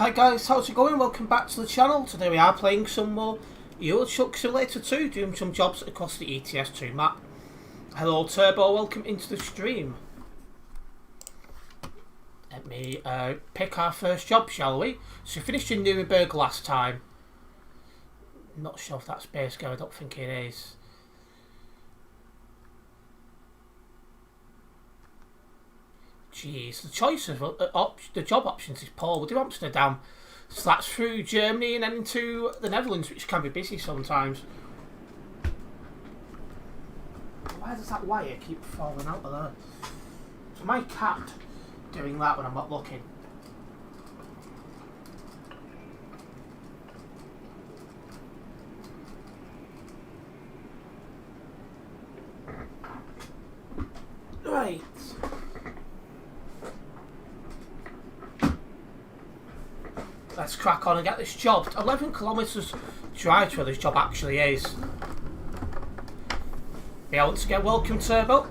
Hi guys, how's it going? Welcome back to the channel. Today we are playing some more Euro Truck Simulator 2, doing some jobs across the ETS2 map. Hello Turbo, welcome into the stream. Let me pick our first job, shall we? So we finished in Nuremberg last time. Not sure if that's base go, I don't think it is. Jeez, the choice of the job options is poor. We'll do Amsterdam, so that's through Germany and then into the Netherlands, which can be busy sometimes. Why does that wire keep falling out of there? Is my cat doing that when I'm not looking? Right. Let's crack on and get this job. 11 kilometres drive to where this job actually is. Be able to get welcome Turbo.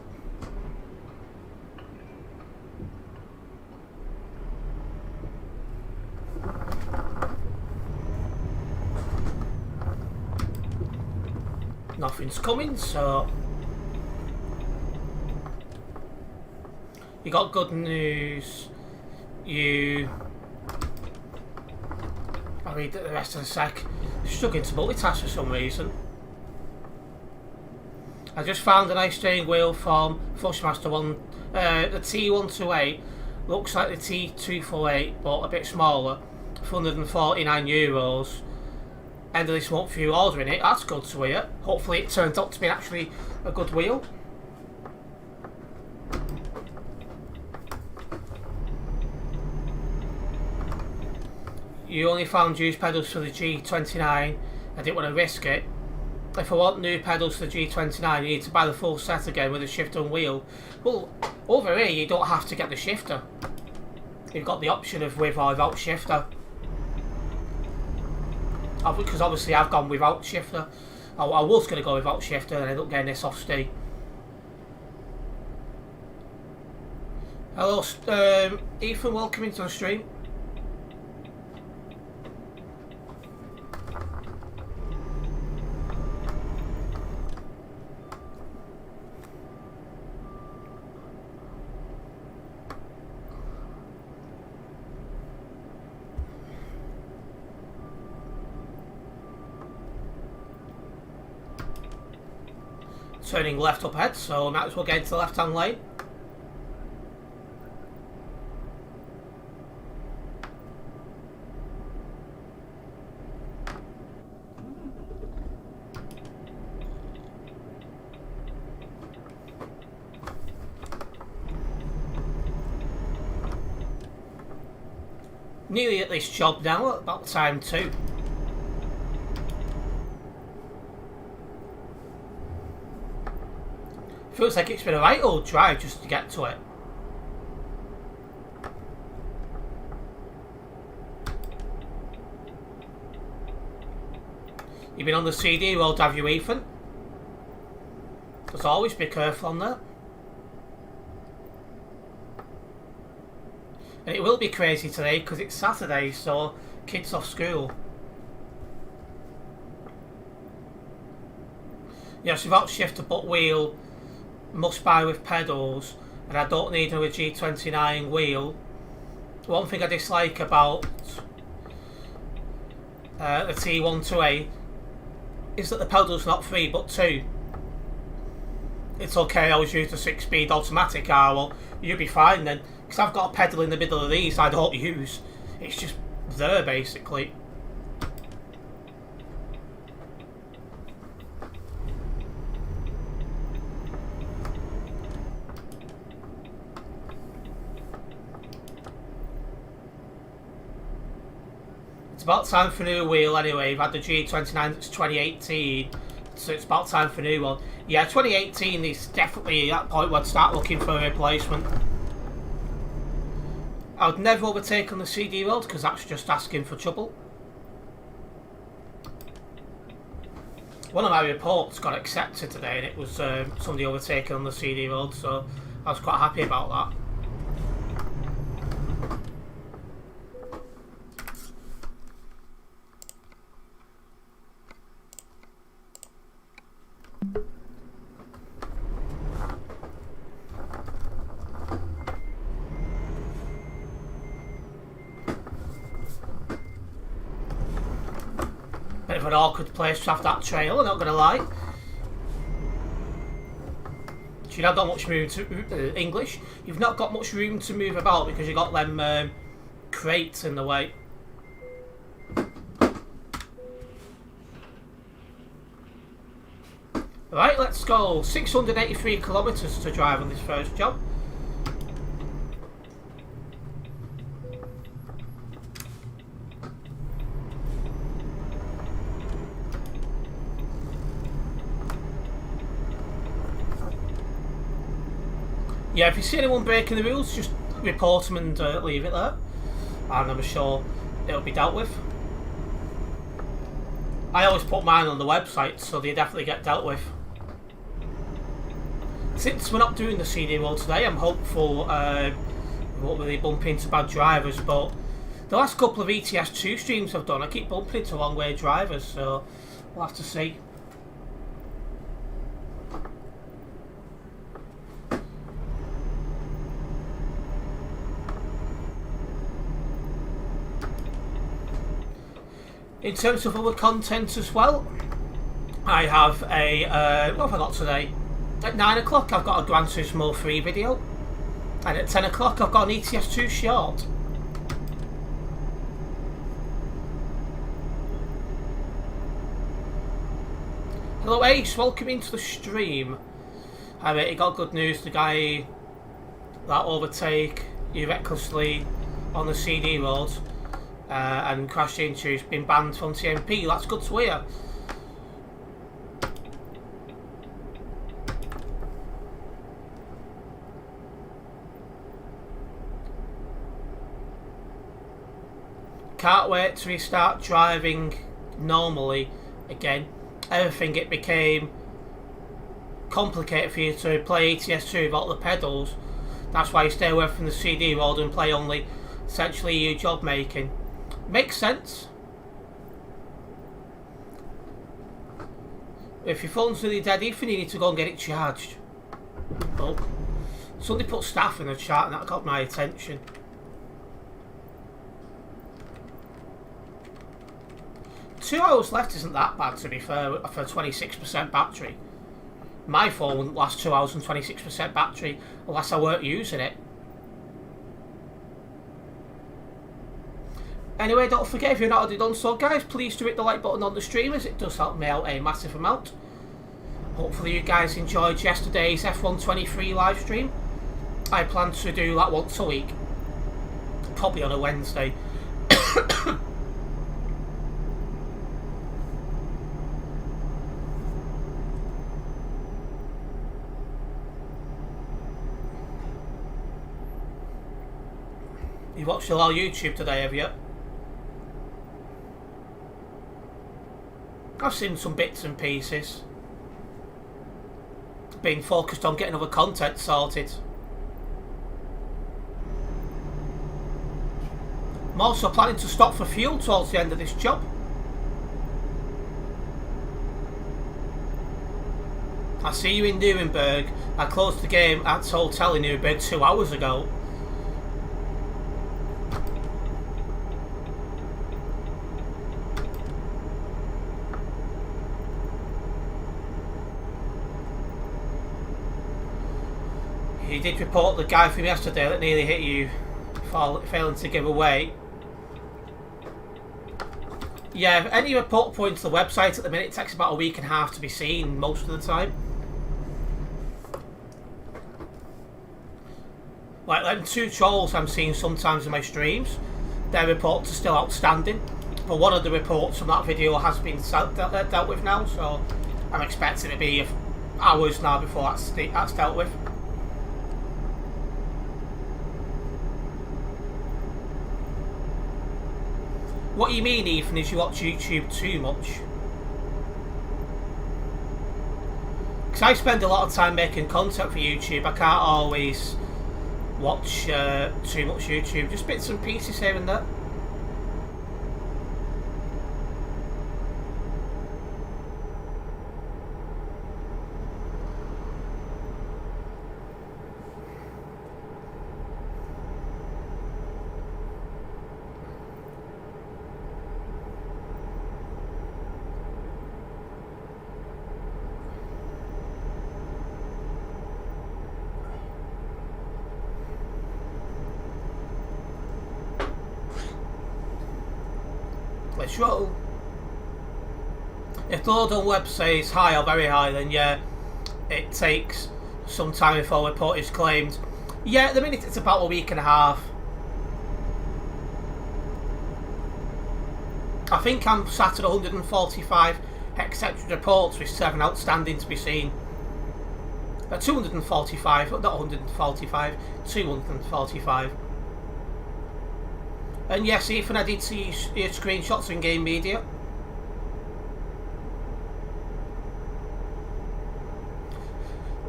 Nothing's coming, so you got good news. I'll read the rest in a sec. Struggling to multitask for some reason. I just found a nice steering wheel from Fushmaster 1, the T128. Looks like the T248, but a bit smaller, for €149. End of this month for you ordering it. That's good to hear. Hopefully it turns out to be actually a good wheel. You only found used pedals for the G29. I didn't want to risk it. If I want new pedals for the G29, you need to buy the full set again with a shifter and wheel. Well, over here you don't have to get the shifter. You've got the option of with or without shifter. Because obviously I've gone without shifter. I was going to go without shifter and I ended up getting this off Steve. Hello Ethan, welcome into the stream. Turning left up ahead, so might as well get into the left hand lane. Nearly at this job now, about time too. Feels like it's been a right old drive just to get to it. You've been on the CD road, have you, Ethan? Just always be careful on that. And it will be crazy today because it's Saturday, so kids off school. Yes, without shifter but wheel. Must buy with pedals, and I don't need a G29 wheel. One thing I dislike about the T128 is that the pedal's not 3 but 2. It's okay, I always use the 6-speed automatic. Well, you'll be fine then, because I've got a pedal in the middle of these I don't use. It's just there basically. It's about time for a new wheel anyway. We've had the G29 that's 2018, so it's about time for a new one. Yeah, 2018 is definitely at that point where I'd start looking for a replacement. I would never overtake on the CD road because that's just asking for trouble. One of my reports got accepted today and it was somebody overtaken on the CD road, so I was quite happy about that. of an awkward place to have that trailer, not gonna lie. So you've not got much room to English. You've not got much room to move about because you got them crates in the way. Right, let's go. 683 kilometres to drive on this first job. Yeah, if you see anyone breaking the rules, just report them and leave it there. And I'm sure it'll be dealt with. I always put mine on the website, so they definitely get dealt with. Since we're not doing the CD roll today, I'm hopeful we won't really bump into bad drivers, but the last couple of ETS2 streams I've done, I keep bumping into long-way drivers, so we'll have to see. In terms of other content as well, I have a, what have I got today? At 9 o'clock I've got a Gran Turismo 3 video, and at 10 o'clock I've got an ETS2 short. Hello Ace, welcome into the stream. I mean, he got good news, the guy that overtake you recklessly on the CD road and crashed into has been banned from TMP. That's good to hear. Can't wait to restart driving normally again. Everything, it became complicated for you to play ETS2 without the pedals. That's why you stay away from the CD road and play only essentially your job making. Makes sense. If your phone's really dead, Ethan, you need to go and get it charged. Oh, somebody put staff in the chat and that got my attention. Two hours left isn't that bad, to be fair, for 26% battery. My phone wouldn't last 2 hours and 26% battery unless I weren't using it. Anyway, don't forget, if you've not already done so, guys, please do hit the like button on the stream, as it does help me out a massive amount. Hopefully you guys enjoyed yesterday's F123 live stream. I plan to do that once a week, probably on a Wednesday. You watched a lot of YouTube today, have you? I've seen some bits and pieces. Been focused on getting other content sorted. I'm also planning to stop for fuel towards the end of this job. I see you in Nuremberg. I closed the game at the hotel in Nuremberg 2 hours ago. You did report the guy from yesterday that nearly hit you failing to give away. Yeah, any report points to the website at the minute, it takes about a week and a half to be seen most of the time. Like them two trolls I'm seeing sometimes in my streams, their reports are still outstanding. But one of the reports from that video has been dealt with now, so I'm expecting it to be hours now before that's dealt with. What you mean, Ethan, is you watch YouTube too much? Because I spend a lot of time making content for YouTube. I can't always watch too much YouTube. Just bits and pieces here and there. throw. If the load on web says high or very high, then yeah, it takes some time before a report is claimed. Yeah, at the minute it's about a week and a half. I think I'm sat at 145 accepted reports with 7 outstanding to be seen. 245, not 145, 245. And yes, Ethan, I did see your screenshots in game media.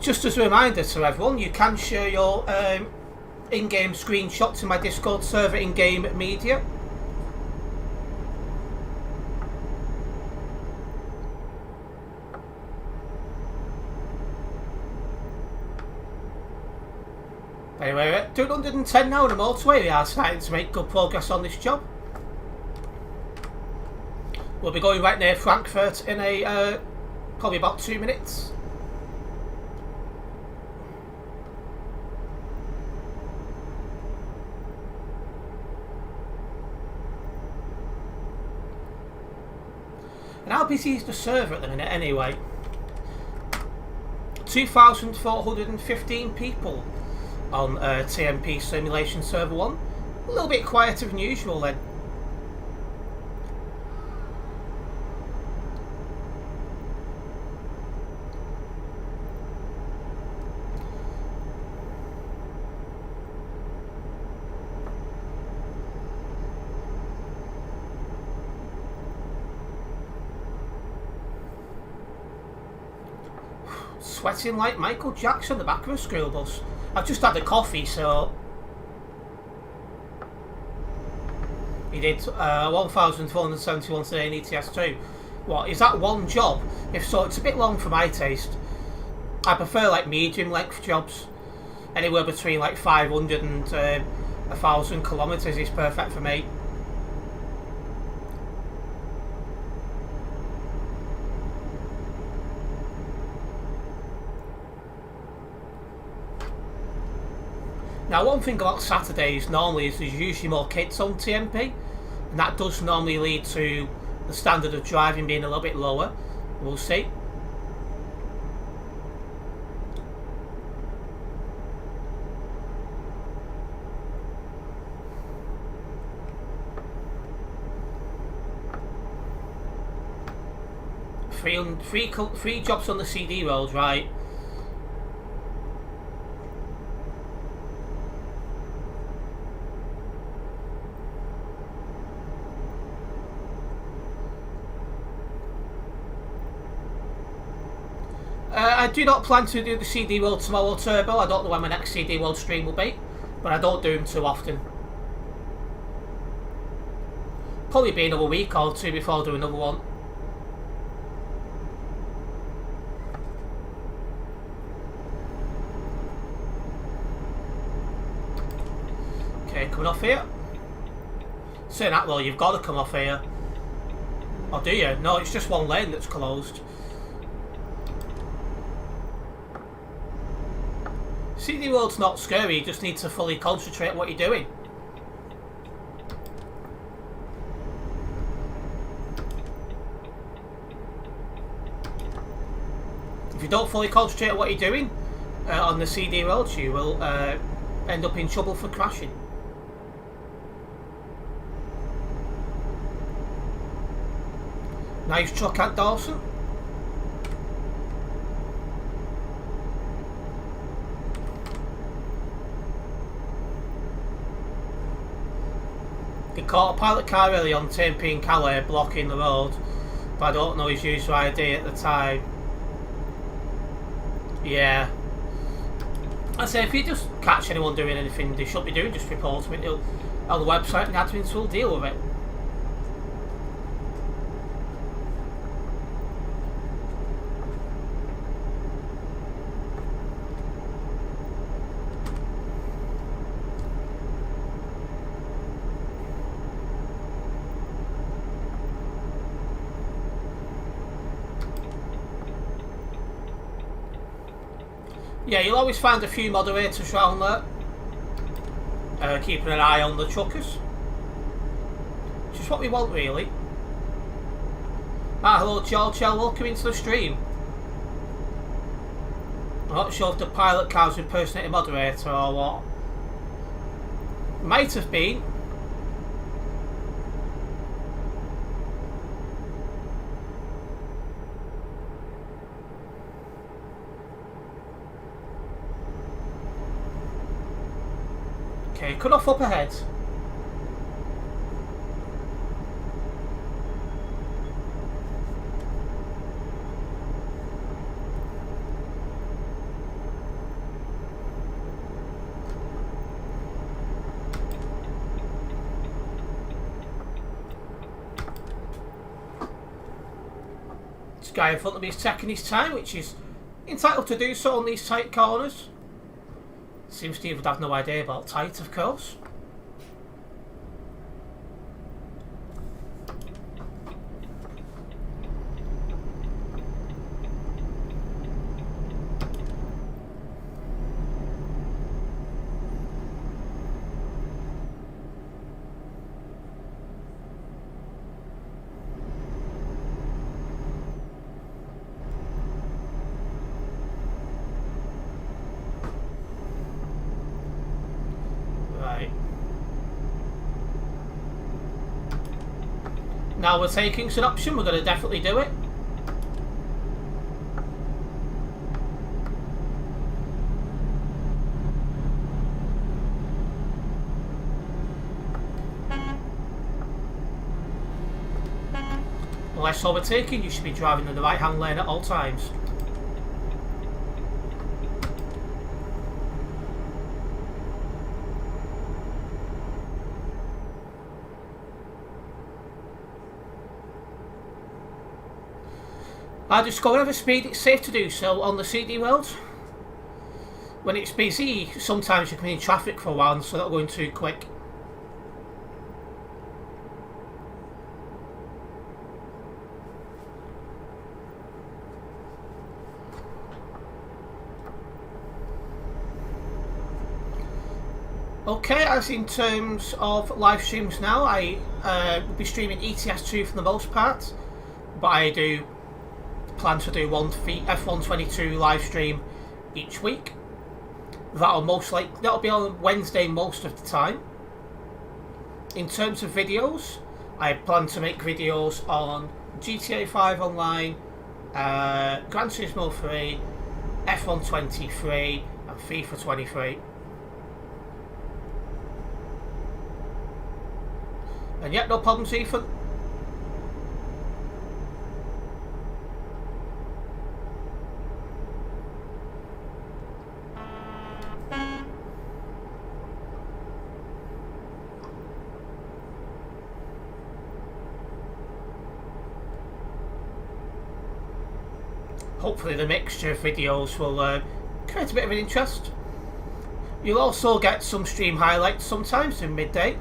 Just as a reminder to everyone, you can share your in-game screenshots in my Discord server in game media. Anyway, we're at 210 now on the motorway. We are starting to make good progress on this job. We'll be going right near Frankfurt in a probably about 2 minutes. And how busy is the server at the minute anyway? 2,415 people on TMP Simulation Server 1. A little bit quieter than usual then. Sweating like Michael Jackson, the back of a school bus. I've just had a coffee, so he did 1,471 today in ETS2. What, is that one job? If so, it's a bit long for my taste. I prefer like medium length jobs. Anywhere between like 500 and 1,000 kilometres is perfect for me. Now, one thing about Saturdays normally is there's usually more kids on TMP, and that does normally lead to the standard of driving being a little bit lower. We'll see. Three jobs on the CD roads, right? I do not plan to do the CD World tomorrow, Turbo. I don't know when my next CD World stream will be, but I don't do them too often. Probably be another week or two before I do another one. Okay, coming off here. Saying that though, you've got to come off here. Or do you? No, it's just one lane that's closed. CD World's not scary, you just need to fully concentrate on what you're doing. If you don't fully concentrate on what you're doing on the CD World, you will end up in trouble for crashing. Nice truck at Dawson. He caught a pilot car early on TMP in Calais blocking the road, but I don't know his user ID at the time. Yeah. I say if you just catch anyone doing anything they shouldn't be doing, just report them on the website and admins will deal with it. Yeah, you'll always find a few moderators around there, keeping an eye on the truckers, which is what we want really. Ah, hello George, welcome into the stream. I'm not sure if the pilot car's impersonating moderator or what. Might have been. Okay, cut off up ahead. This guy in front of me is taking his time, which is entitled to do so on these tight corners. Seems Steve would have no idea about tight, of course. Now we're taking an option, we're going to definitely do it. Unless overtaking, you should be driving in the right hand lane at all times. I just go whatever speed it's safe to do so on the CD world. When it's busy, sometimes you can be in traffic for a while, so not going too quick. Okay, as in terms of live streams now, I will be streaming ETS2 for the most part, but I do plan to do one F122 live stream each week. That'll be on Wednesday most of the time. In terms of videos, I plan to make videos on GTA 5 Online, Gran Turismo 3, F1 23 and FIFA 23. And yet, no problems, Ethan. Hopefully the mixture of videos will create a bit of an interest. You'll also get some stream highlights sometimes in midday.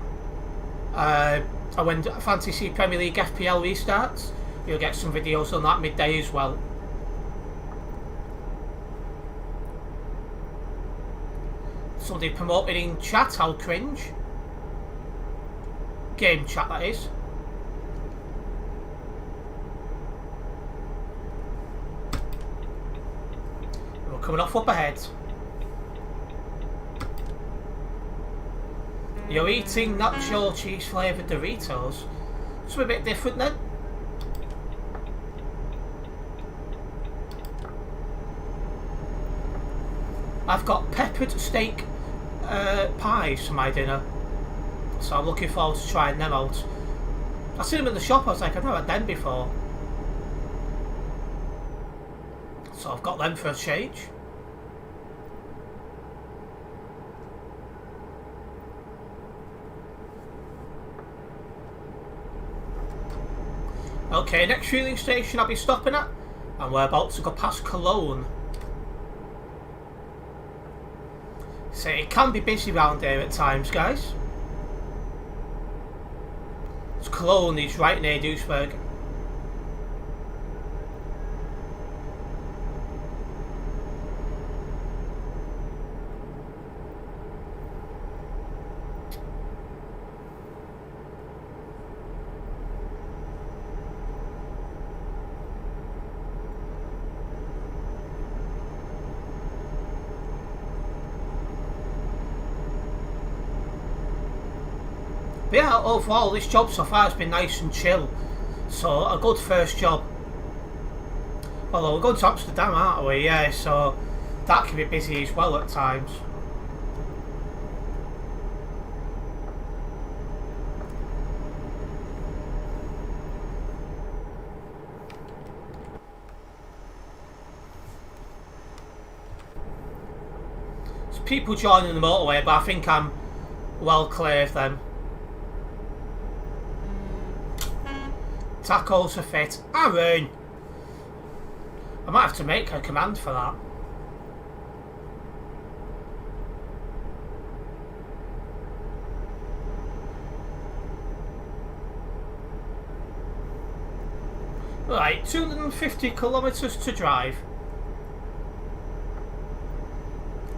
And when Fantasy Premier League FPL restarts, you'll get some videos on that midday as well. Somebody promoted in chat, how cringe. Game chat, that is. We're coming off up ahead. You're eating nacho cheese flavoured Doritos. It's a bit different then. I've got peppered steak pies for my dinner, so I'm looking forward to trying them out. I seen them in the shop, I was like, I've never had them before. So I've got them for a change. Okay, next fueling station I'll be stopping at, and we're about to go past Cologne. So it can be busy around here at times, guys. It's Cologne is right near Duisburg. But yeah, overall this job so far has been nice and chill. So a good first job. Although we're going to Amsterdam, aren't we? Yeah, so that can be busy as well at times. There's people joining the motorway, but I think I'm well clear of them. Tacos are fit. Aaron! I might have to make a command for that. Right, 250 kilometres to drive.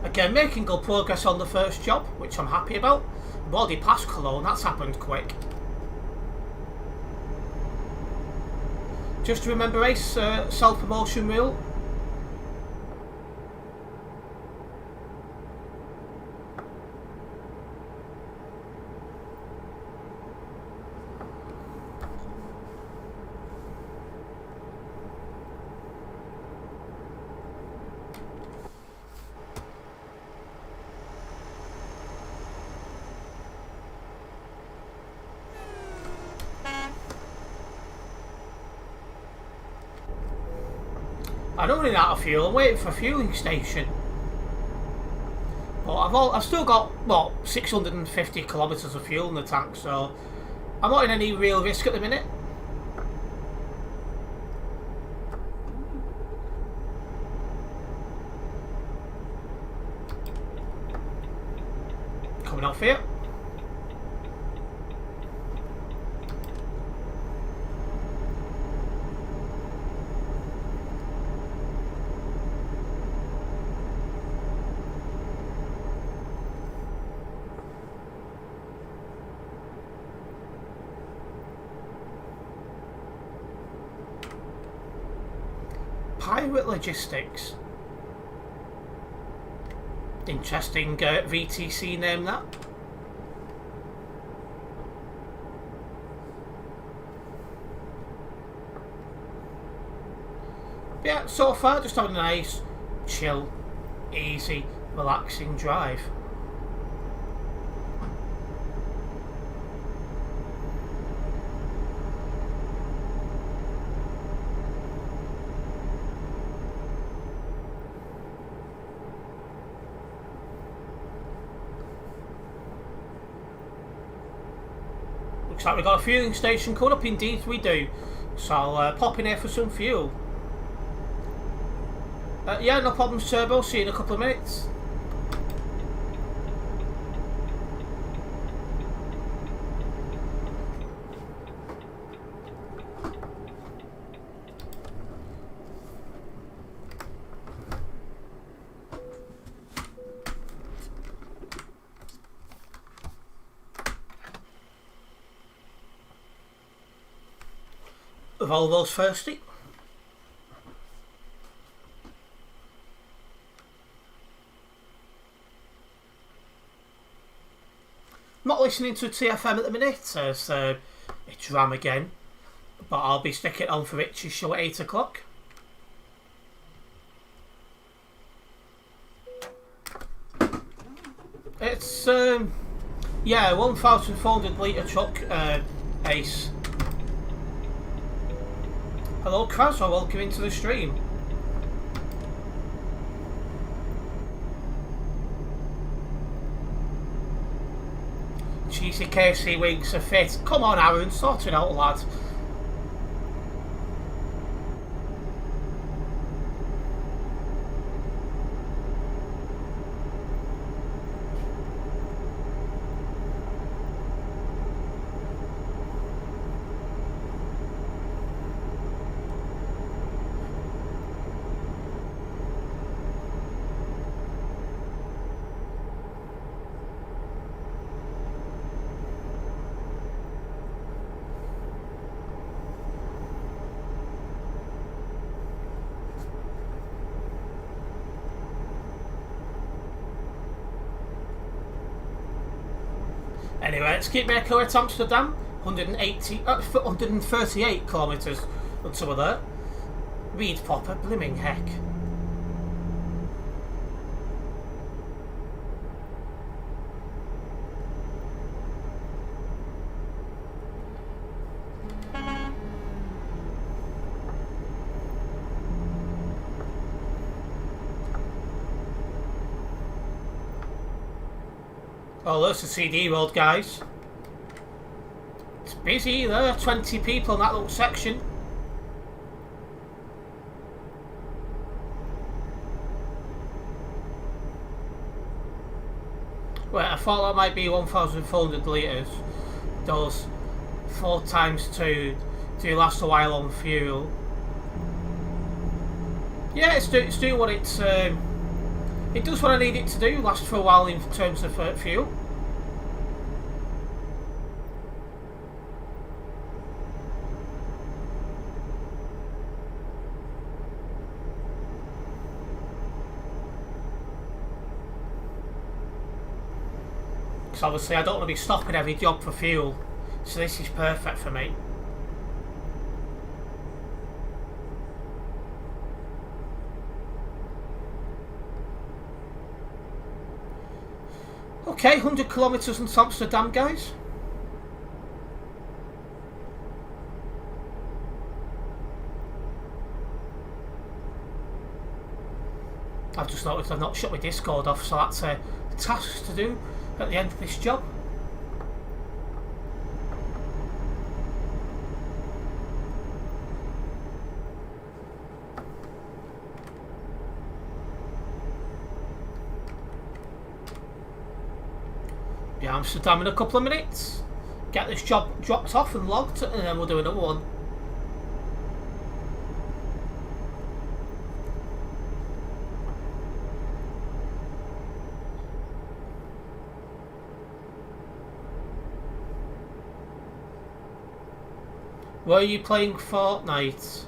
Again, making good progress on the first job, which I'm happy about. I've already passed Cologne, that's happened quick. Just remember Ace self-promotion rule. I'm running out of fuel. I'm waiting for a fueling station. But I've still got, what, 650 kilometres of fuel in the tank, so I'm not in any real risk at the minute. Coming off here. Pirate Logistics. Interesting VTC name that. But yeah, so far just having a nice, chill, easy, relaxing drive. Looks like we've got a fueling station coming up, indeed we do. So I'll pop in here for some fuel. Yeah, no problems, Turbo. See you in a couple of minutes. Volvo's thirsty. Not listening to TFM at the minute as it's Ram again, but I'll be sticking on for Rich's show at 8 o'clock. It's yeah, 1,400 litre truck, Ace. Hello Krasno, welcome into the stream. Cheesy KFC wings are fit. Come on Aaron, sort it out lad. Anyway, let's keep making our way to Amsterdam. 138 kilometres until we're there. Read proper, blimming heck. Oh, there's the CD road, guys. It's busy there, 20 people in that little section. Wait, I thought that might be 1,400 litres. Those 4 times 2 do last a while on fuel. Yeah, it's doing what it does what I need it to do, last for a while in terms of fuel. Because obviously I don't want to be stopping every job for fuel, so this is perfect for me. Okay, 100 kilometres into Amsterdam, guys. I've just noticed I've not shut my Discord off, so that's a task to do at the end of this job. Yeah, Amsterdam in a couple of minutes. Get this job dropped off and logged, and then we'll do another one. Were you playing Fortnite?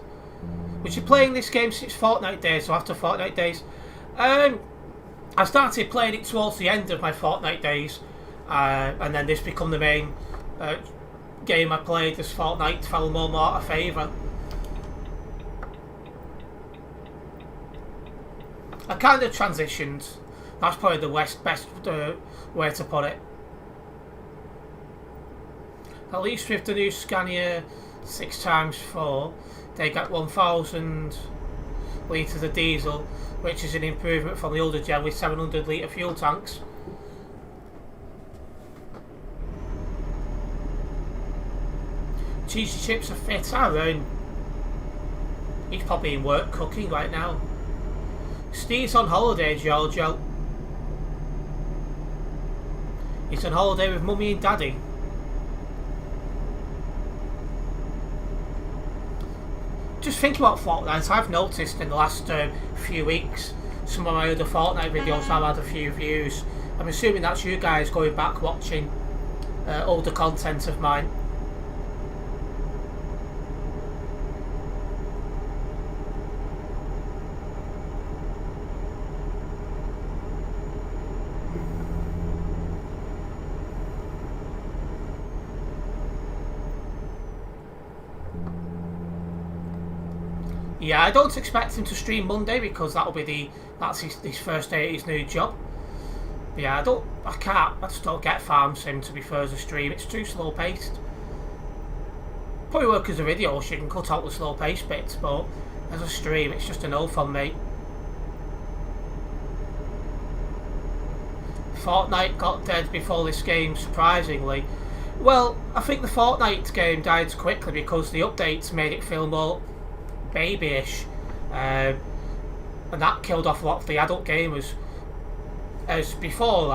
Was you playing this game since Fortnite days, or after Fortnite days? I started playing it towards the end of my Fortnite days. And then this became the main game I played as Fortnite fell more and more out of favour. I kind of transitioned. That's probably the best way to put it. At least with the new Scania 6x4, they got 1,000 litres of diesel, which is an improvement from the older gen with 700 litre fuel tanks. Cheesy chips are fit, Aaron. He's probably in work cooking right now. Steve's on holiday, Giorgio. He's on holiday with Mummy and Daddy. Just think about Fortnite. I've noticed in the last few weeks, some of my other Fortnite videos have had a few views. I'm assuming that's you guys going back watching older content of mine. Yeah, I don't expect him to stream Monday because that'll be that's his first day at his new job. But yeah, I just don't get Farm Sim to be fair as a stream. It's too slow paced. Probably work as a video, so you can cut out the slow paced bits, but as a stream, it's just a no from me. Fortnite got dead before this game, surprisingly. Well, I think the Fortnite game died quickly because the updates made it feel more babyish, and that killed off a lot of the adult gamers. As before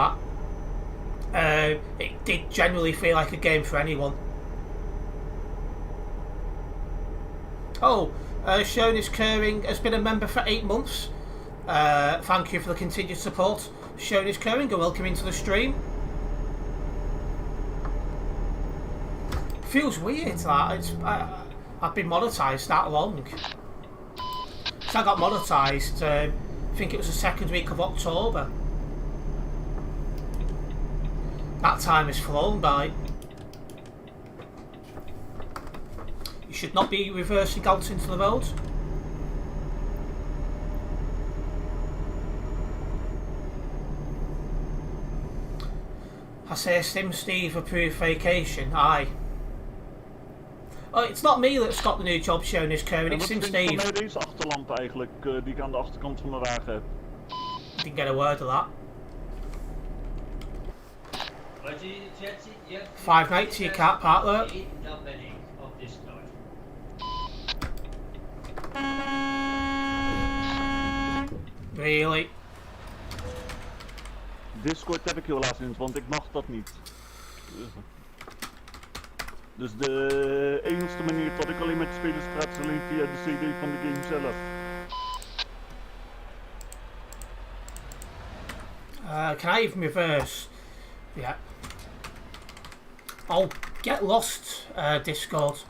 that, it did generally feel like a game for anyone. Oh, Sean is Curring has been a member for 8 months. Thank you for the continued support, Sean is Curring, and welcome into the stream. Feels weird that I've been monetised that long. So I got monetised, I think it was the 2nd week of October. That time has flown by. You should not be reversing out into the road. I say Sim Steve approved vacation. Aye. Oh, it's not me that's got the new job shown his current, it's Sim Steve. Wat vind je van deze achterlamp eigenlijk, die ik aan de achterkant van mijn wagen heb? Didn't get a word of that. 590, you can't park there. Really? Discord heb ik helaas niet, want ik mag dat niet. Dus de enige manier dat ik alleen met spelers praat is alleen via de CD van de game zelf. Can I even reverse? Yeah. Oh, get lost, Discord.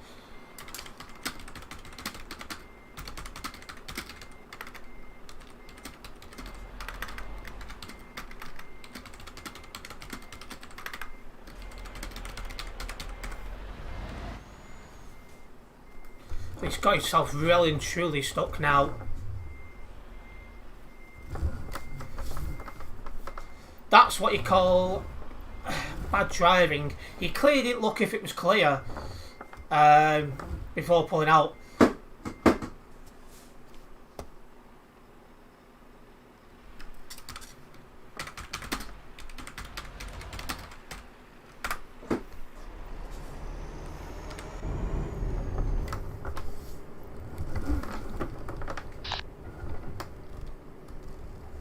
He's got himself really and truly stuck now. That's what you call bad driving. He clearly didn't look if it was clear before pulling out.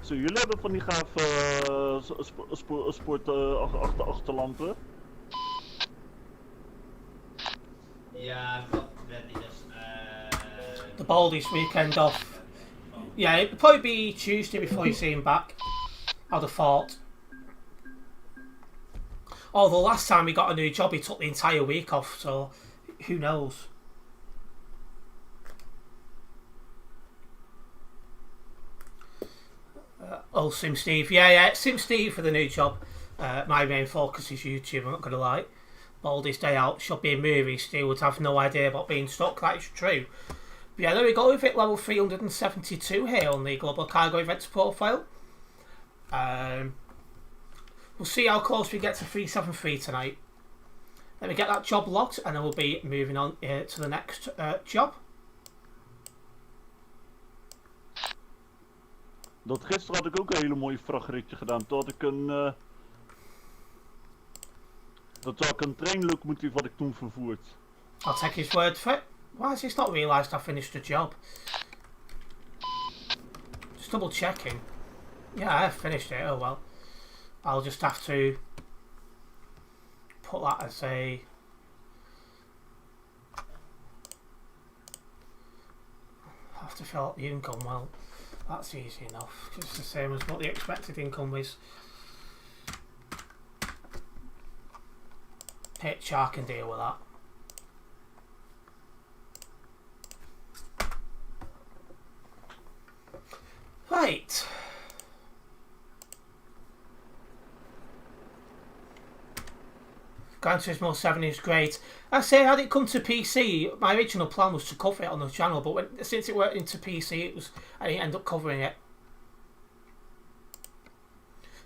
Zo, jullie hebben van die gave achterlampen? Yeah, I've got readiness. The Baldy's weekend off. Yeah, it'll probably be Tuesday before you see him back. I'd have thought. Although last time he got a new job, he took the entire week off, so who knows? Oh, Sim Steve. Yeah, Sim Steve for the new job. My main focus is YouTube, I'm not going to lie. Baldy's day out should be a movie. Still would have no idea about being stuck. That is true. But yeah, there we go with it. Level 372 here on the Global Cargo Events profile. We'll see how close we get to 373 tonight. Let me get that job locked and then we'll be moving on to the next job. Dat gisteren had ik ook een hele mooie vrachtritje gedaan. Toen had ik een... Dat zou ik een treinlook moeten wat ik toen vervoerd. I'll take his word for it. Why has he not realised I finished the job? Just double checking. Yeah, I finished it. Oh well. I'll just have to put that as a... I have to fill out the income. Well, that's easy enough. It's the same as what the expected income is. HR can deal with that. Right. Gran Turismo 7 is great. I say, had it come to PC, my original plan was to cover it on the channel, but since it went into PC, I didn't end up covering it.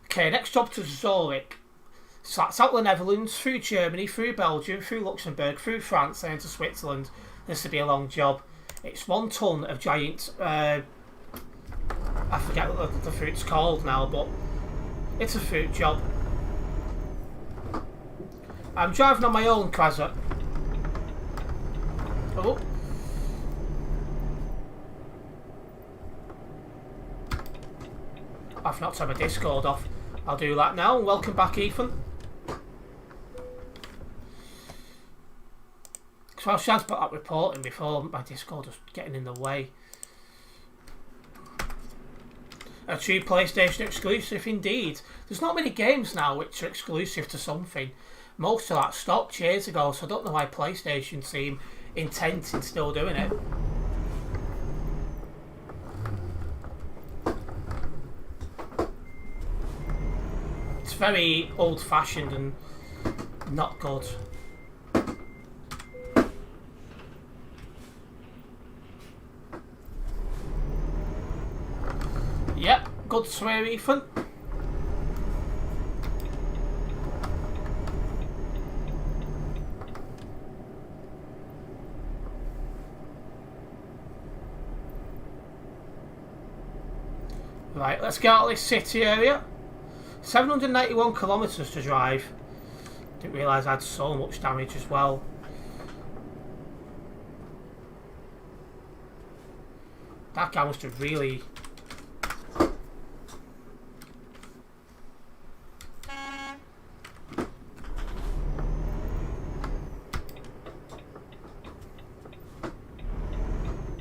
Okay, next job to Zurich. So that's out the Netherlands, through Germany, through Belgium, through Luxembourg, through France, and into Switzerland. This will be a long job. It's 1 ton of giant... I forget what the fruit's called now, but it's a fruit job. I'm driving on my own, Krazza. Oh. I've not turned my Discord off. I'll do that now. Welcome back, Ethan. So I was trying to put that report in before my Discord was getting in the way. A true PlayStation exclusive indeed. There's not many games now which are exclusive to something. Most of that stopped years ago, so I don't know why PlayStation seem intent in still doing it. It's very old-fashioned and not good. Yep, good swear, Ethan. Right, let's get out of this city area. 791 kilometres to drive. Didn't realise I had so much damage as well. That guy must have really...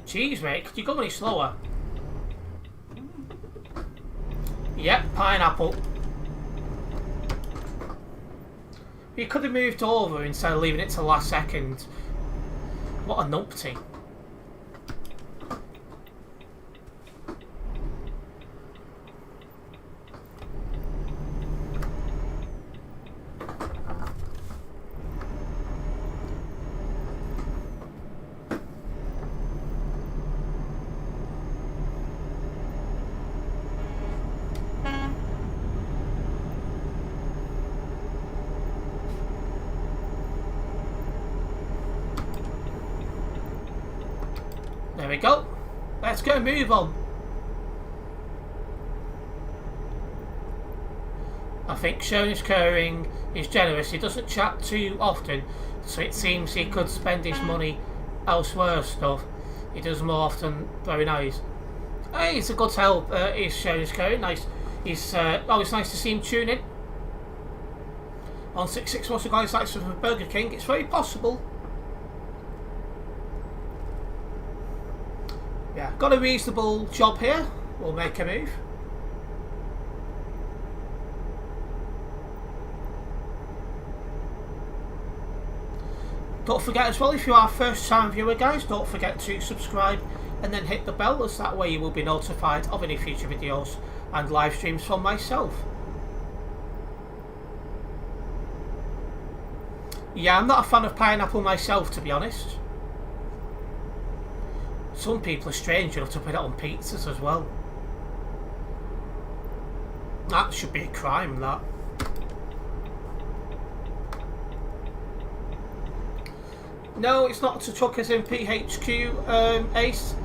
Jeez, mate, could you go any slower? Yep, pineapple. You could have moved over instead of leaving it to the last second. What a numpty. There we go. Let's get a move on. I think Shoney's Curring is generous. He doesn't chat too often, so it seems he could spend his money elsewhere stuff. He does more often. Very nice. Hey, it's a good help. He's Shoney's Curring. Nice. He's always nice to see him tune in. On 66 wants to go like from Burger King. It's very possible. Yeah, got a reasonable job here. We'll make a move. Don't forget as well, if you are a first time viewer guys, don't forget to subscribe and then hit the bell, as that way you will be notified of any future videos and live streams from myself. Yeah, I'm not a fan of pineapple myself, to be honest. Some people are strange enough to put it on pizzas as well. That should be a crime, that. No, it's not to truckers in PHQ, Ace.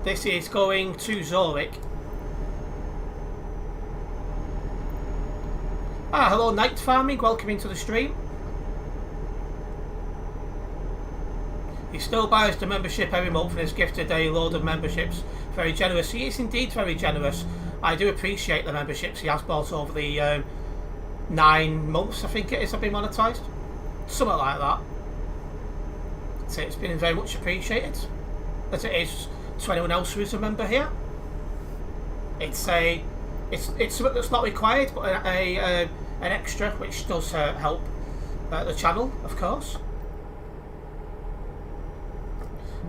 This is going to Zurich. Ah, hello Night Farming, welcome into the stream. He still buys the membership every month and has gifted a load of memberships. Very generous. He is indeed very generous. I do appreciate the memberships he has bought over the 9 months, I think it is, have been monetised. Something like that. So it's been very much appreciated, as it is to anyone else who is a member here. It's something that's not required, but an extra, which does help the channel, of course.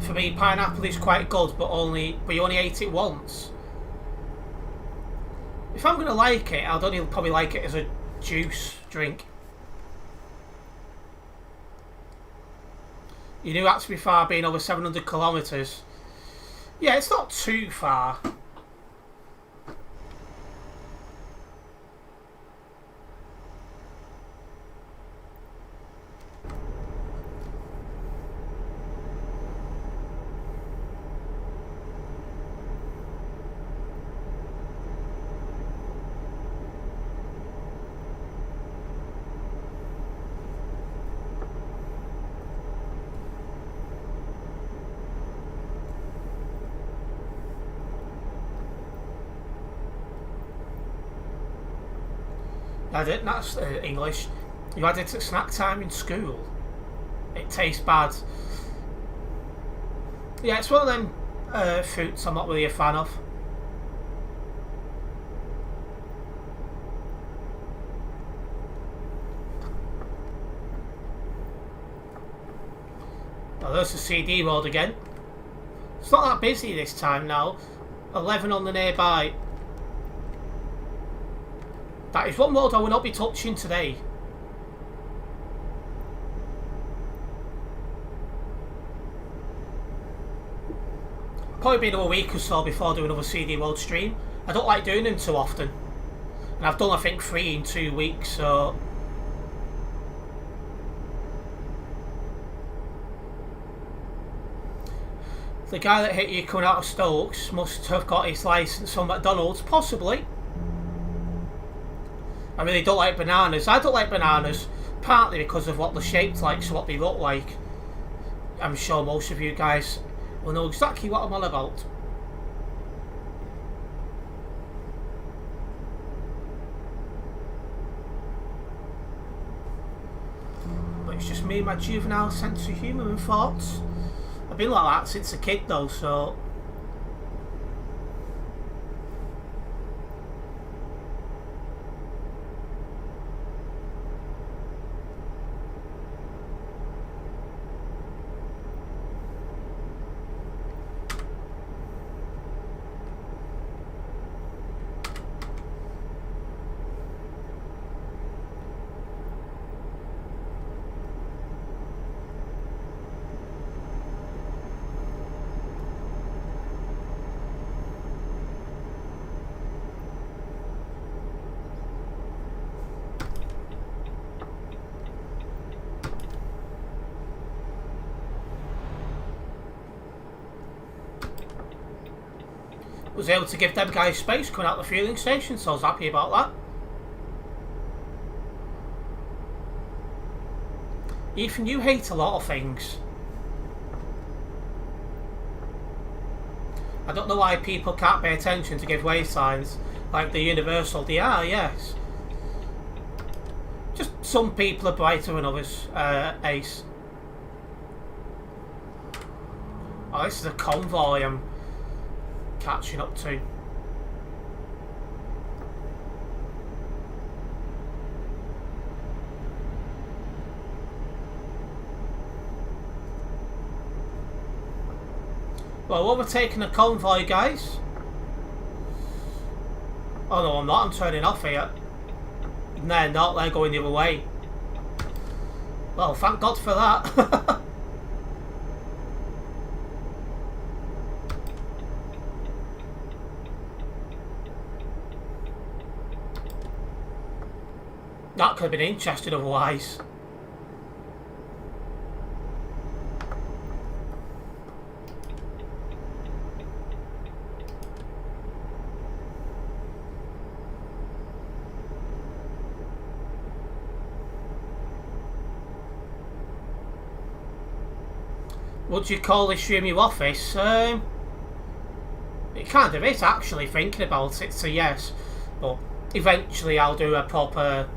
For me, pineapple is quite good, but you only ate it once. If I'm going to like it, I'd only probably like it as a juice drink. You knew that to be far, being over 700 kilometres. Yeah, it's not too far. I didn't, that's English. You had it at snack time in school. It tastes bad. Yeah, it's one of them fruits I'm not really a fan of. Well, there's the CD road again. It's not that busy this time now. 11 on the nearby. That is one world I will not be touching today. Probably be another week or so before I do another CD World stream. I don't like doing them too often. And I've done, I think, 3 in 2 weeks, so... The guy that hit you coming out of Stokes must have got his licence from McDonald's, possibly. I really don't like bananas. I don't like bananas, partly because of what they're shaped like, so what they look like. I'm sure most of you guys will know exactly what I'm on about. But it's just me and my juvenile sense of humour and thoughts. I've been like that since a kid though, so... was able to give them guys space coming out the fueling station, so I was happy about that. Ethan, you hate a lot of things. I don't know why people can't pay attention to give way signs, like the universal, they are, yes. Just some people are brighter than others, Ace. Oh, this is a convoy I'm catching up to. Well, overtaking a convoy, guys. Oh no, I'm not. I'm turning off here. They're not. They're going the other way. Well, thank God for that. That could have been interesting otherwise. Would you call this room your office? It kind of is, actually, thinking about it, so yes. But eventually I'll do a proper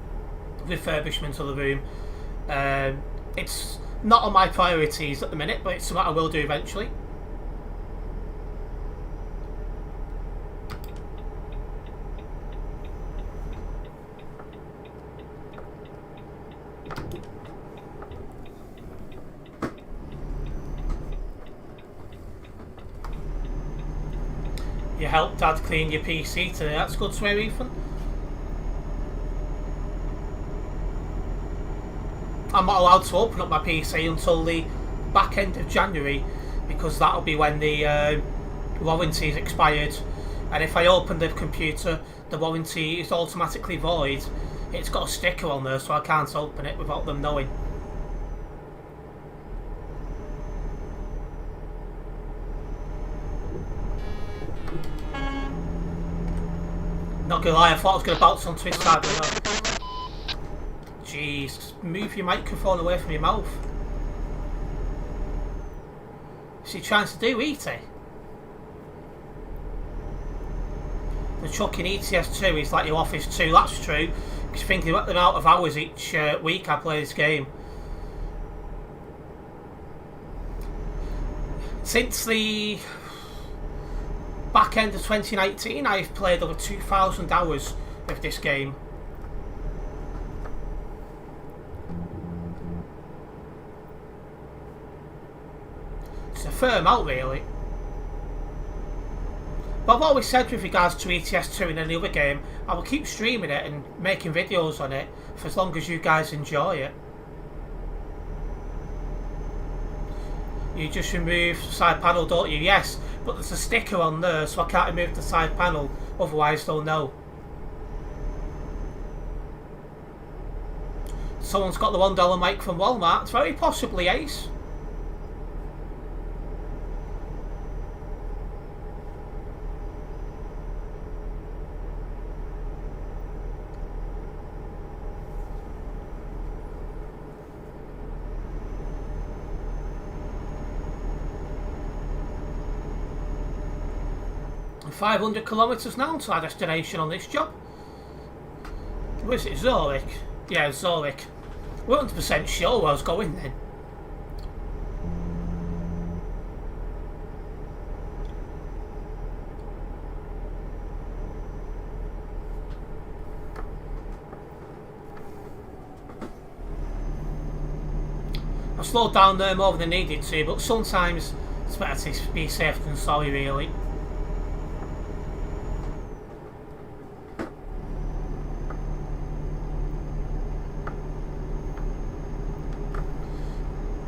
refurbishment of the room. It's not on my priorities at the minute, but it's something I will do eventually. You helped Dad clean your PC today, that's good to hear, Ethan. I'm not allowed to open up my PC until the back end of January, because that'll be when the warranty is expired, and if I open the computer the warranty is automatically void. It's got a sticker on there, so I can't open it without them knowing. Not gonna lie, I thought I was gonna bounce onto his side with her. Jeez, move your microphone away from your mouth. What's he trying to do, E.T.? The truck in ETS2 is like your Office 2, that's true. Because thinking about the amount of hours each week I play this game. Since the back end of 2019, I've played over 2,000 hours of this game. It's a fair amount, really. But I've always said with regards to ETS2 in any other game, I will keep streaming it and making videos on it for as long as you guys enjoy it. You just remove the side panel, don't you? Yes, but there's a sticker on there, so I can't remove the side panel, otherwise they'll know. Someone's got the $1 mic from Walmart. It's very possibly Ace. And 500 kilometres now to our destination on this job. Where's it? Zurich? Yeah, Zurich. We're 100% sure where I was going then. I slowed down there more than I needed to, but sometimes it's better to be safe than sorry, really.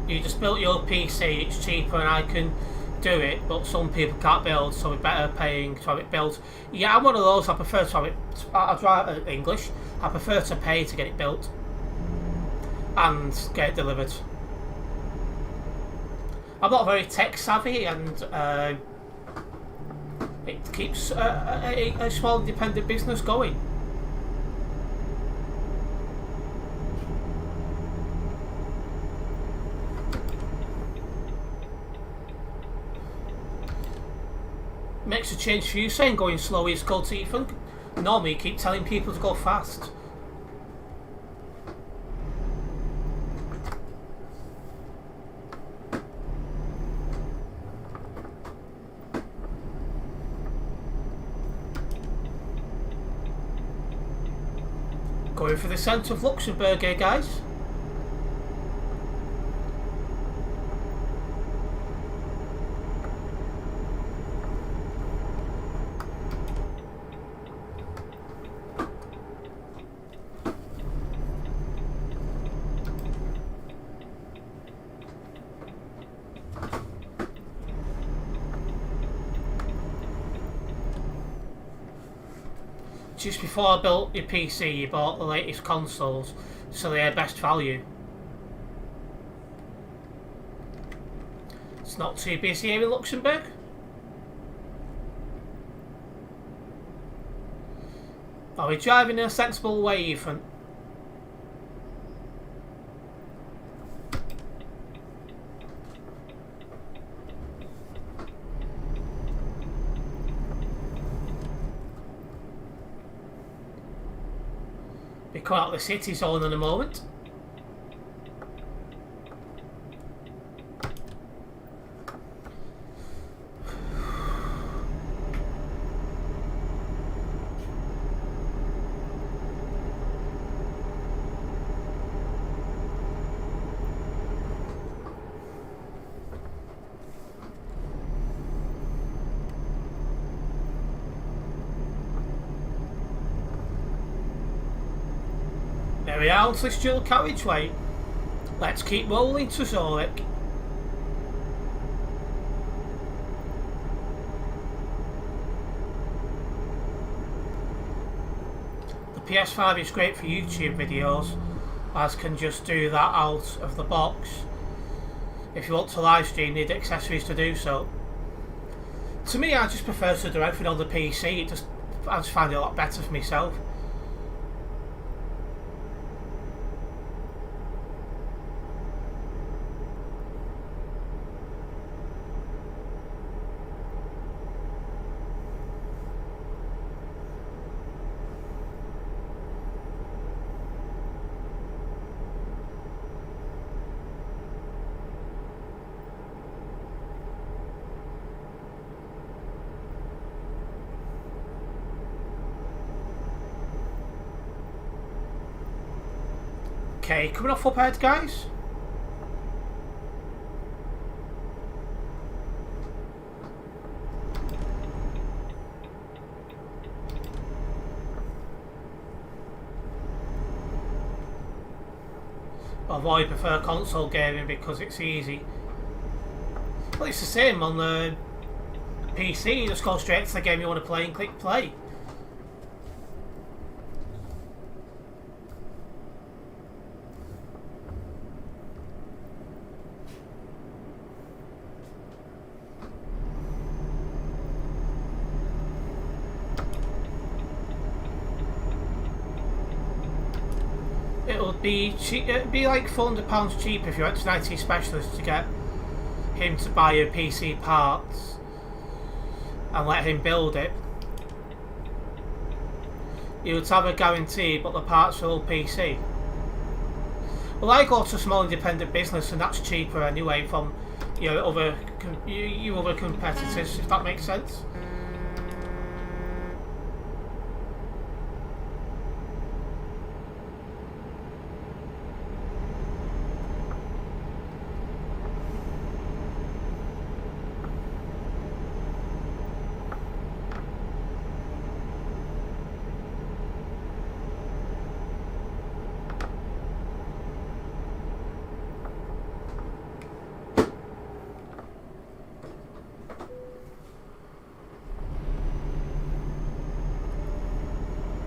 You just built your PC, it's cheaper and I can do it, but some people can't build, so we're better paying to have it built. Yeah, I'm one of those, I prefer to have it, I drive English, I prefer to pay to get it built and get it delivered. I'm not very tech savvy, and it keeps a small independent business going. Makes a change for you saying going slow is called to Ethan. Normally you keep telling people to go fast. Going for the centre of Luxembourg here, guys. Just before I built your PC, you bought the latest consoles, so they're best value. It's not too busy here in Luxembourg. Are we driving in a sensible way, Ethan? Be coming out of the city zone in a moment. There we are onto this dual carriageway. Let's keep rolling to Zurich. The PS5 is great for YouTube videos, as can just do that out of the box. If you want to live stream, you need accessories to do so. To me, I just prefer to do everything on the PC. I just find it a lot better for myself. Okay, coming off up ahead, guys. Although I prefer console gaming because it's easy. Well, it's the same on the PC. You just go straight to the game you want to play and click play. It'd be like £400 cheaper if you went to an IT specialist to get him to buy your PC parts and let him build it. You would have a guarantee, but the parts are all PC. Well, I go to a small independent business, and that's cheaper anyway from your other competitors, if that makes sense.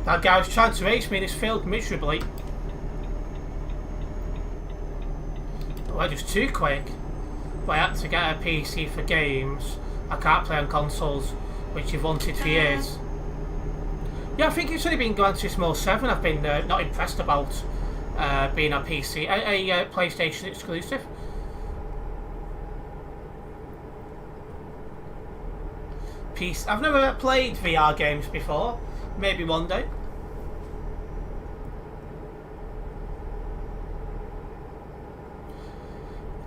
That guy was trying to race me and it's failed miserably. Oh, I just too quick. But I had to get a PC for games. I can't play on consoles, which you've wanted for years. Yeah, I think it's only been Gran Turismo 7 I've been not impressed about being a PC, a PlayStation exclusive. I've never played VR games before. Maybe one day.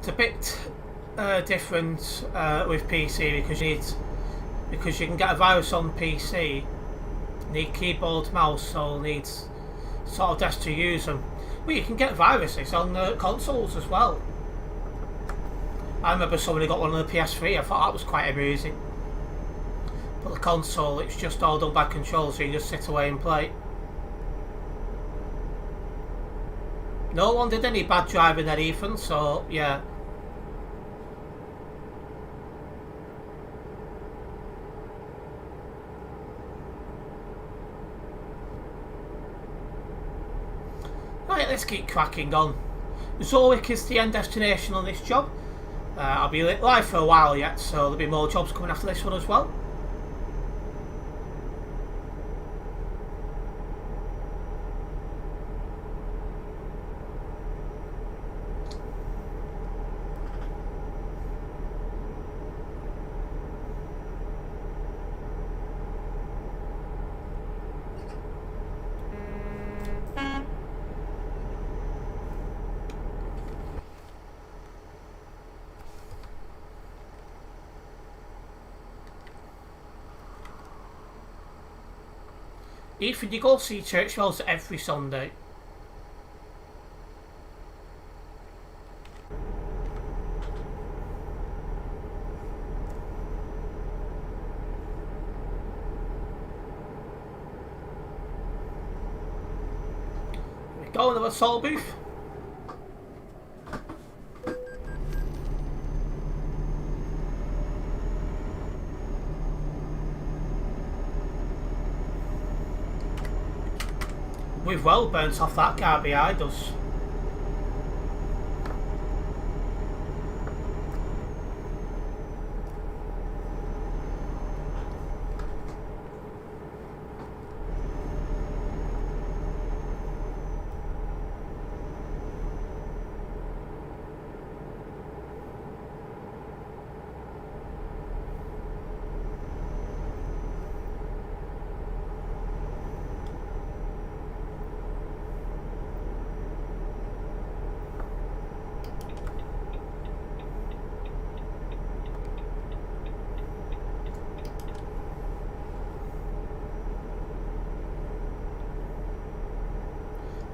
It's a bit different with PC because you can get a virus on PC. You need keyboard, mouse, so you need sort of desk to use them. Well, you can get viruses on consoles as well. I remember somebody got one on the PS3. I thought that was quite amusing. But the console, it's just all done by control, so you just sit away and play. No one did any bad driving there, Ethan, so yeah. Right, let's keep cracking on. Zurich is the end destination on this job. I'll be live for a while yet, so there'll be more jobs coming after this one as well. Ethan, you go see church bells every Sunday. Here we go, another soul booth. We've well burnt off that car behind us.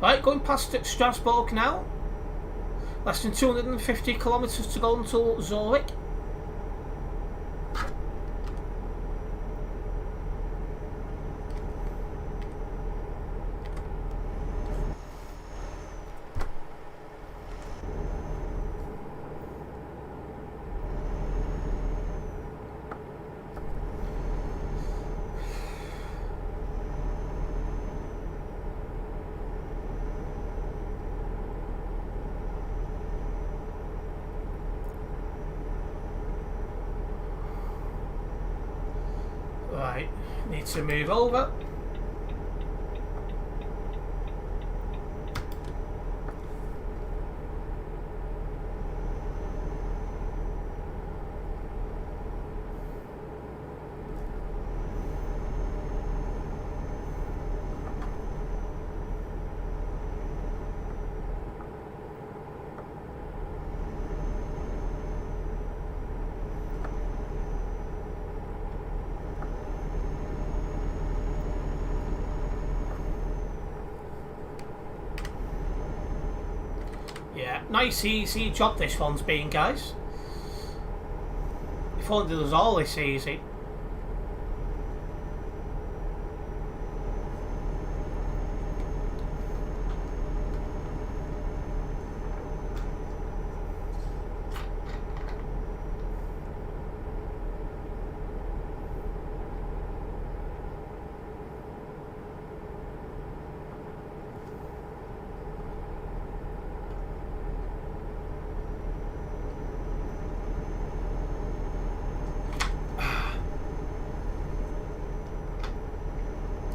Right, going past Strasbourg now. Less than 250 kilometres to go until Zurich. Right, need to move over. Yeah, nice easy job this one's been, guys. If only it was all this easy.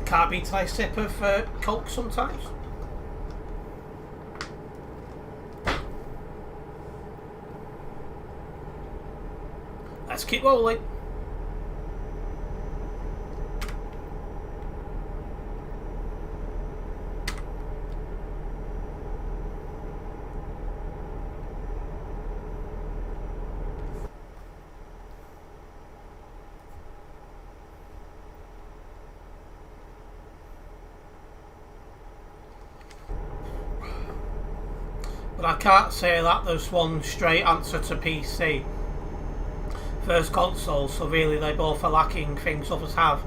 Can't beat a nice sip of Coke sometimes. Let's keep rolling. But I can't say that there's one straight answer to PC versus console, so really they both are lacking things others have.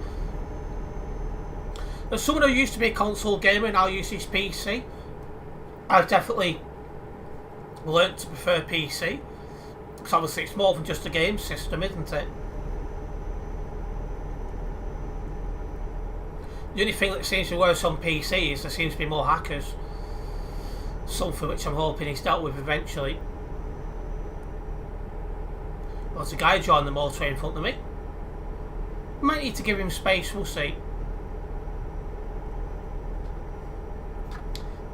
As someone who used to be a console gamer and now uses PC, I've definitely learnt to prefer PC, because obviously it's more than just a game system, isn't it? The only thing that seems to be worse on PC is there seems to be more hackers. Something which I'm hoping is dealt with eventually. Well, there's a guy joining the motorway in front of me. Might need to give him space, we'll see.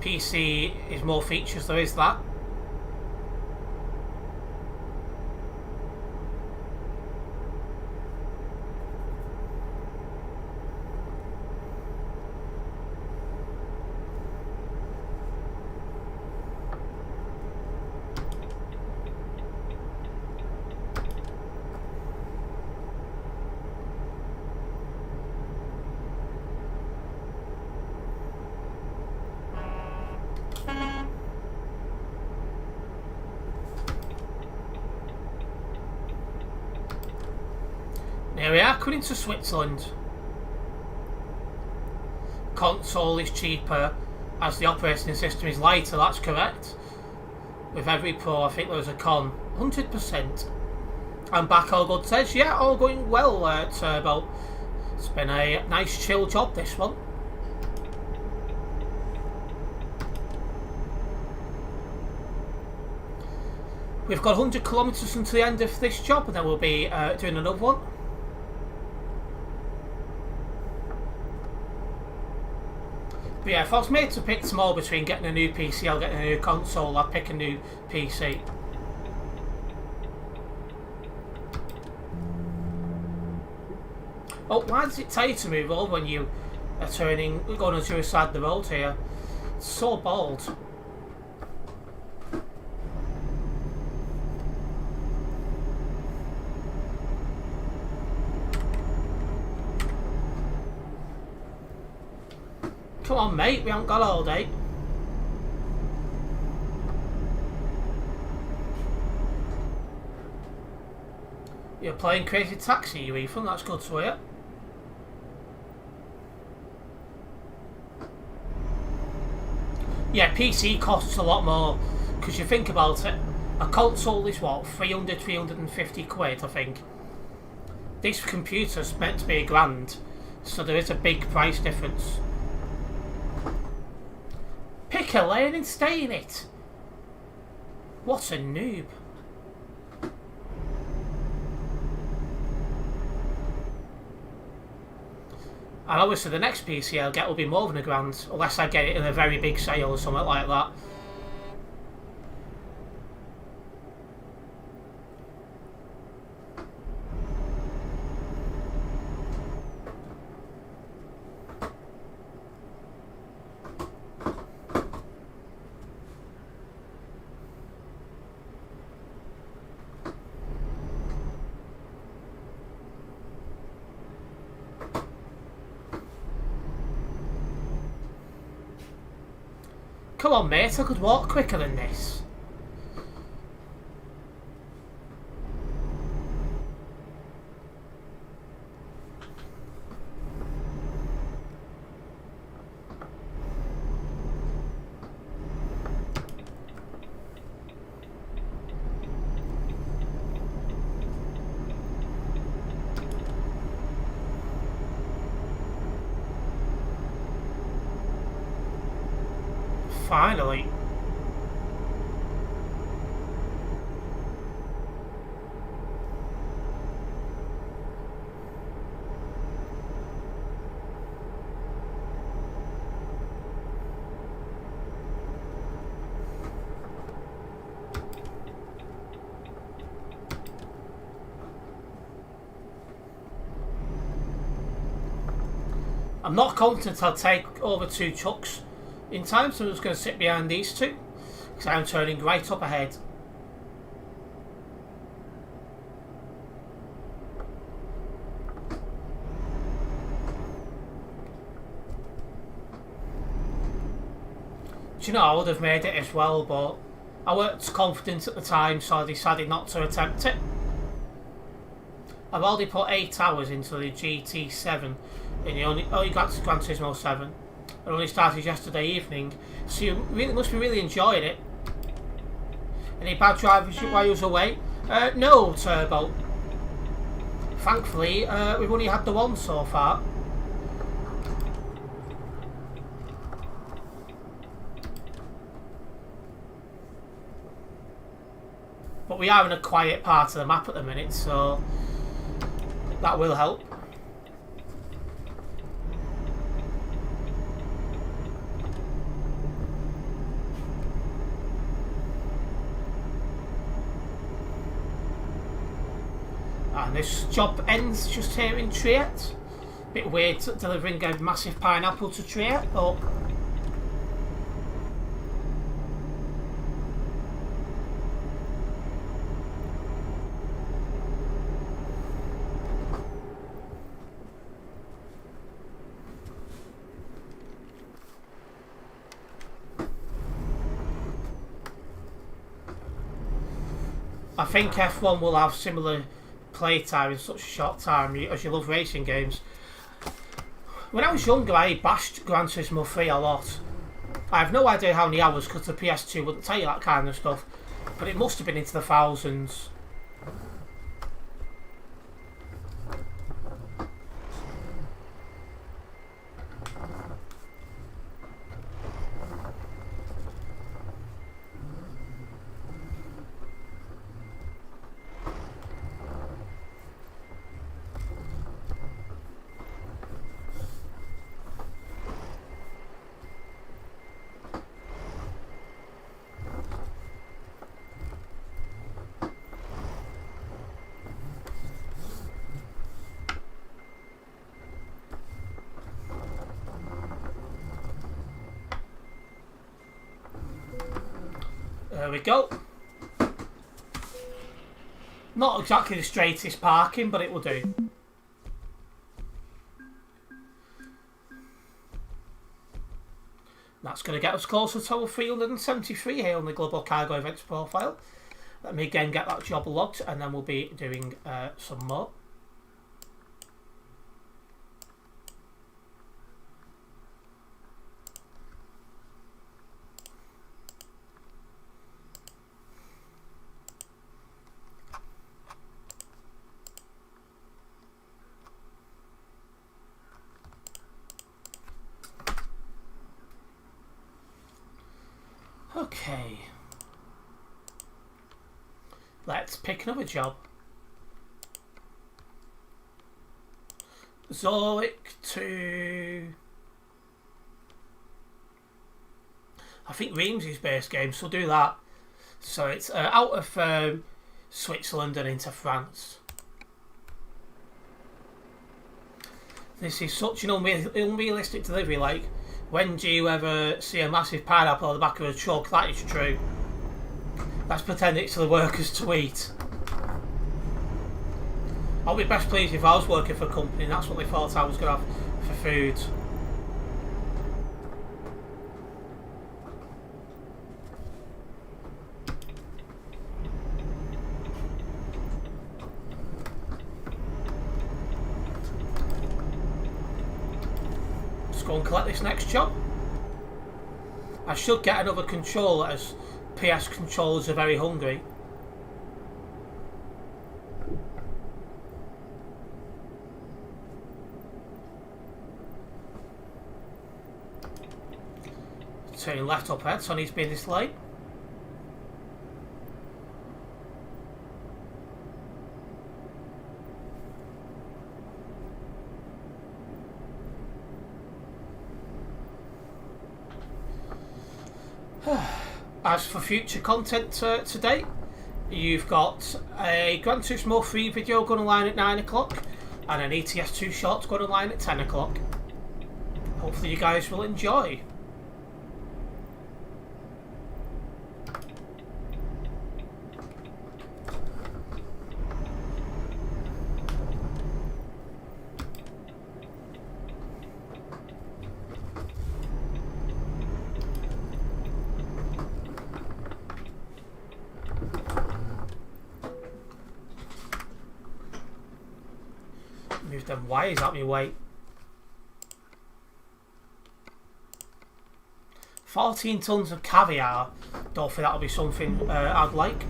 PC is more features, there is that. Here we are, coming into Switzerland. Console is cheaper as the operating system is lighter, that's correct. With every pro, I think there's a con. 100%. And back all good says, yeah, all going well, Turbo. It's been a nice chill job, this one. We've got 100 kilometres until the end of this job, and then we'll be doing another one. But yeah, if I was made to pick tomorrow between getting a new PC or getting a new console, I'd pick a new PC. Oh, why does it tell you to move over when you are going on the other side of the road here? It's so bold. Come on, mate, we haven't got all day. You're playing Crazy Taxi, you Ethan, that's good to hear. Yeah, PC costs a lot more, because you think about it, a console is what, 300, 350 quid, I think. This computer's meant to be £1,000, so there is a big price difference. Pick a lane and stay in it. What a noob. And obviously the next PC I'll get will be more than £1,000, unless I get it in a very big sale or something like that. Come on, mate, I could walk quicker than this. Finally. I'm not confident I'll take over 2 trucks in time, so I'm just going to sit behind these 2 because I'm turning right up ahead. Do you know, I would have made it as well, but I weren't confident at the time, so I decided not to attempt it. I've already put 8 hours into the GT7 in the only Gran Turismo 7. It only started yesterday evening, so you really must be really enjoying it. Any bad drivers while you was away? No, Turbo. Thankfully, we've only had the one so far. But we are in a quiet part of the map at the minute, so that will help. And this job ends just here in Triet. Bit weird delivering a massive pineapple to Triet, but I think F1 will have similar playtime in such a short time as you love racing games. When I was younger, I bashed Gran Turismo 3 a lot. I have no idea how many hours because the PS2 wouldn't tell you that kind of stuff, but it must have been into the thousands. There we go. Not exactly the straightest parking, but it will do. That's going to get us closer to 373 here on the Global Cargo Events profile. Let me again get that job logged and then we'll be doing some more. Okay, let's pick another job. Zurich to... I think Reims is base game, so do that. So it's out of Switzerland and into France. This is such an unrealistic delivery. Like, when do you ever see a massive pineapple on the back of a truck? That is true. Let's pretend it's for the workers to eat. I'll be best pleased if I was working for a company and that's what they thought I was going to have for food. Let's go and collect this next job. I should get another controller as PS controllers are very hungry. Turning left up ahead, so I need to be in this lane. As for future content today, you've got a Gran Turismo 3 video going online at 9 o'clock and an ETS2 short going online at 10 o'clock. Hopefully you guys will enjoy. Move them wires out my way. 14 tons of caviar. Don't think that'll be something I'd like.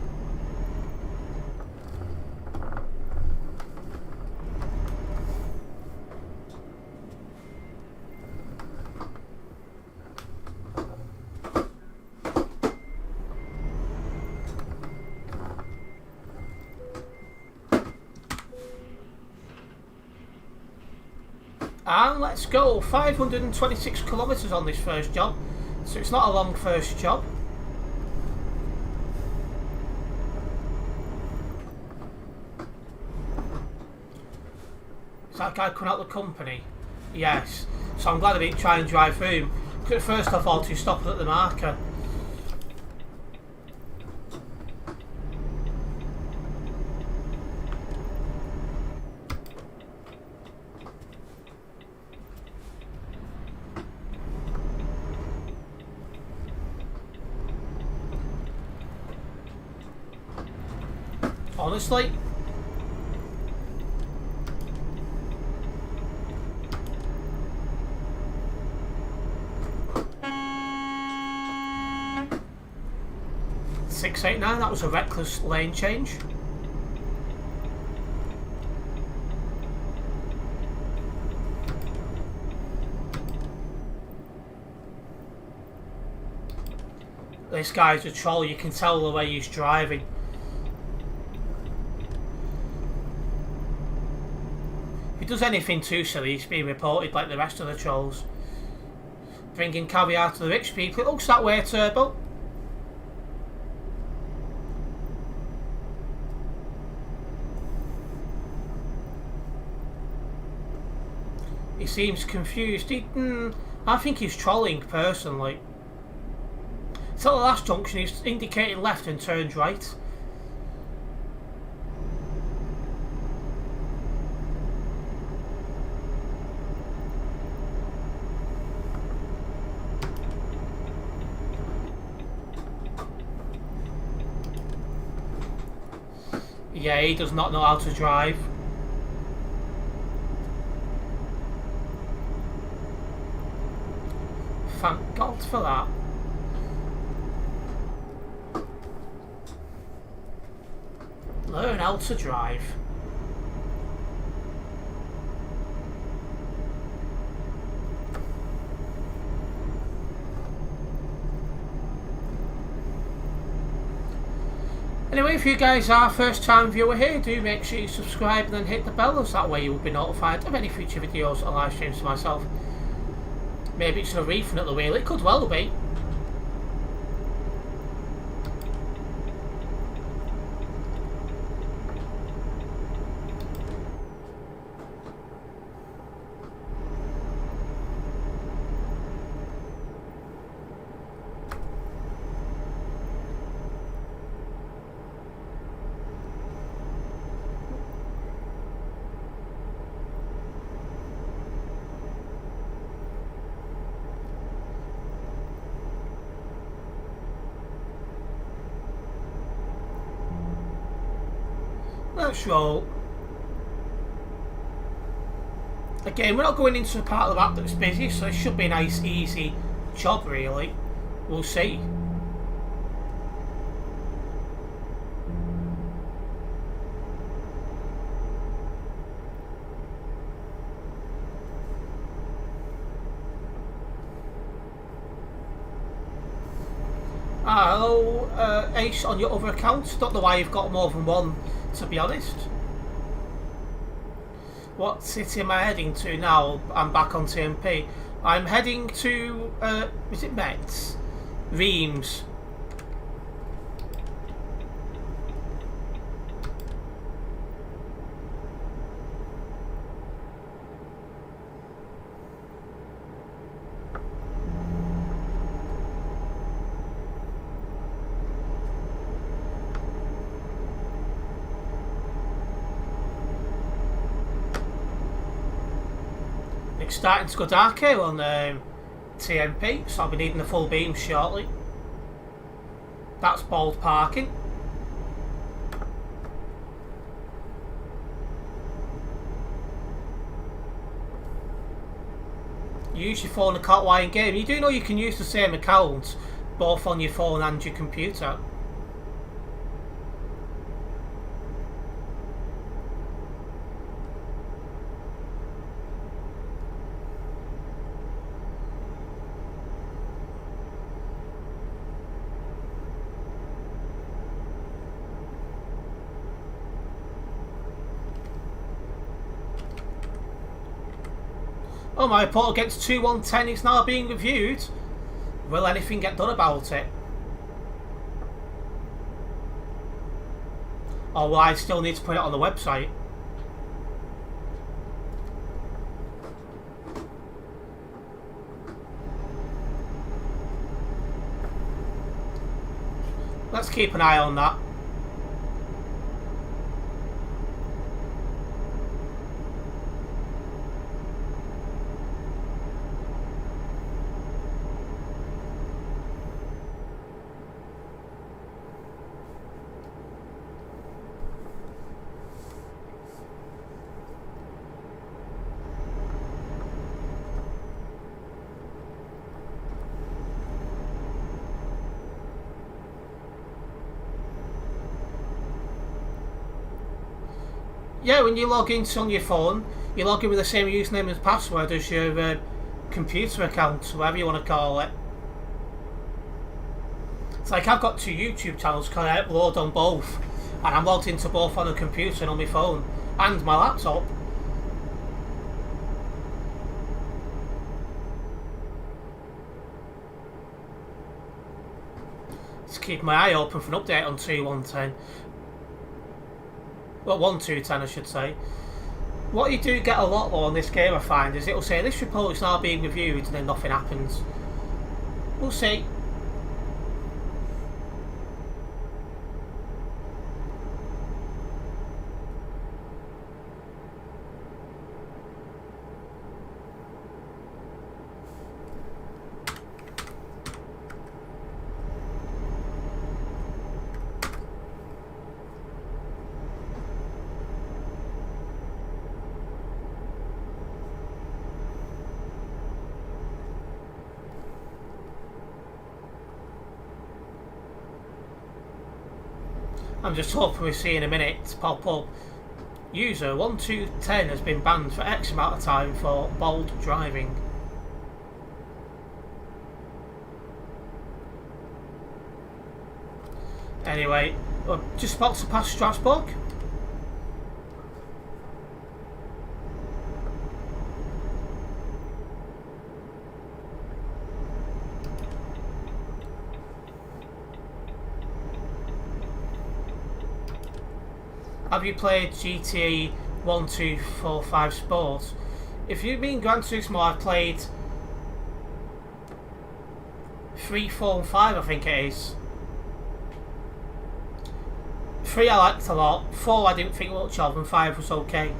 And let's go. 526 kilometres on this first job, so it's not a long first job. Is that guy coming out of the company? Yes. So I'm glad I didn't try and drive through him, because at first I thought he stopped at the marker. Honestly, .689, that was a reckless lane change. This guy's a troll, you can tell the way he's driving. If he does anything too silly, he's being reported like the rest of the trolls. Bringing caviar to the rich people. It looks that way, Turbo. He seems confused. I think he's trolling personally. Till the last junction, he's indicating left and turned right. Yeah, he does not know how to drive. Thank God for that. Learn how to drive. Anyway, if you guys are first time viewer here, do make sure you subscribe and then hit the bell, as that way you will be notified of any future videos or live streams to myself. Maybe it's a refund at the wheel, it could well be. Let's roll. Again, we're not going into a part of the map that's busy, so it should be a nice, easy job, really. We'll see. Hello, Ace, on your other account. Don't know why you've got more than one, to be honest. What city am I heading to now? I'm back on TMP. I'm heading to, is it Metz? Reims. It's starting to go dark here on TMP, so I'll be needing a full beam shortly. That's bold parking. Use your phone account while in game. You do know you can use the same account both on your phone and your computer. Oh, my report against 2110 is now being reviewed. Will anything get done about it? Or will I still need to put it on the website? Let's keep an eye on that. Yeah, when you log in on your phone, you log in with the same username and password as your computer account, whatever you want to call it. It's like I've got two YouTube channels because I upload on both, and I'm logged into both on the computer and on my phone, and my laptop. Just keep my eye open for an update on 2110. Well, 1210 I should say. What you do get a lot though on this game, I find, is it'll say this report is now being reviewed and then nothing happens. We'll see. I'm just hoping we see in a minute pop up. User 1210 has been banned for X amount of time for bold driving. Anyway, We're just about to pass Strasbourg. Have you played GTA 1, 2, 4, 5 Sport? If you mean Gran Turismo, I've played 3, 4 and 5, I think it is. 3 I liked a lot, 4 I didn't think much of, and 5 was okay.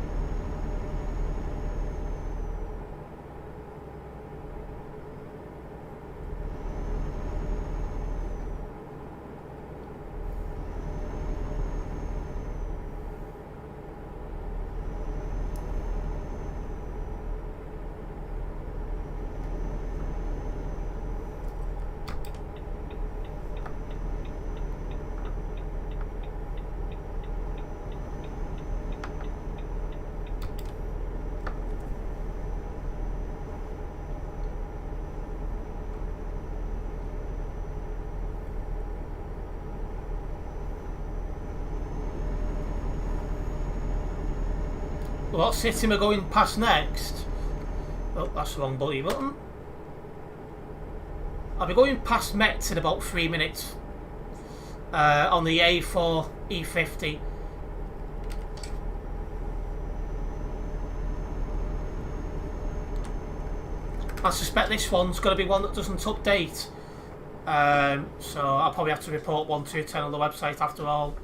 What city am I going past next? Oh, that's the wrong bloody button. I'll be going past Metz in about 3 minutes. On the A4 E50. I suspect this one's going to be one that doesn't update. So I'll probably have to report 1 to 10 on the website after all.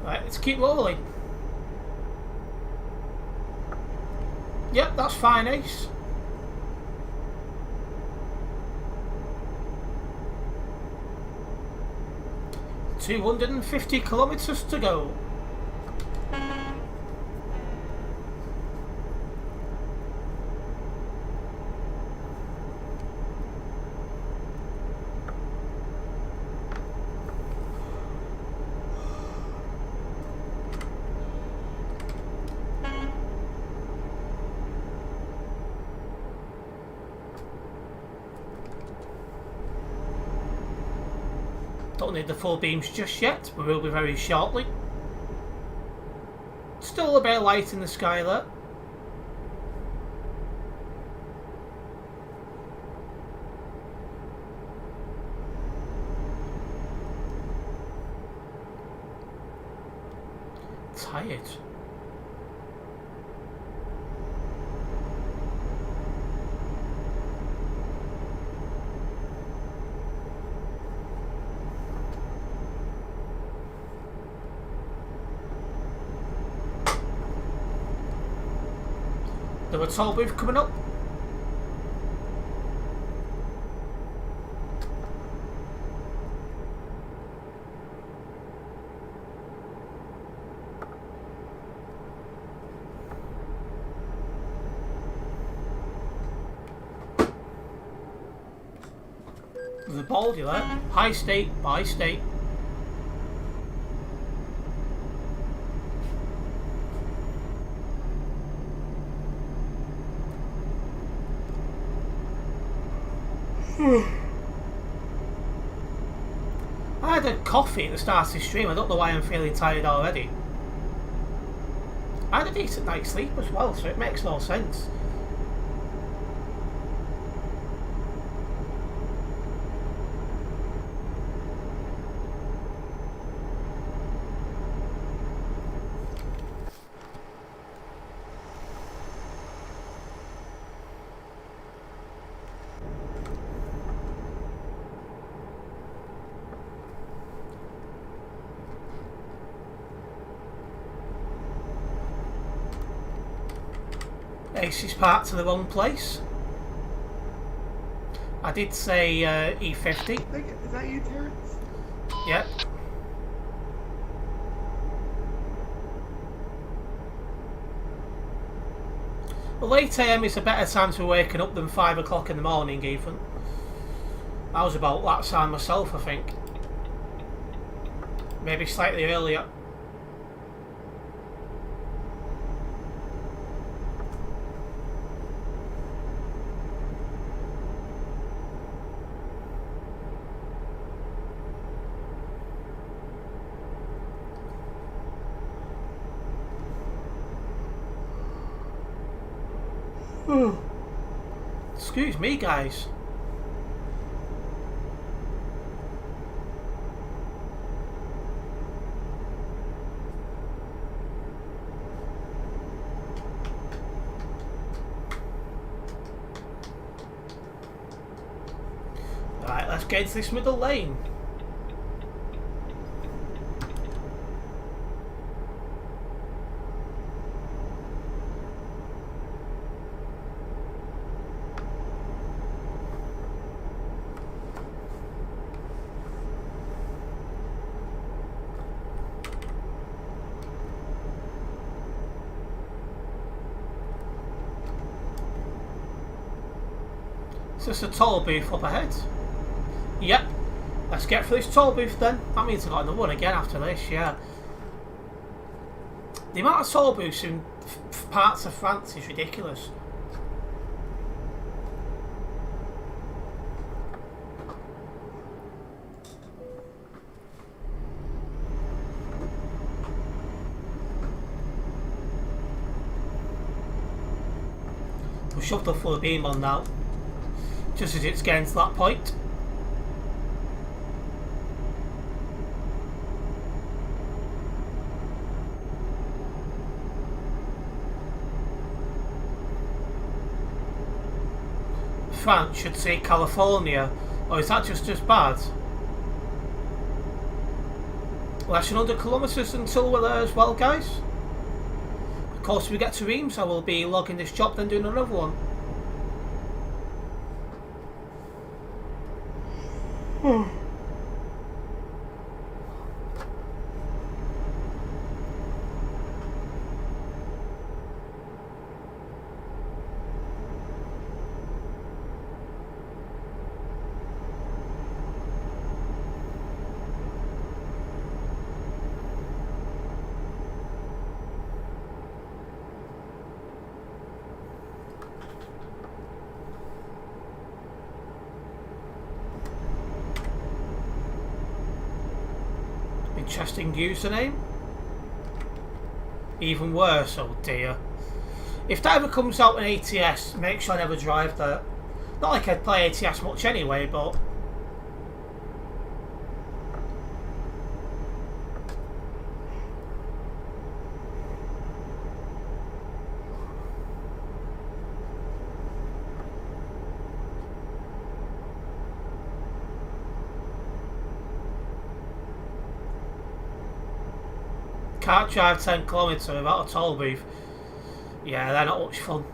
Right, let's keep rolling. Yep, that's fine, Ace. $250 kilometers to go. Don't need the full beams just yet, but will be very shortly. Still a bit of light in the sky there. Tired. There a toll booth coming up. The baldy there. High state, by state. I had a coffee at the start of the stream. I don't know why I'm feeling tired already. I had a decent night's sleep as well, so it makes no sense. Ace is parked to the wrong place. I did say E50. Is that you, Terence? Yep. Well, 8 AM is a better time to waking up than 5 o'clock in the morning even. I was about that time myself, I think. Maybe slightly earlier. Excuse me, guys. Right, let's get into this middle lane. Is this a toll booth up ahead? Yep. Let's get through this toll booth then. That means I've got another one again after this, yeah. The amount of toll booths in parts of France is ridiculous. We'll shove the full beam on now. Just as it's getting to that point. France should say California, or is that just as bad? Less than 100 kilometres until we're there as well, guys. Of course, if we get to Reims, I will be logging this job, then doing another one. Interesting username. Even worse, oh dear. If that ever comes out in ATS, make sure I never drive that. Not like I'd play ATS much anyway, but... Can't drive 10 kilometres without a toll booth. Yeah, they're not much fun.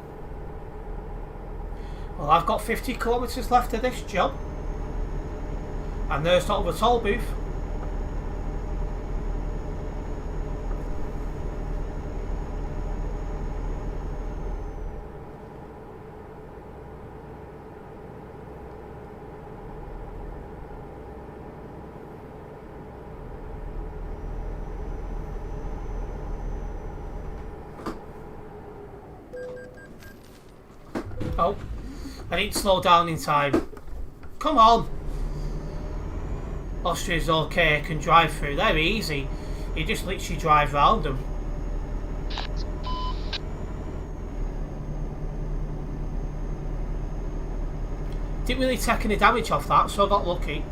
Well, I've got 50 kilometres left of this job. And there's not a toll booth. Oh, I need to slow down in time. Come on! Austria's okay, I can drive through. They're easy. You just literally drive round them. Didn't really take any damage off that, so I got lucky.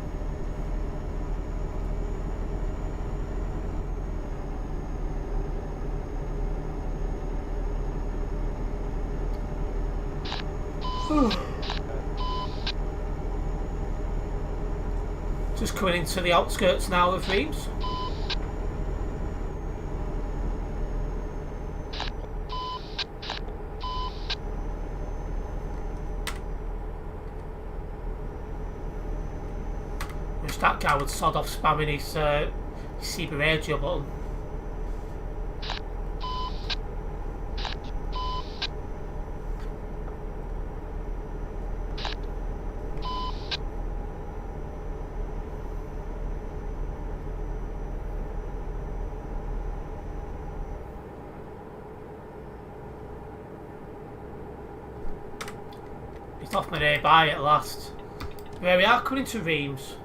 Just coming into the outskirts now of Reims. that guy would sod off spamming his CB radio button. He's off my nearby at last. There we are, coming to Reims.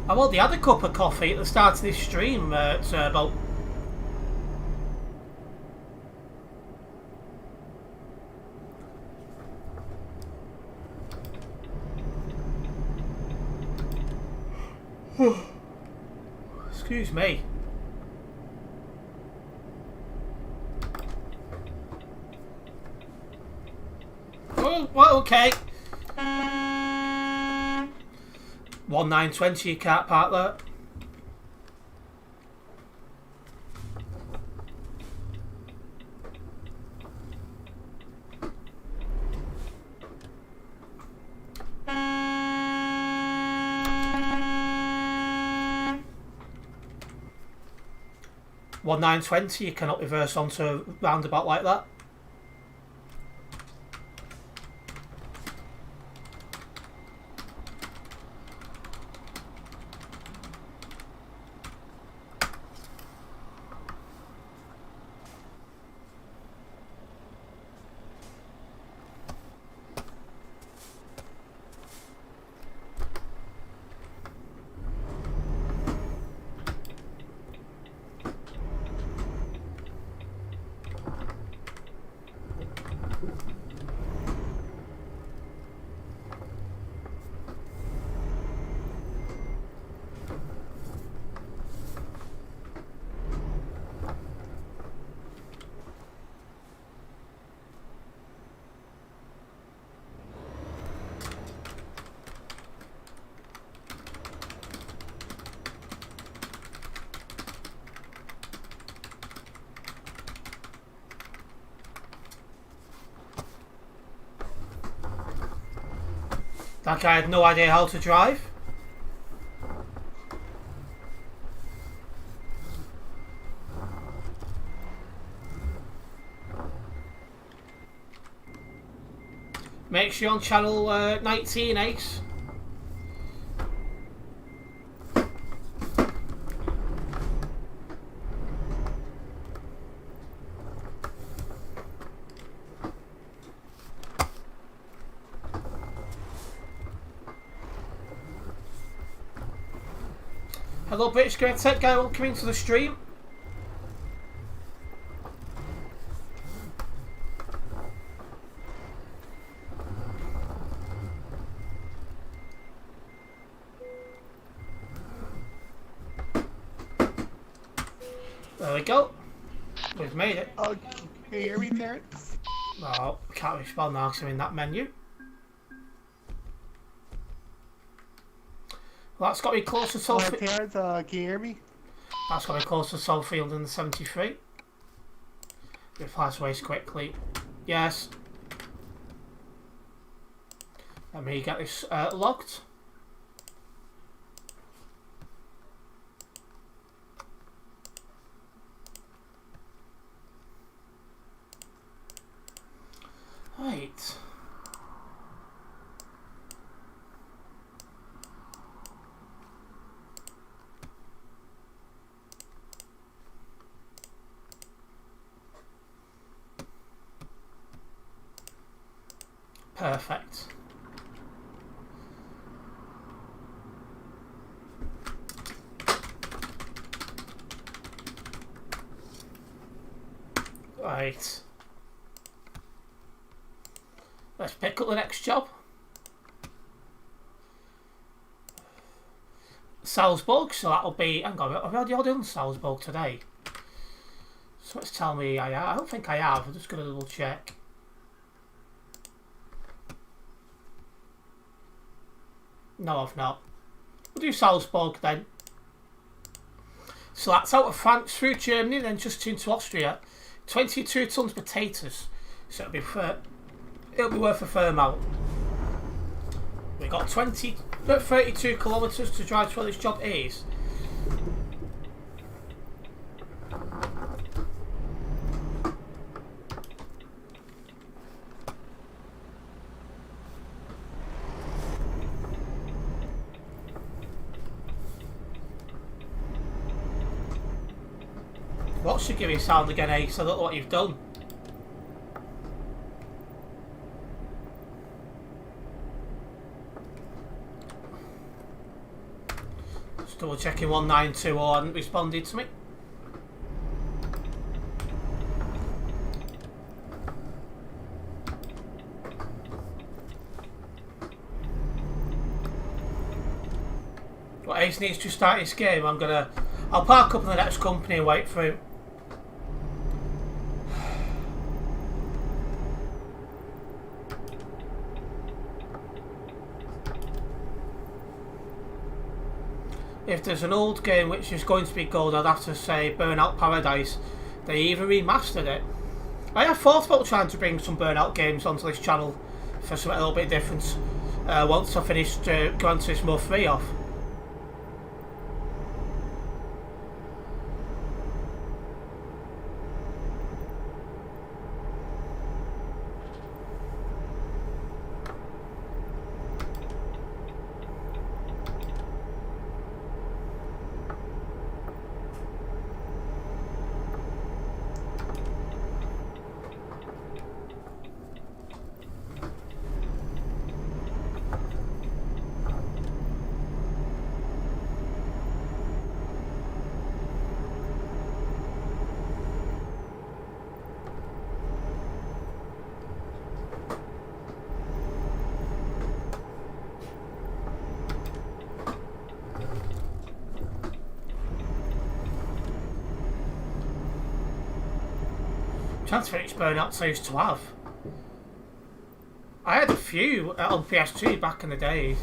I've already had a cup of coffee at the start of this stream, Turbo. Excuse me. Oh, well, okay. 1920, you can't park that. One 920, you cannot reverse onto a roundabout like that. That guy had no idea how to drive. Make sure you're on channel 19, Ace. Hello, British Great Tech Guy, welcome into the stream. There we go. We've made it. Oh, can you hear me, Terence? No, I can't respond now because I'm in that menu. Well, that's got me close to Salfield. Terence, can you hear me? That's got me close to Salfield in the 73. Reply to Ace quickly. Yes. Let me get this logged. Right. Perfect. Right. Let's pick up the next job. Salzburg, so that'll be... Hang on, have I already done Salzburg today? So it's telling me I have. I don't think I have. I'm just going to double check. No, I've not. We'll do Salzburg then. So that's out of France through Germany, then just into Austria. 22 tons potatoes. So it'll be worth a fair amount. We got 32 kilometres to drive to where this job is. What's your giving sound again, Ace? I don't know what you've done. Just double checking 192 hadn't responded to me. Well, Ace needs to start his game. I'll park up in the next company and wait for him. If there's an old game which is going to be gold, I'd have to say Burnout Paradise. They even remastered it. I have thought about trying to bring some Burnout games onto this channel for something a little bit different once I finished Gran Turismo 3 off. Chance for each Burnout I used to have. I had a few on PS2 back in the days.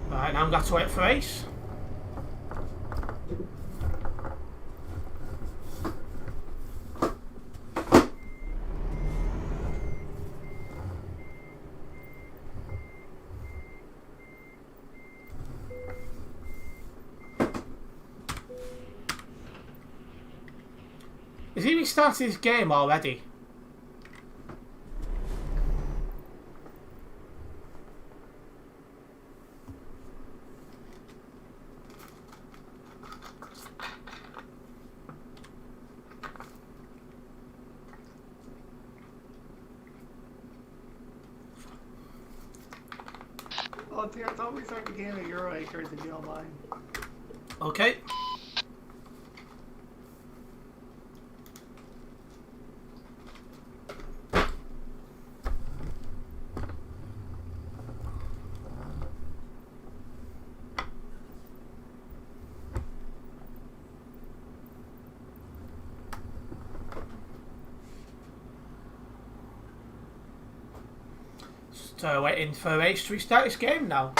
Right, now I'm going to wait for Ace. Has he restarted his game already? Oh, Terrence, I'll restart the game at Euro Acres if you don't mind. Okay. Just waiting for Ace to restart his game now.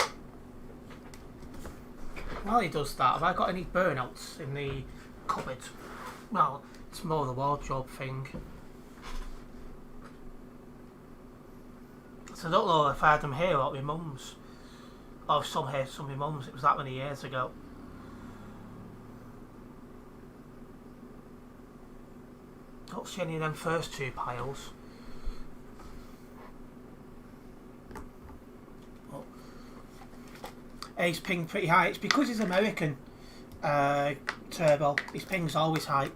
While he does that, have I got any burnouts in the cupboard? Well, it's more the wardrobe thing. So I don't know if I had them here or at my mum's. Or some here, some at my mum's. It was that many years ago. Don't see any of them first two piles. Oh. Ace ping pretty high. It's because he's American. Turbo. His ping's always high.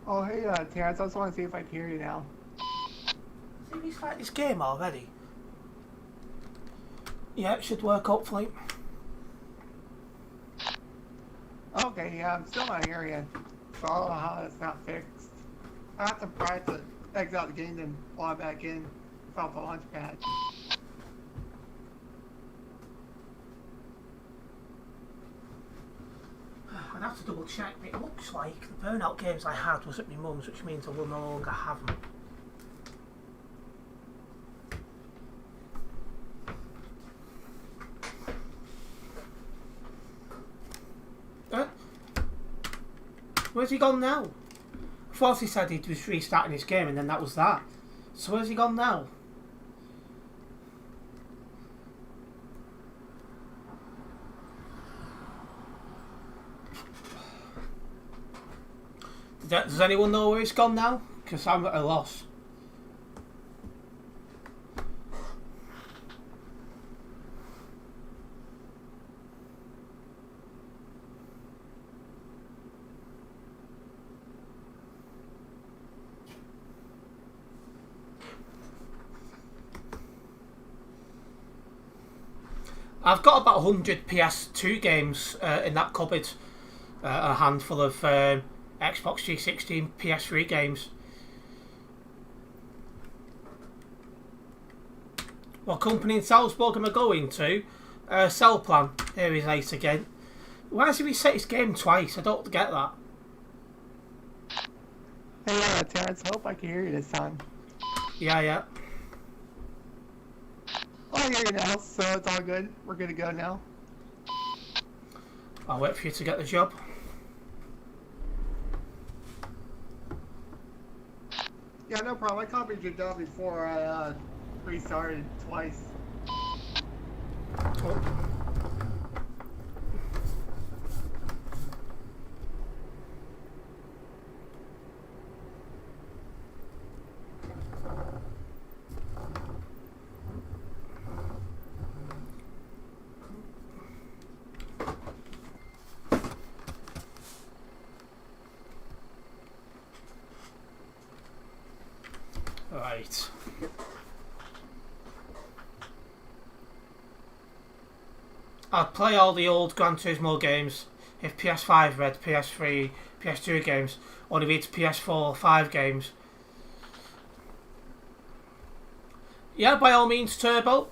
Oh, hey, Terrence, I just want to see if I can hear you now. Did he start this game already? Yeah, it should work hopefully. Okay, yeah, I'm still not hearing it. So I don't know how it's not fixed. I have to practice exit out the game and log back in without the launch pad. I'd have to double check, but it looks like the Burnout games I had was at my mum's, which means I will no longer have them. Where's he gone now? I thought he said he was restarting his game and then that was that. So where's he gone now? Does anyone know where he's gone now? Because I'm at a loss. I've got about 100 PS2 games in that cupboard. A handful of Xbox 360 and PS3 games. What company in Salzburg am I going to? Cellplan. Here he's late again. Why has he reset his game twice? I don't get that. Hey, Terence, hope I can hear you this time. Yeah. Oh, I hear you now, so it's all good. We're good to go now. I'll wait for you to get the job. Yeah, no problem. I copied your job before I restarted twice. Oh. Right. I'd play all the old Gran Turismo games if PS5 read PS3, PS2 games, or if it's PS4, 5 games. Yeah, by all means, Turbo.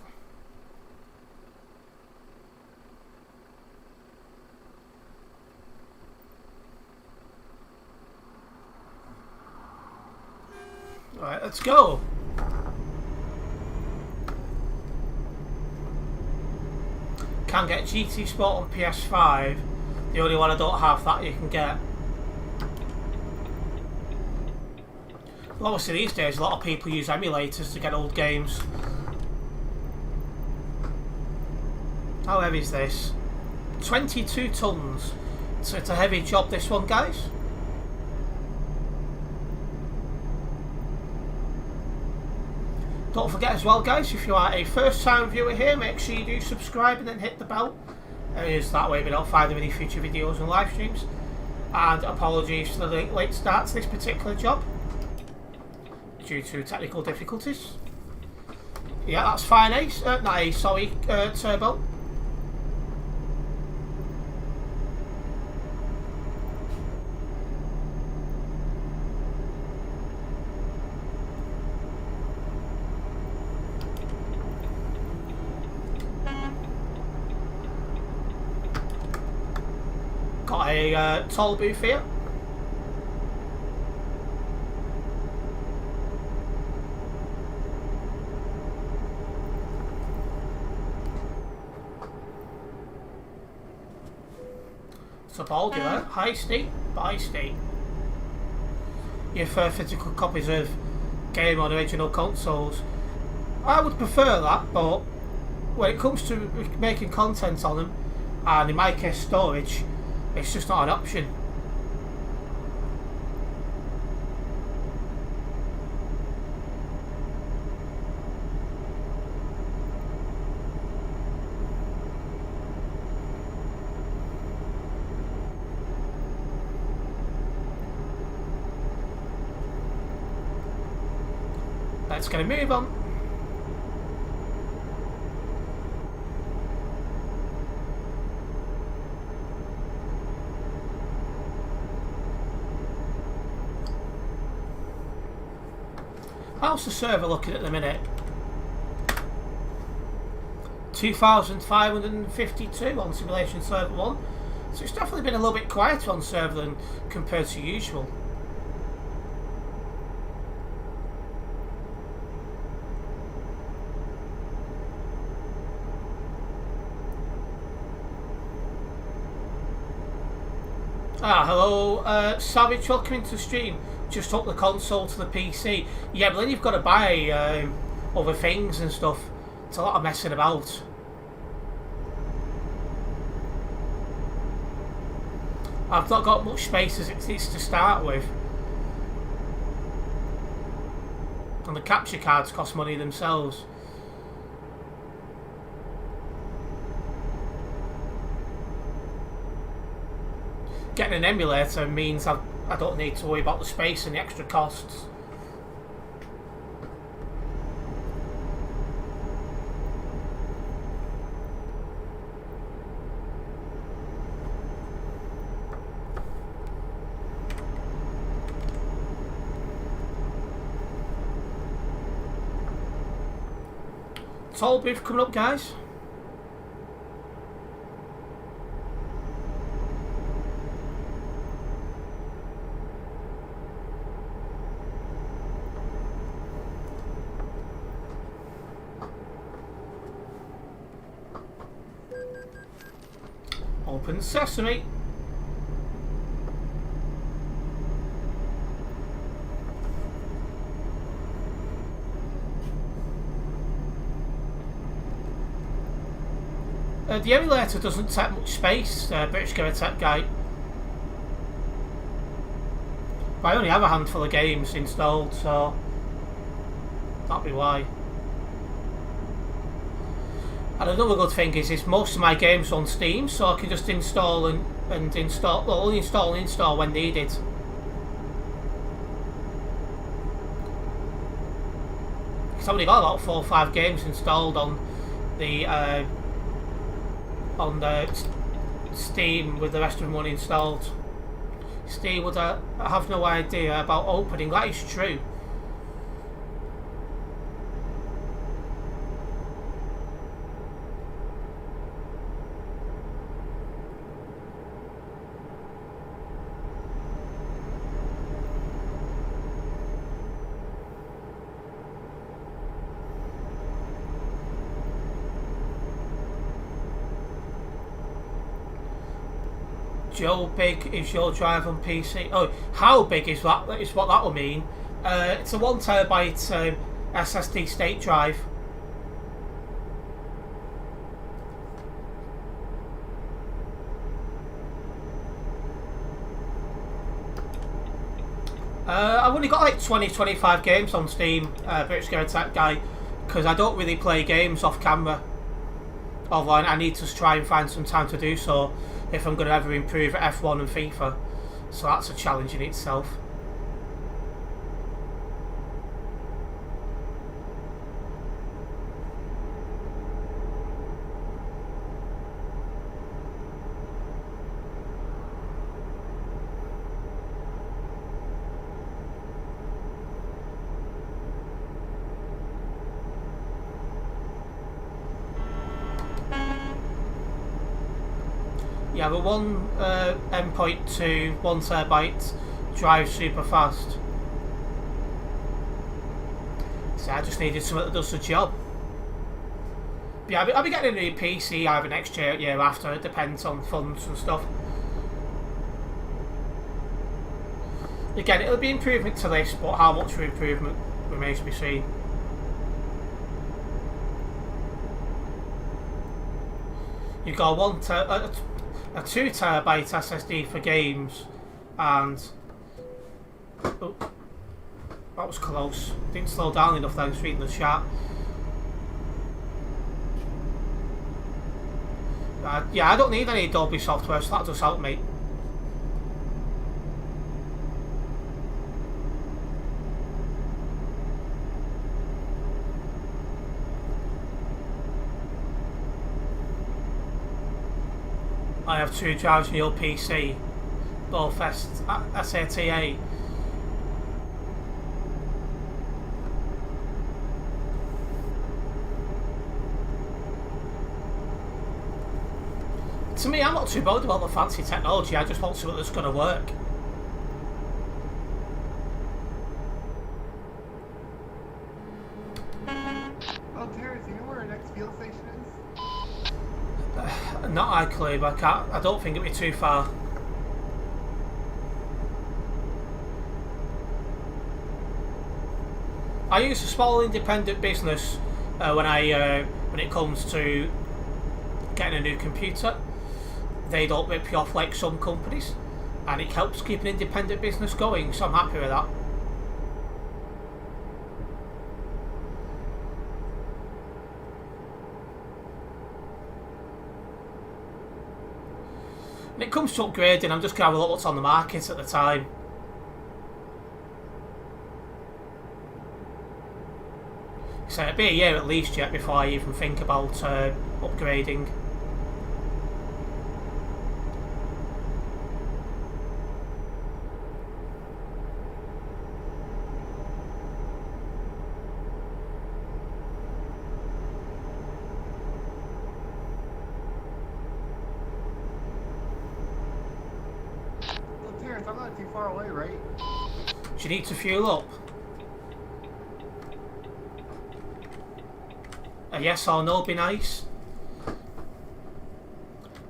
Right, let's go. Can get GT Sport on PS5. The only one I don't have that you can get. Well, obviously these days a lot of people use emulators to get old games. How heavy is this? 22 tons. So it's a heavy job, this one, guys. Don't forget as well, guys, if you are a first time viewer here, make sure you do subscribe and then hit the bell. That way we don't find any future videos and live streams. And apologies for the late start to this particular job due to technical difficulties. Yeah, that's fine, Ace. Not Ace, sorry, Turbo. Got a toll booth here. Subaldia, high state, buy state. Your physical copies of game on original consoles. I would prefer that, but when it comes to making content on them, and in my case storage, it's just not an option. Let's get a move on. How's the server looking at the minute? 2,552 on Simulation Server 1. So it's definitely been a little bit quieter on server than compared to usual. Hello, Savage, welcome into the stream. Just up the console to the PC. Yeah, but then you've got to buy other things and stuff. It's a lot of messing about. I've not got much space as it is to start with. And the capture cards cost money themselves. Getting an emulator means I don't need to worry about the space and the extra costs. Tall booth coming up, guys. Open sesame. The emulator doesn't take much space, British Gamer Tech Guy. But I only have a handful of games installed, so that'll be why. And another good thing is most of my games on Steam, so I can just install and install, well, only install and install when needed. Because I've only got about 4 or 5 games installed on the Steam with the rest of them uninstalled. Steam would have no idea about opening, that is true. Joe big is your drive on PC? Oh, how big is that? Is what that will mean. It's a 1 terabyte SSD state drive. I've only got like 20-25 games on Steam, British Gamer Tech Guy, because I don't really play games off camera. Although I need to try and find some time to do so if I'm going to ever improve at F1 and FIFA. So that's a challenge in itself. Yeah, but one M.2 1 terabyte drive super fast. So I just needed something that does the job. But yeah, I'll be getting a new PC either next year or year after. It depends on funds and stuff. Again, it'll be improvement to this, but how much of improvement remains to be seen. You've got a 2 terabyte SSD for games, and oh, that was close. Didn't slow down enough then, I was reading the chat. Yeah, I don't need any Dolby software, so that does help me. I have 2 drives in your PC, both SATA. To me, I'm not too bothered about the fancy technology, I just want something that's going to work. Oh, Terence, you know where our next fuel station is? Not a clue, but I don't think it'll be too far. I use a small independent business when it comes to getting a new computer. They don't rip you off like some companies, and it helps keep an independent business going, so I'm happy with that. When it comes to upgrading, I'm just going to have a look what's on the market at the time. So it'll be a year at least yet before I even think about upgrading. Well, Terrence, I'm not too far away, right? Do you need to fuel up? A yes or no be nice.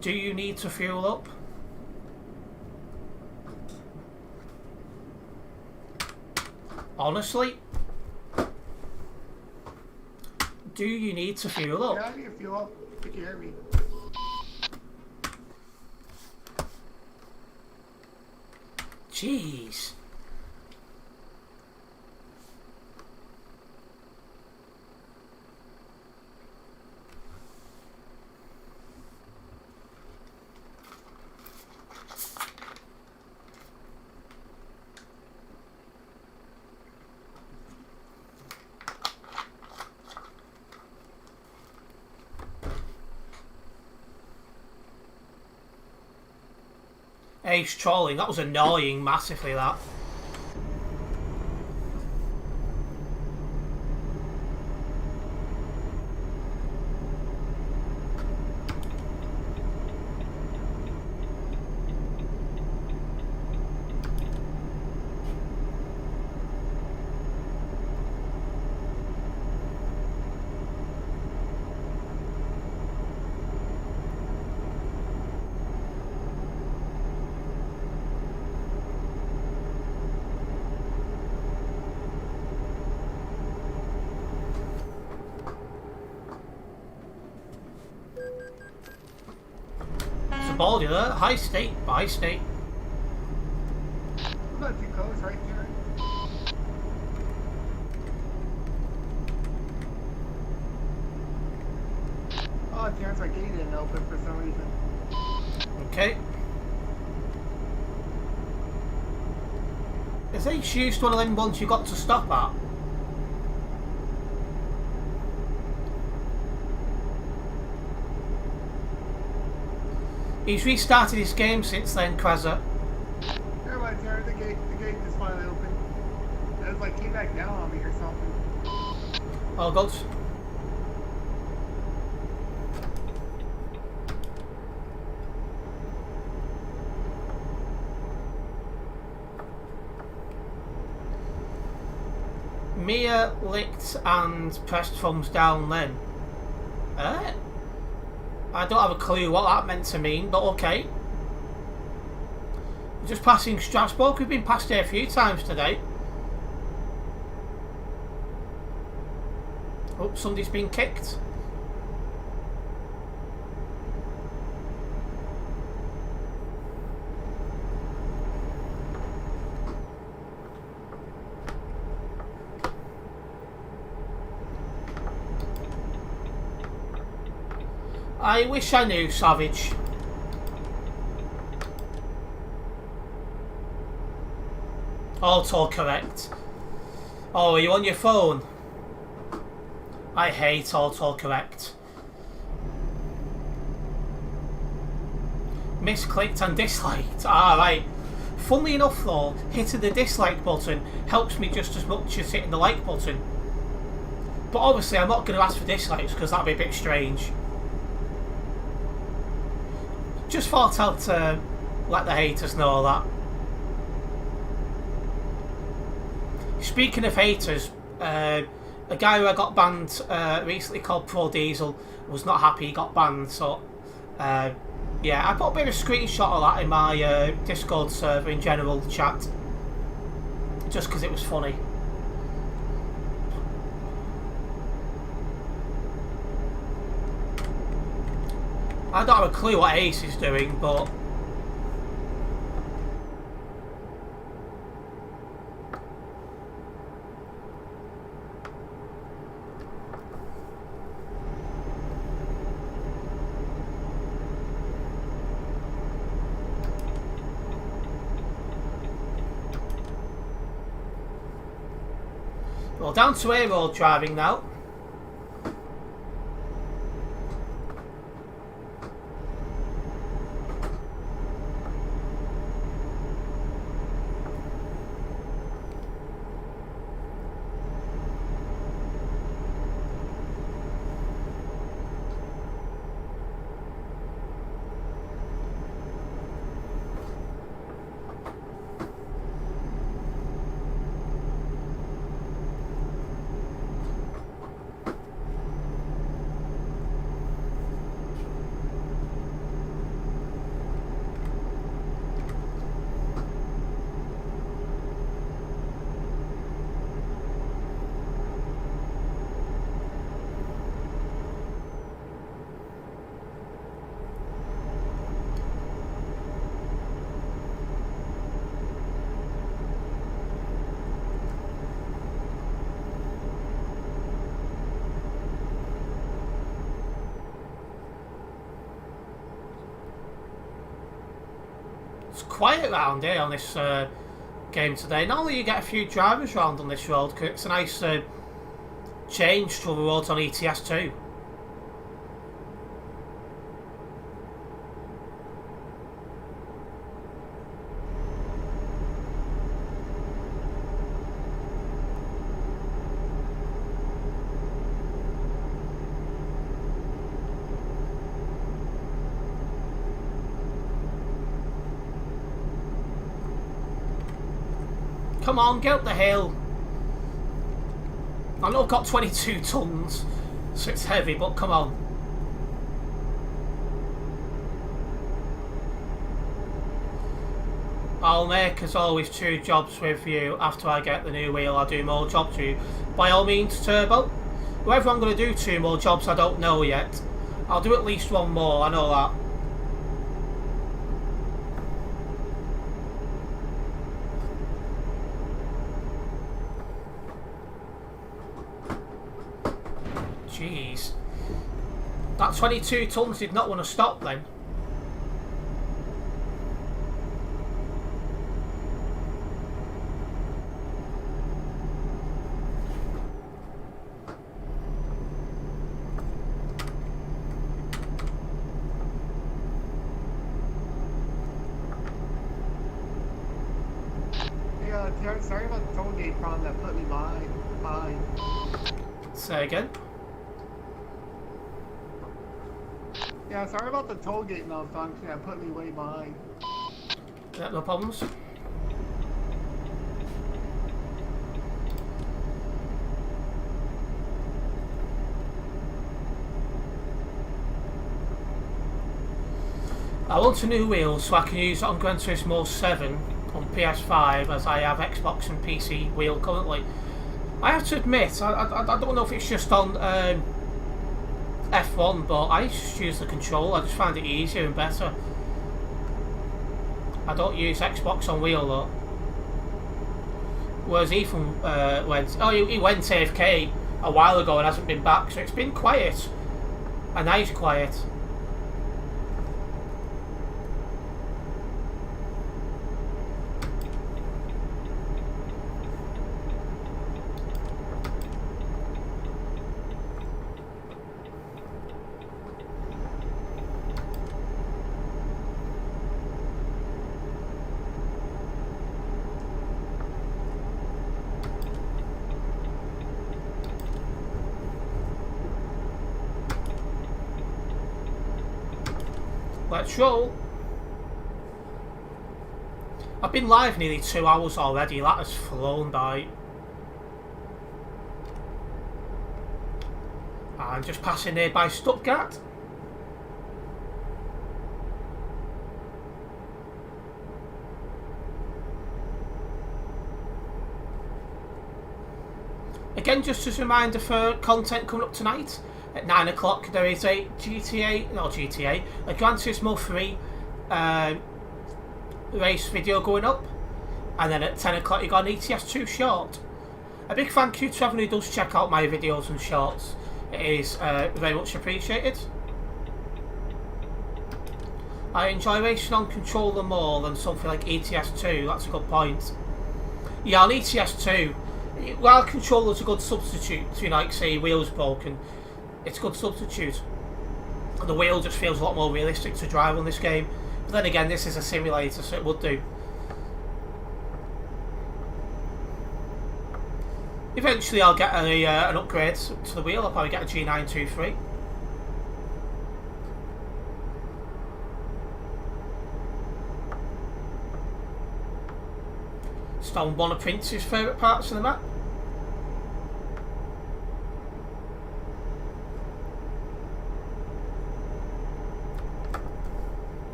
Do you need to fuel up? Honestly? Do you need to fuel up? Yeah, I need to fuel up. You can hear me. Jeez. Ace trolling, that was annoying massively, that. Baldy there, high state, high state. I'm not too close, right, Terrence? Oh, Terrence, my gate didn't open for some reason. Okay. Is Ace used one of them ones you got to stop at? He's restarted his game since then, Krazza. Never mind, Terrence, the gate just finally opened. It was like came back down on me or something. Oh, God. Mia licked and pressed thumbs down then. I don't have a clue what that meant to mean, but okay. Just passing Strasbourg, we've been past here a few times today. Oh, somebody's been kicked. I wish I knew, Savage. Autocorrect. Oh, are you on your phone? I hate autocorrect. Misclicked and disliked. Right. Funnily enough though, hitting the dislike button helps me just as much as hitting the like button. But obviously I'm not going to ask for dislikes because that'd be a bit strange. just thought I'd let the haters know that. Speaking of haters, a guy who I got banned recently called Pro Diesel was not happy he got banned, so yeah, I put a bit of a screenshot of that in my Discord server in general chat, just because it was funny. I don't have a clue what Ace is doing, but well, down to A-road driving now. It's quiet around here on this game today. Normally you get a few drivers around on this road because it's a nice change to other roads on ETS2. Come on, get up the hill. I know I've got 22 tons, so it's heavy, but come on. I'll make, as always, 2 jobs with you. After I get the new wheel, I'll do more jobs with you. By all means, Turbo. Whether I'm going to do 2 more jobs, I don't know yet. I'll do at least 1 more, I know that. Jeez. That 22 tons did not want to stop then. Yeah, Terence, sorry about the toll gate problem that put me behind. Say again? Yeah, sorry about the toll gate malfunction that put me way behind. Yeah, no problems. I want a new wheel so I can use it on Gran Turismo 7 on PS5 as I have Xbox and PC wheel currently. I have to admit, I don't know if it's just on F1, but I just use the control. I just find it easier and better. I don't use Xbox on wheel though. Whereas Ethan went, oh, he went AFK a while ago and hasn't been back, so it's been quiet. A nice quiet. Let's roll. I've been live nearly 2 hours already. That has flown by. And just passing nearby Stuttgart. Again, just as a reminder for content coming up tonight, at 9 o'clock there is a a Gran Turismo 3 race video going up, and then at 10 o'clock you got an ETS2 short. A big thank you to everyone who does check out my videos and shorts. It is very much appreciated. I enjoy racing on controller more than something like ETS2, that's a good point. Yeah, on ETS2, while controller's a good substitute, you know, like say wheels broken, it's a good substitute. The wheel just feels a lot more realistic to drive on this game. But then again, this is a simulator, so it would do. Eventually I'll get an upgrade to the wheel. I'll probably get a G923. Stone one of Prince's favourite parts of the map.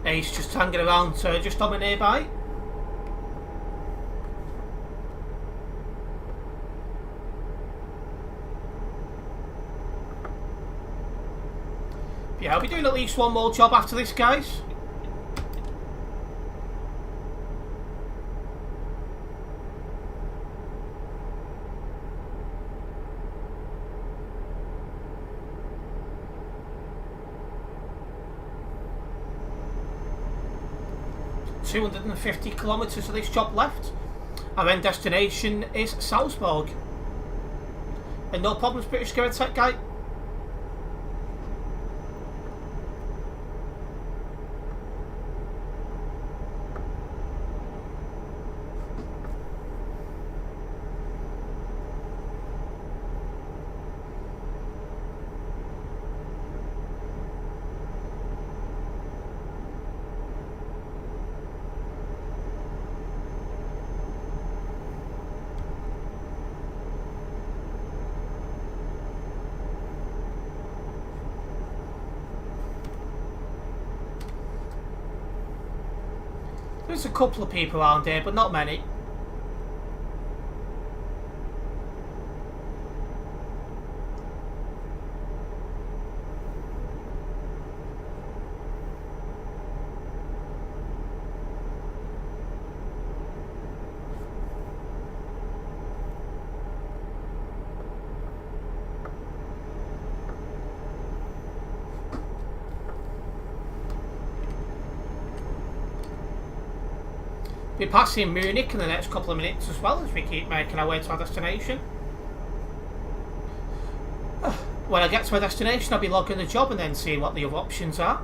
Ace just hanging around just on me nearby. Yeah, I'll be doing at least one more job after this, guys. $250 kilometres of this job left. Our end destination is Salzburg. And no problems, British Garage Tech guy. There's a couple of people around here, but not many. Be passing Munich in the next couple of minutes as well as we keep making our way to our destination. When I get to my destination, I'll be logging the job and then seeing what the other options are.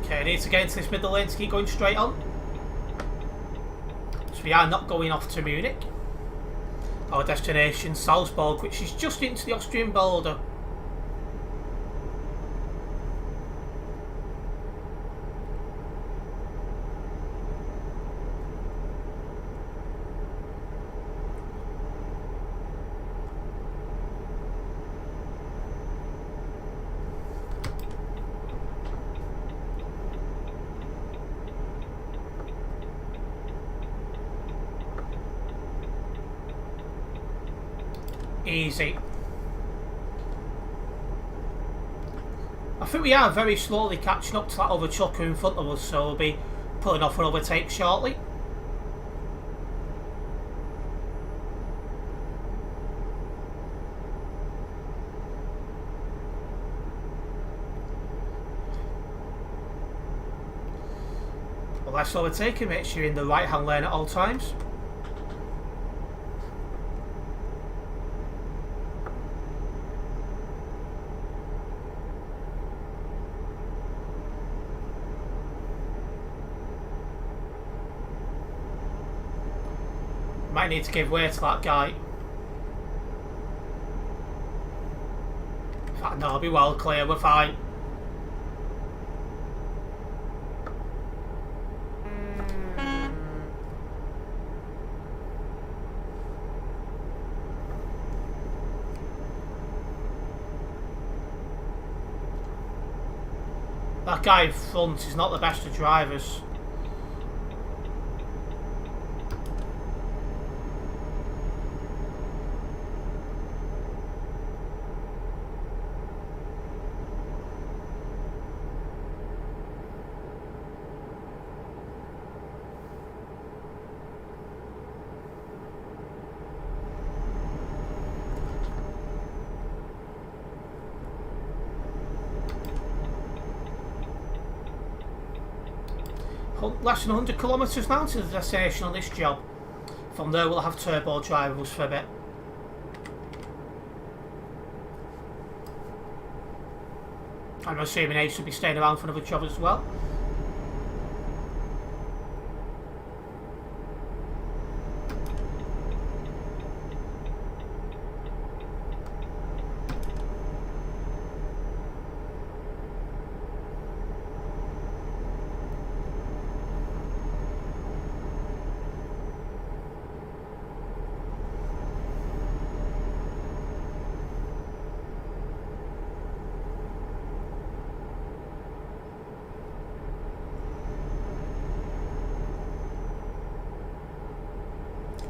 Okay, I need to get into this middle lane to keep going straight on. So we are not going off to Munich. Our destination, Salzburg, which is just into the Austrian border. Easy. I think we are very slowly catching up to that other trucker in front of us, so we'll be pulling off an overtake shortly. Well, let's overtake him. Make sure you're in the right hand lane at all times. Might need to give way to that guy. In fact, no, I'll be well clear, we're fine. That guy in front is not the best of drivers. Less than 100 kilometres now to the destination on this job. From there we'll have turbo drivers for a bit. I'm assuming Ace will be staying around for another job as well.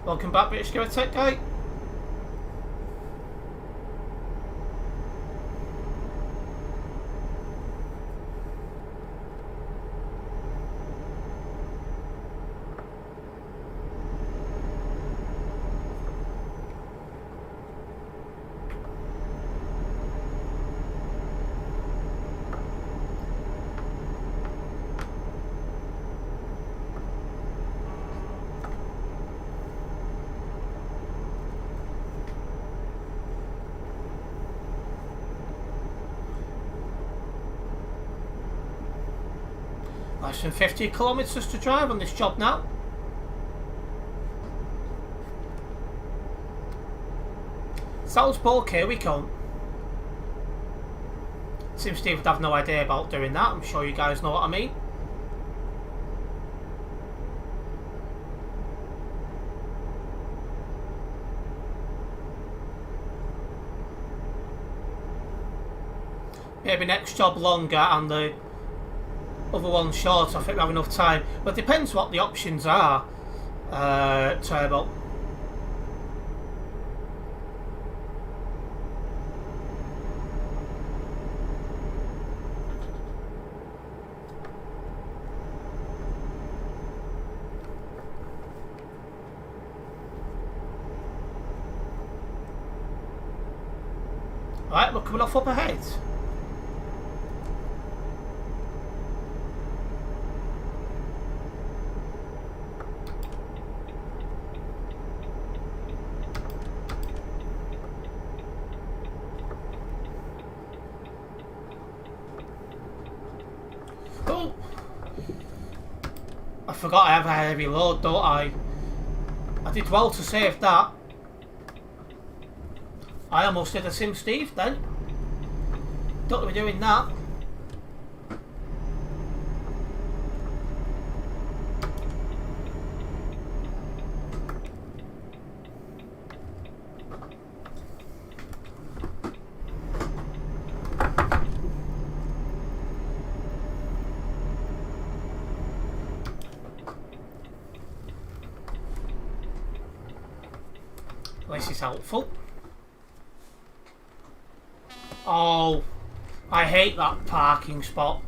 Welcome back, British Go Tech Guy. Less than 50 kilometres to drive on this job now. Salzburg, here we come. Seems Steve would have no idea about doing that. I'm sure you guys know what I mean. Maybe next job longer and the other one short. I think we have enough time, but it depends what the options are. Turbo. Right, we're coming off up ahead. Oh! I forgot I have a heavy load, don't I? I did well to save that. I almost did a Sim Steve then. Don't know we're doing that. This is helpful. Oh, I hate that parking spot.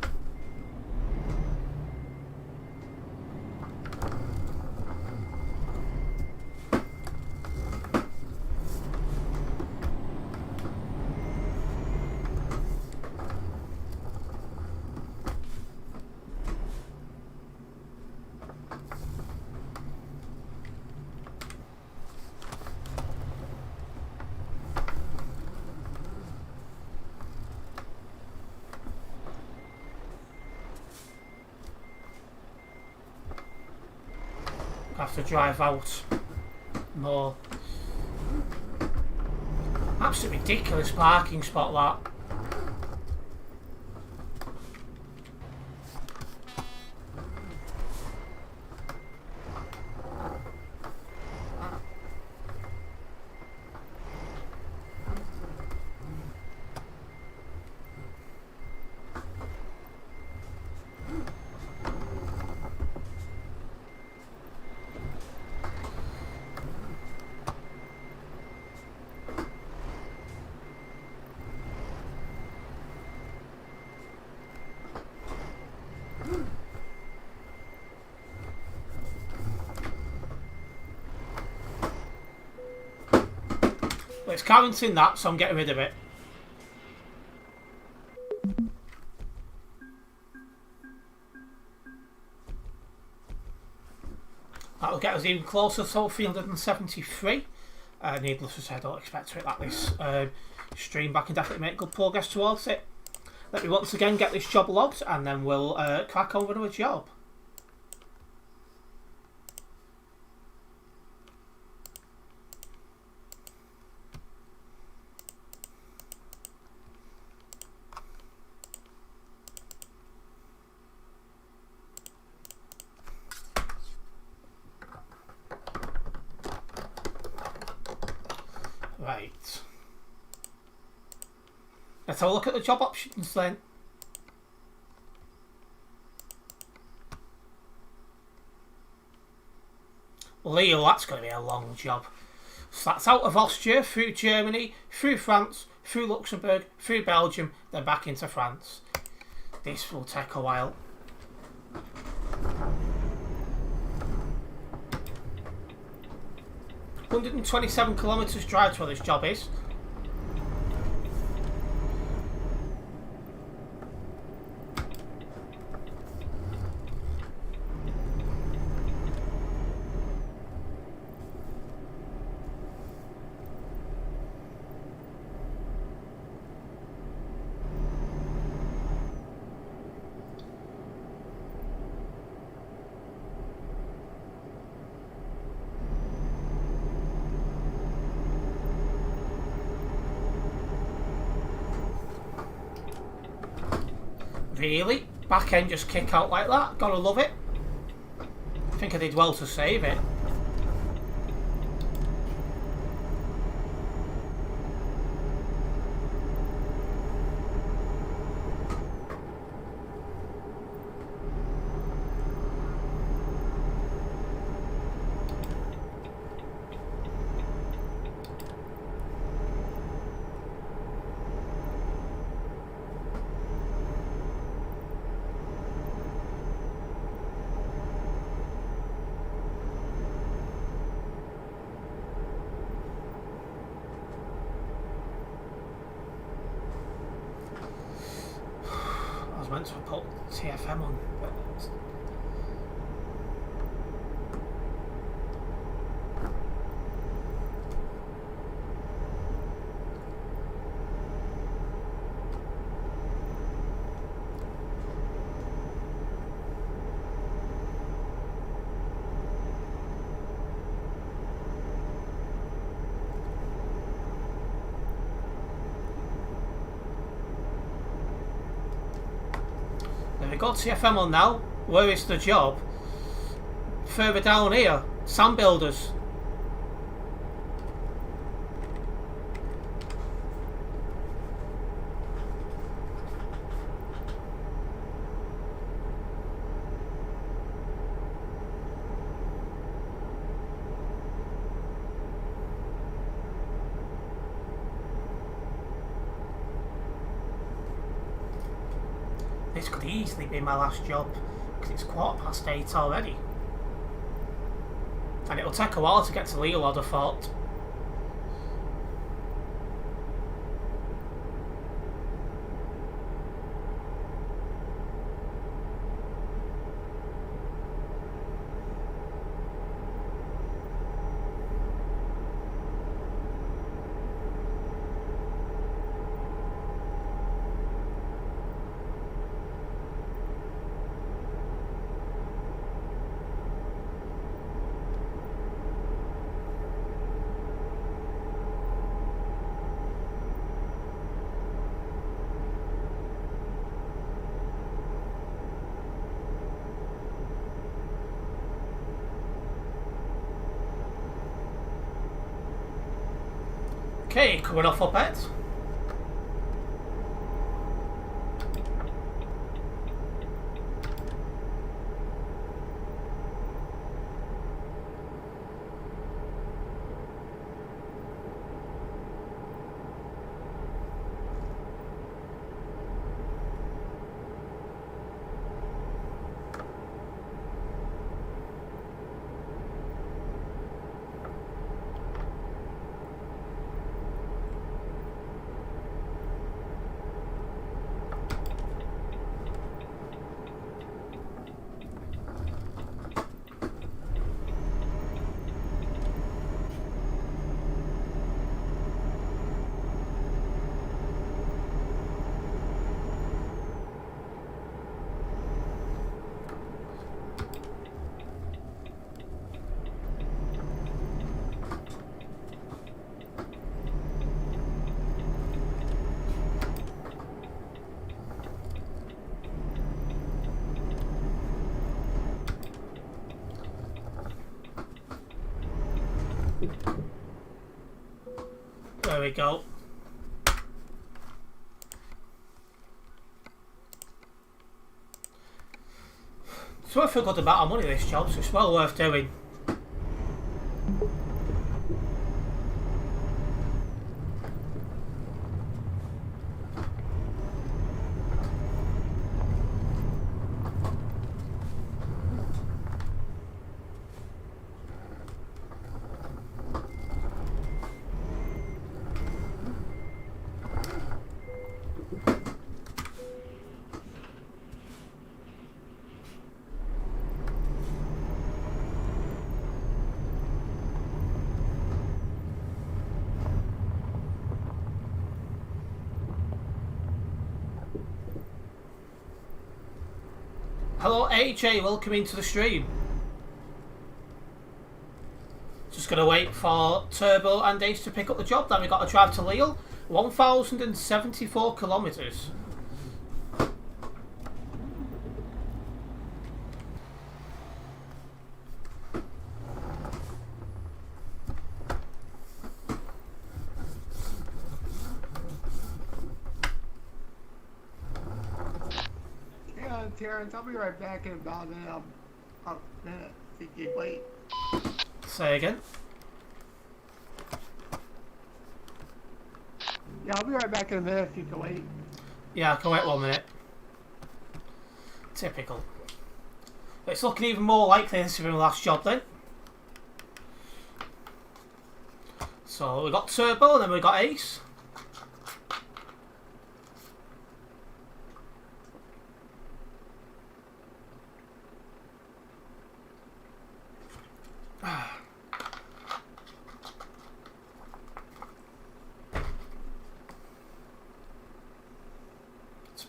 I have to drive out more. Absolutely ridiculous parking spot, that. But it's counting that, so I'm getting rid of it. That'll get us even closer, so 373. Needless to say, I don't expect to hit that this stream, but I can definitely make good progress towards it. Let me once again get this job logged, and then we'll crack on with a job. Right. Let's have a look at the job options then. Lille, that's going to be a long job. So that's out of Austria, through Germany, through France, through Luxembourg, through Belgium, then back into France. This will take a while. £127 kilometres drive to where this job is. Really? Back end just kick out like that? Gotta love it. I think I did well to save it. I was meant to put TFM on, but there we go, TFM on now. Where is the job? Further down here, sand builders. This could easily be my last job, because it's 8:15 already. And it'll take a while to get to Lille, I'd have thought. Okay, coming off up ahead. There we go. It's worth a good amount of money, this job, so it's well worth doing. Hello AJ, welcome into the stream. Just gonna wait for Turbo and Ace to pick up the job. Then we got to drive to Lille, 1,074 kilometres. Terence, I'll be right back in about a minute. If you wait. Say again. Yeah, I'll be right back in a minute if you can wait. Yeah, I can wait 1 minute. Typical. It's looking even more likely this will be my last job then. So we got Turbo and then we got Ace.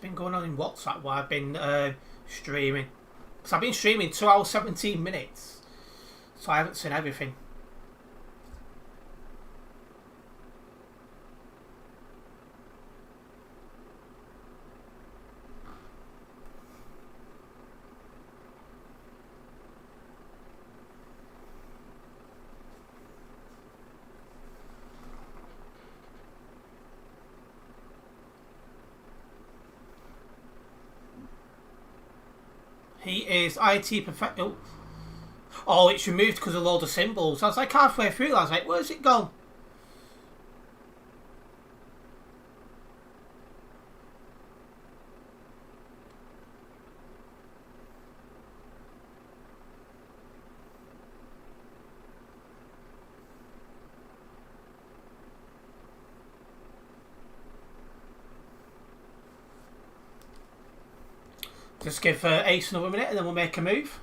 Been going on in WhatsApp while I've been streaming, because I've been streaming 2 hours 17 minutes, so I haven't seen everything. He is IT perfect. Oh, it's removed because of a load of symbols. I was like halfway through, I was like, where's it gone? Just give Ace another minute and then we'll make a move.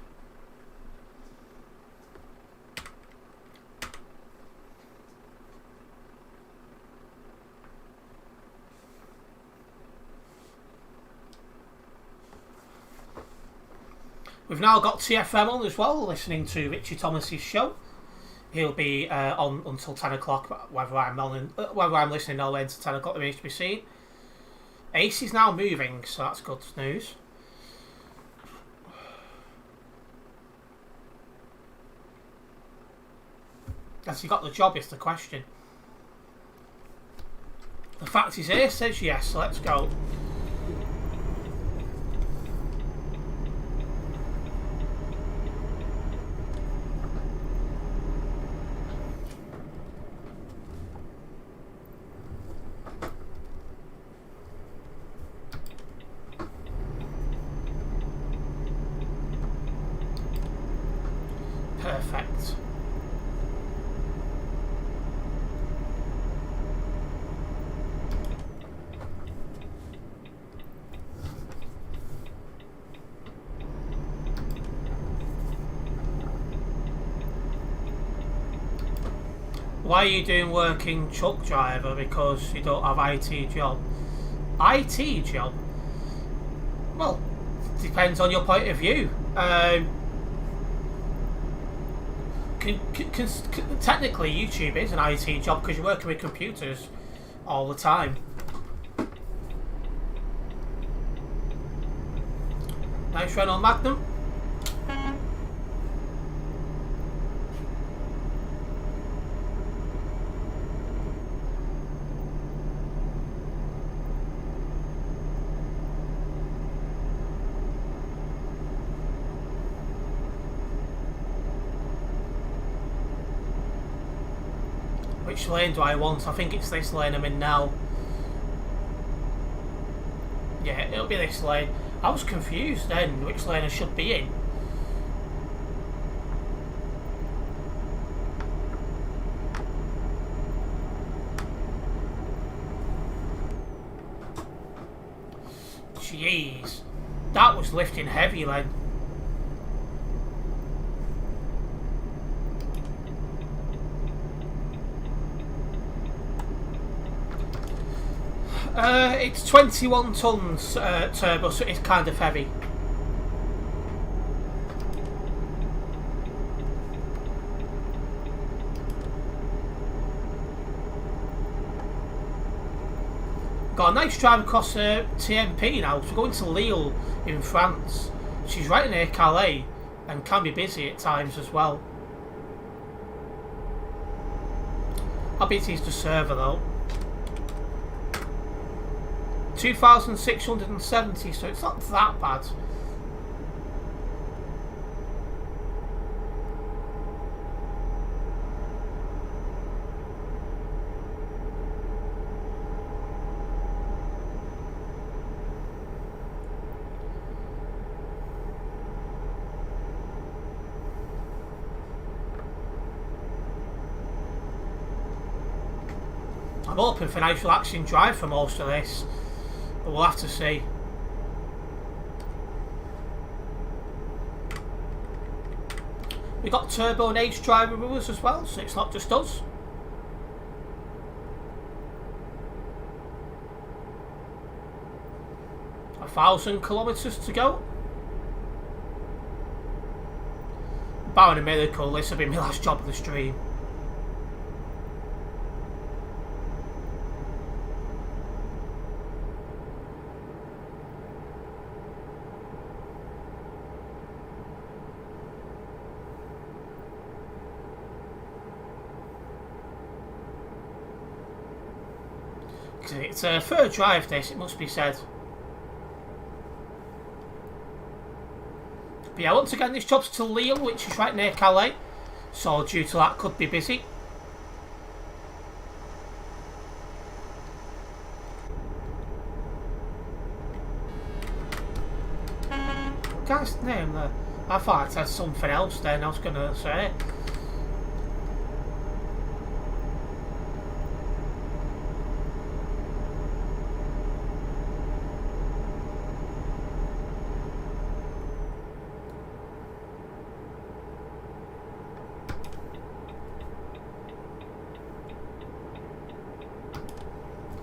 We've now got TFM on as well, listening to Richie Thomas's show. He'll be on until 10 o'clock, whether I'm listening all the way until 10 o'clock remains to be seen. Ace is now moving, so that's good news. Has he got the job is the question. The fact is Ace says yes, so let's go. Perfect. Why are you doing working truck driver? Because you don't have IT job. IT job? Well, depends on your point of view. Technically, YouTube is an IT job because you're working with computers all the time. Nice run on Magnum. Which lane do I want? I think it's this lane I'm in now. Yeah, it'll be this lane. I was confused then which lane I should be in. Jeez, that was lifting heavy then. It's 21 tons turbo, so it's kind of heavy. Got a nice drive across TMP now. So we're going to Lille in France. She's right near Calais and can be busy at times as well. I'll bet he's the server though. 2,670, so it's not that bad. I'm hoping for nice relaxing drive for most of this, but we'll have to see. We got Turbo and Ace driver with us as well, so it's not just us. A 1,000 kilometres to go. Barring a miracle, this will be my last job of the stream. It's a third drive this, it must be said. But yeah, once again this job's to Lille, which is right near Calais, so due to that could be busy. What guy's name there? I thought it said something else then, I was going to say.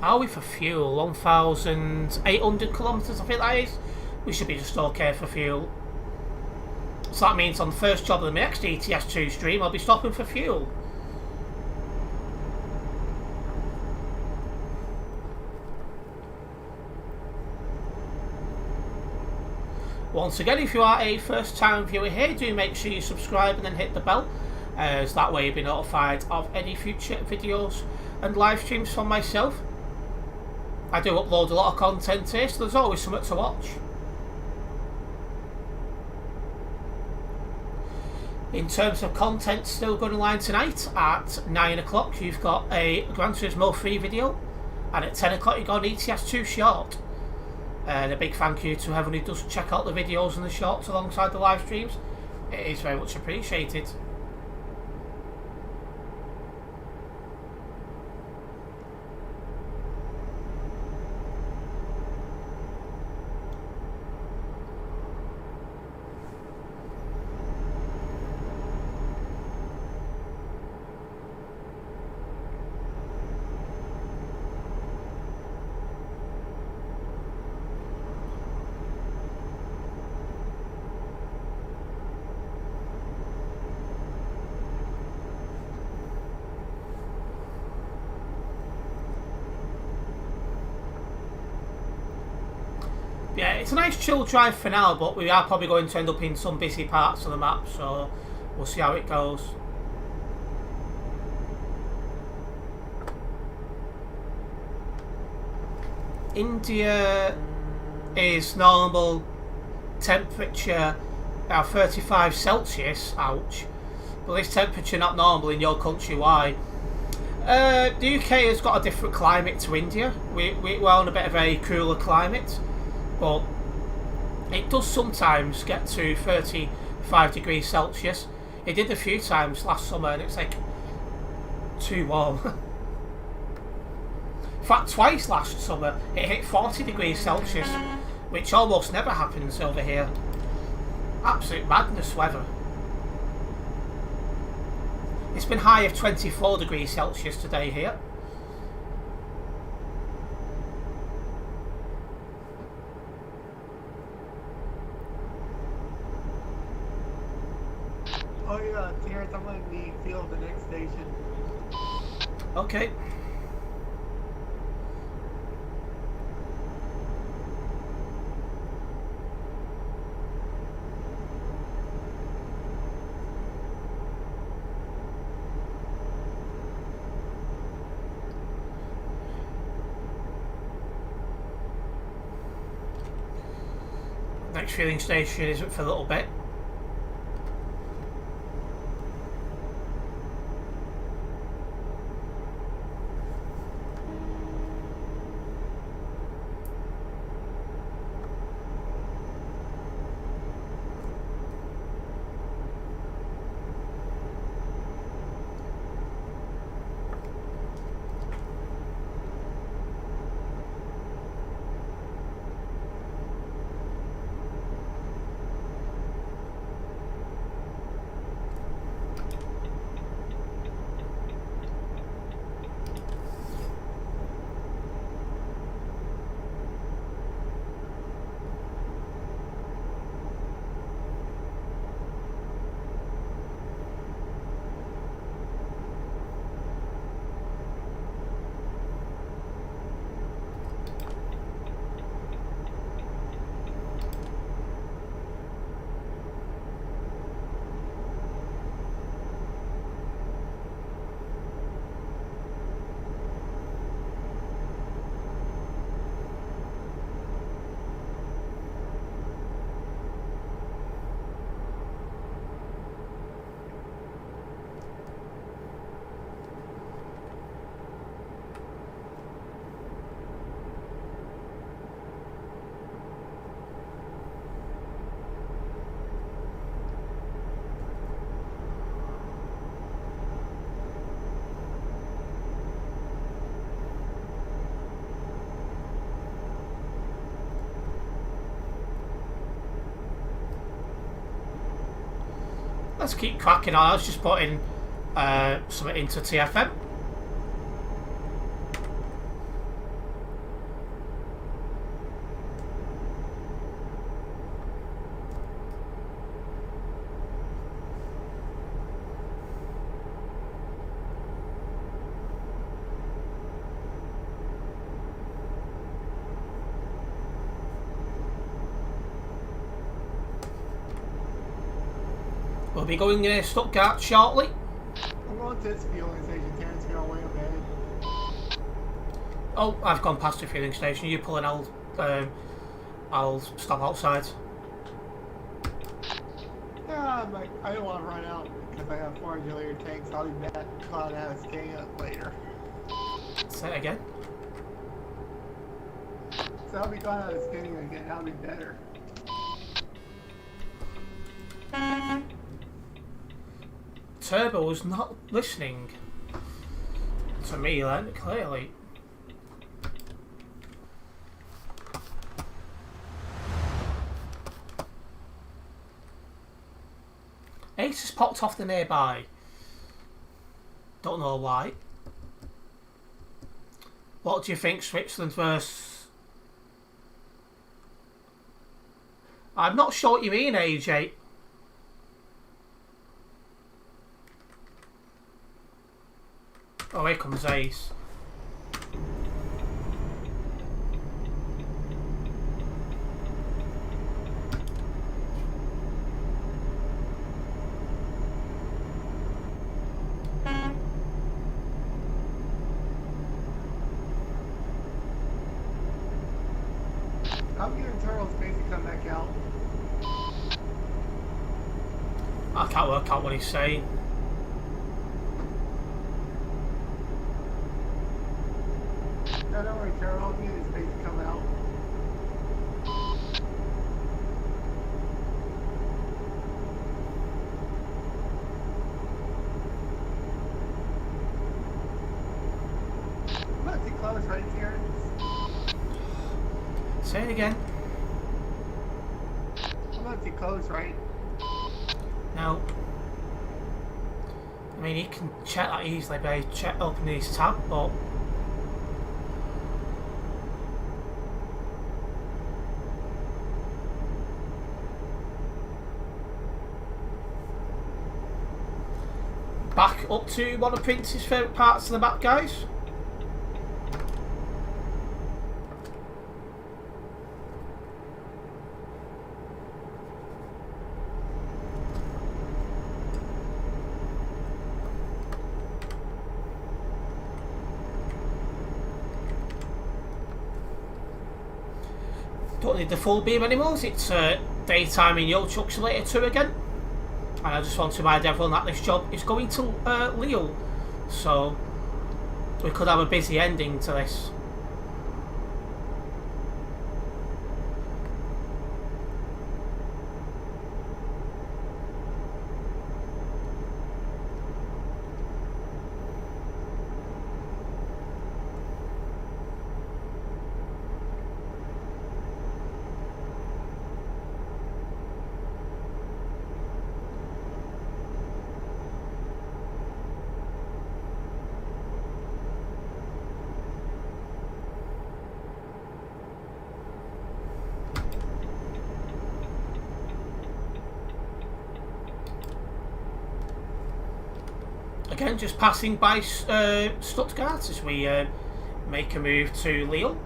How are we for fuel? 1,800 kilometres, I think that is. We should be just okay for fuel. So that means on the first job of the next ETS2 stream, I'll be stopping for fuel. Once again, if you are a first time viewer here, do make sure you subscribe and then hit the bell, as that way you'll be notified of any future videos and live streams from myself. I do upload a lot of content here, so there's always something to watch. In terms of content still going live tonight, at 9 o'clock you've got a Gran Turismo 3 video, and at 10 o'clock you've got an ETS2 short. And a big thank you to everyone who does check out the videos and the shorts alongside the live streams. It is very much appreciated. Yeah, it's a nice chill drive for now, but we are probably going to end up in some busy parts of the map, so we'll see how it goes. India is normal temperature 35 Celsius, ouch, but this temperature not normal in your country. Why? The UK has got a different climate to India. We're on a bit of a cooler climate, but it does sometimes get to 35 degrees Celsius. It did a few times last summer and it's like too warm. In fact, twice last summer it hit 40 degrees Celsius, which almost never happens over here. Absolute madness weather. It's been high of 24 degrees Celsius today here. Oh yeah, Terence, I'm gonna need fuel at the next station. Okay. Next fueling station isn't for a little bit. Let's keep cracking on. I was just putting something into TFM. We'll be going Stuttgart shortly. I'm going to this fueling station, Terence, get away with it. Oh, I've gone past the fueling station. You pull and I'll stop outside. Yeah, I don't want to run out because I have 400 tanks. I'll be back glad I have a scan up later. Say it again. So I'll be glad I was scanning again. That'll be better. Turbo was not listening to me then, clearly. Ace has popped off the nearby. Don't know why. What do you think, Switzerland versus... I'm not sure what you mean, AJ. Oh, here comes Ace. I'm giving Turtle space to come back out. I can't work out what he's saying. No, don't worry, Turtle. I'm giving space to come out. I'm not too close, right, Terence? Say it again. I'm not too close, right? No. I mean, he can check that easily by opening his tab, but... Back up to one of Prince's favourite parts of the map, guys. Don't need the full beam anymore. It's daytime in Yo Truck Simulator 2 again. And I just want to remind everyone that this job is going to Lille. So we could have a busy ending to this. Again, just passing by Stuttgart as we make a move to Lille.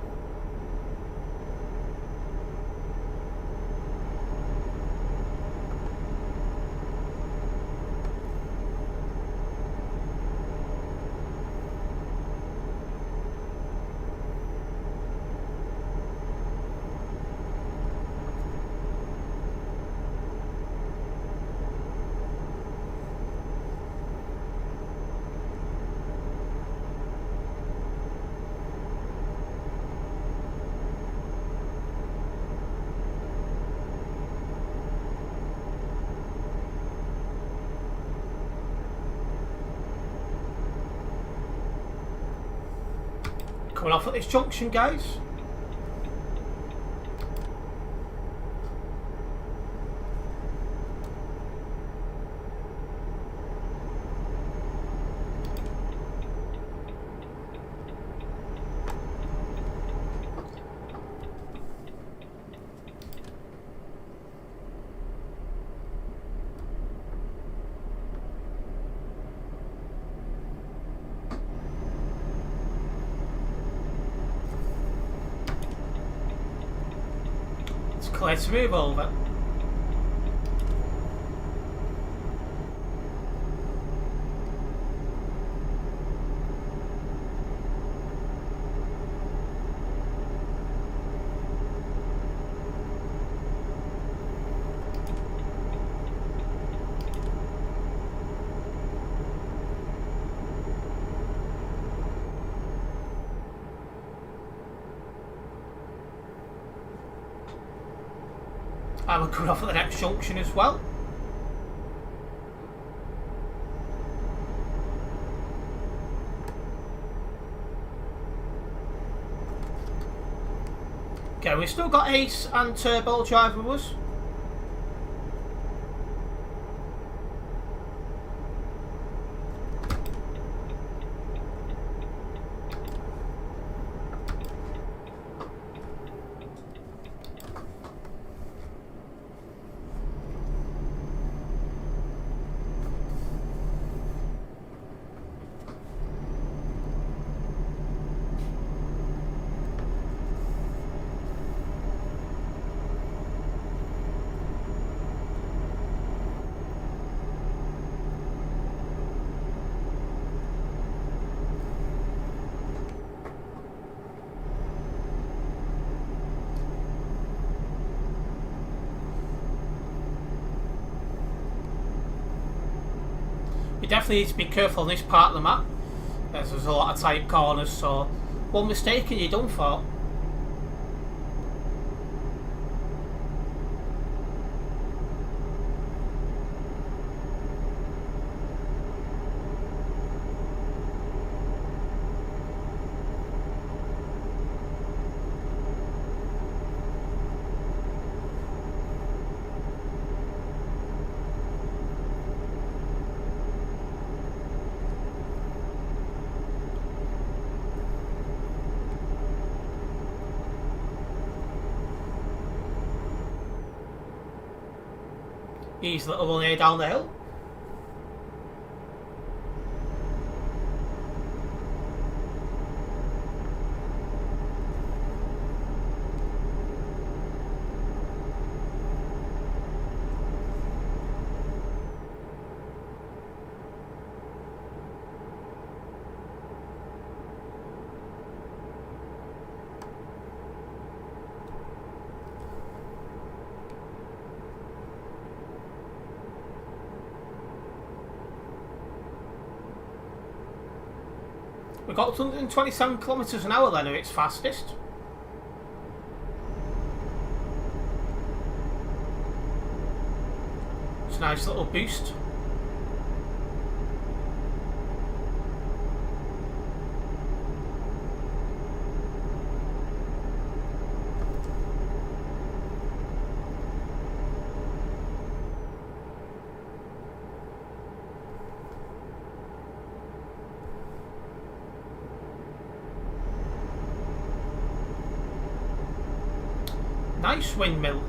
Coming off at this junction, guys. Clear to move over. And we're coming off at the next junction as well. Okay, we've still got Ace and Turbo driving with us. You definitely need to be careful on this part of the map, as there's a lot of tight corners, so one mistake and you're done for. Easy little one here down the hill. We got 127 kilometres an hour then at its fastest. It's a nice little boost. Nice windmill.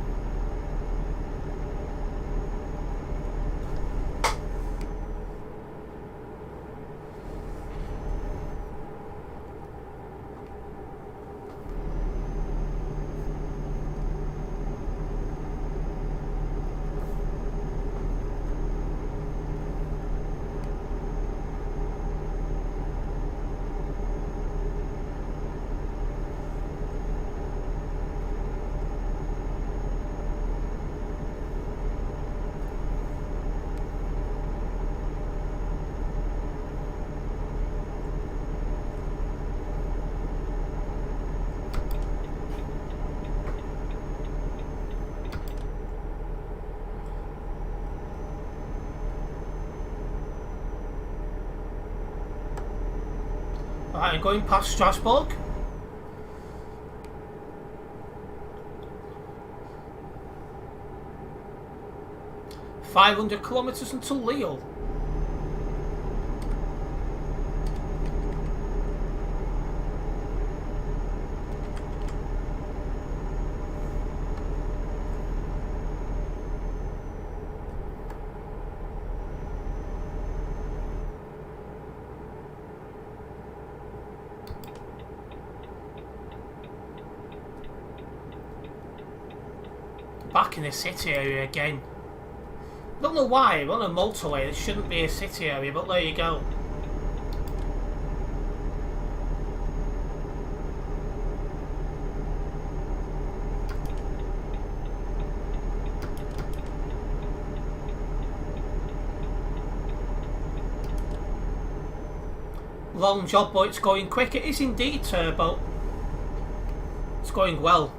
Right, I'm going past Strasbourg. "500 kilometres until Lille." Back in the city area again. I don't know why, we're on a motorway, it shouldn't be a city area, but there you go. Long job, but it's going quick. It is indeed, Turbo. It's going well.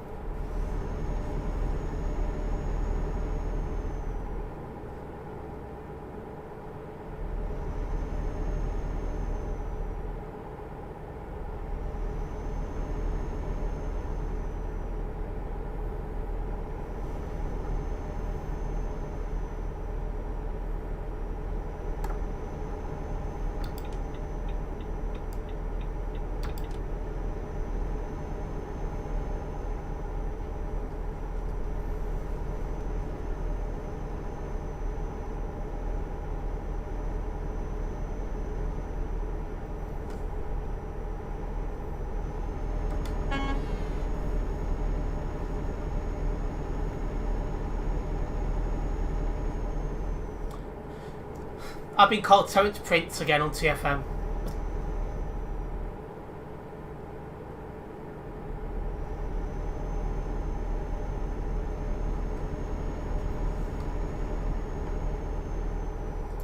I've been called Terence Prince again on TFM.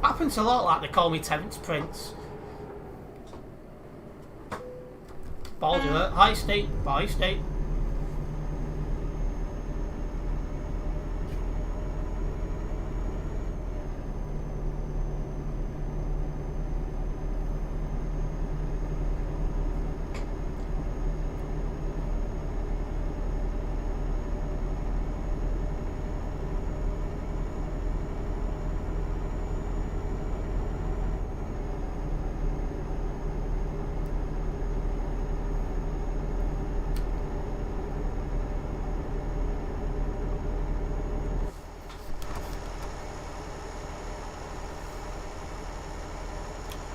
Happens a lot, like they call me Terence Prince. Bald alert, high state, by state.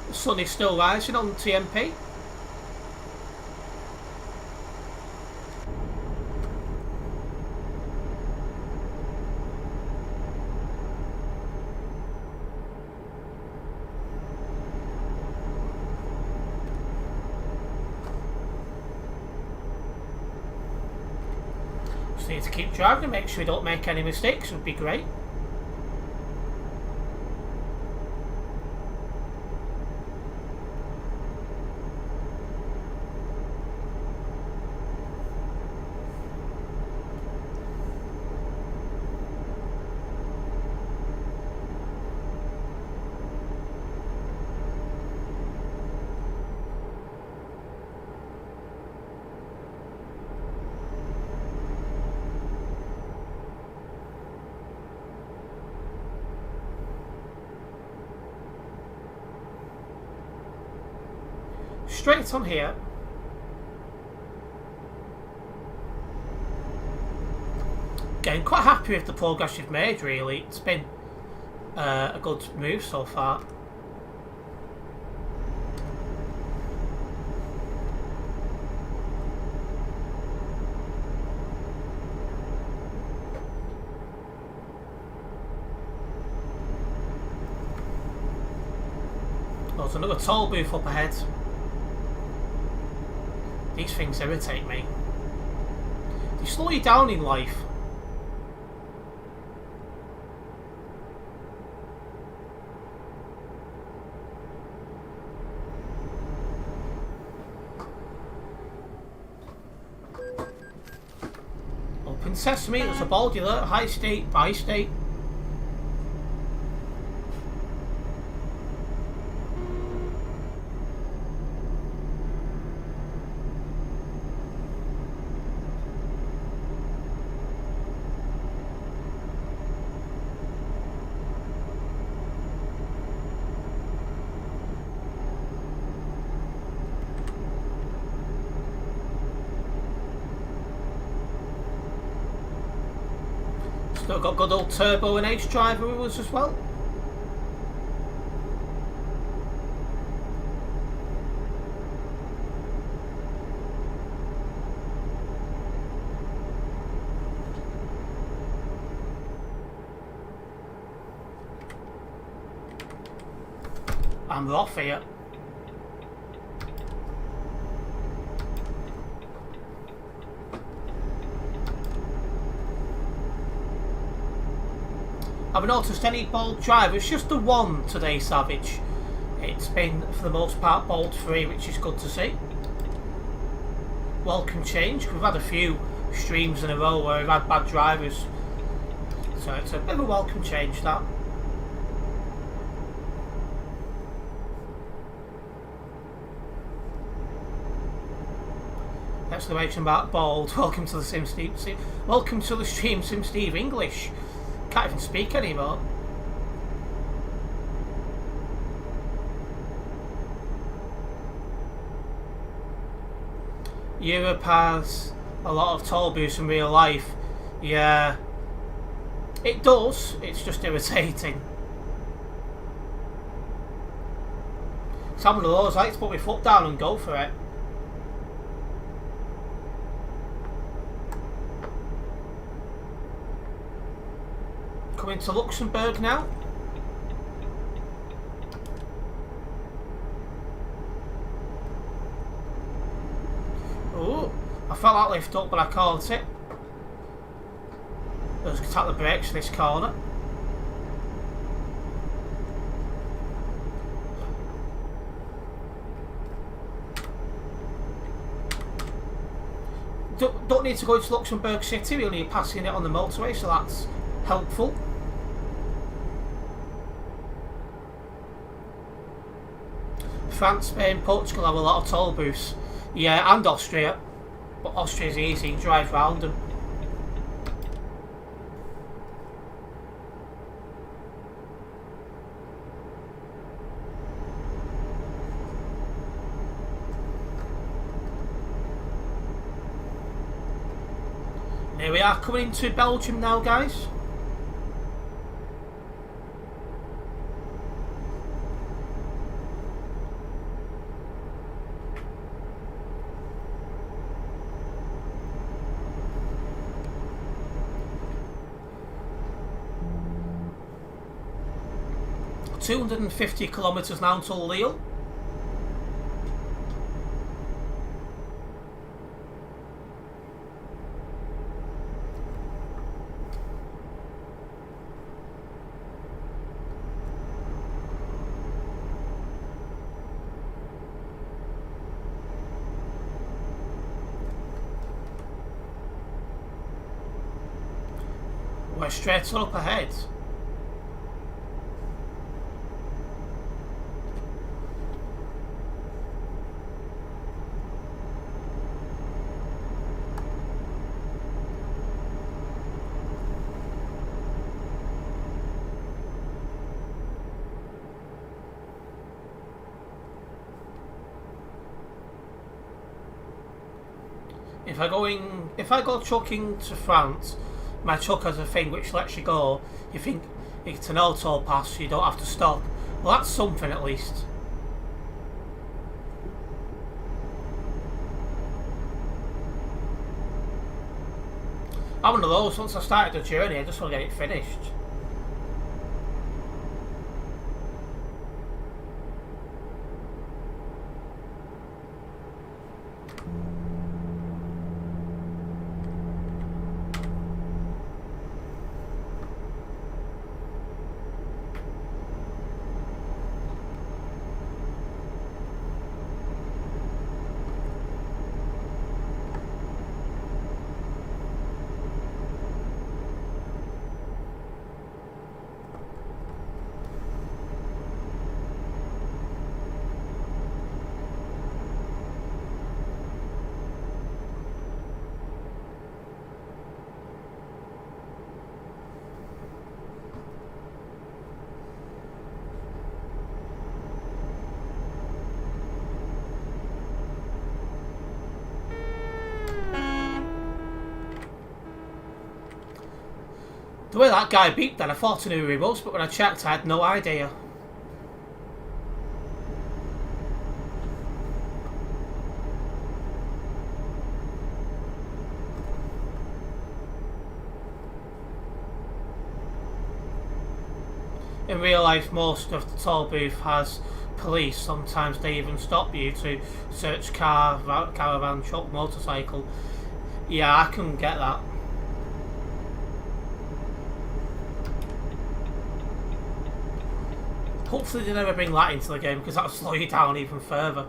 The sun is still rising on TMP. Just need to keep driving and make sure we don't make any mistakes, would be great. Straight on here. Getting quite happy with the progress you've made, really. It's been a good move so far. There's another toll booth up ahead. These things irritate me. They slow you down in life. Open sesame, there's a bold alert, high state, by state. Still got good old Turbo and Ace Driver with us as well. And we're off here. I've noticed any bold drivers, just the one today, Savage. It's been, for the most part, bold free, which is good to see. Welcome change. We've had a few streams in a row where we've had bad drivers. So it's a bit of a welcome change, that. Exclamation mark bold. Welcome to the Sim Steve. Welcome to the stream, Sim Steve English. Can't even speak anymore. Europe has a lot of toll booths in real life. Yeah, it does. It's just irritating. It's one of those. I like to put my foot down and go for it. Coming to Luxembourg now. felt that lift up, but I caught it. Let's tap the brakes in this corner. Don't need to go into Luxembourg City, we only passing it on the motorway, so that's helpful. France, Spain, Portugal have a lot of toll booths. Yeah, and Austria. But Austria's easy, you can drive round them. Here we are coming into Belgium now, guys. $250 kilometres now until Lille. We're straight up ahead. If I go trucking to France, my truck has a thing which lets you go. You think it's an auto pass, so you don't have to stop. Well, that's something at least. I'm one of those, once I started the journey, I just want to get it finished. The way that guy beeped then, I thought I knew who he was, but when I checked I had no idea. In real life, most of the toll booth has police. Sometimes they even stop you to search car, caravan, truck, motorcycle. Yeah, I can get that. Hopefully they never bring that into the game, because that'll slow you down even further.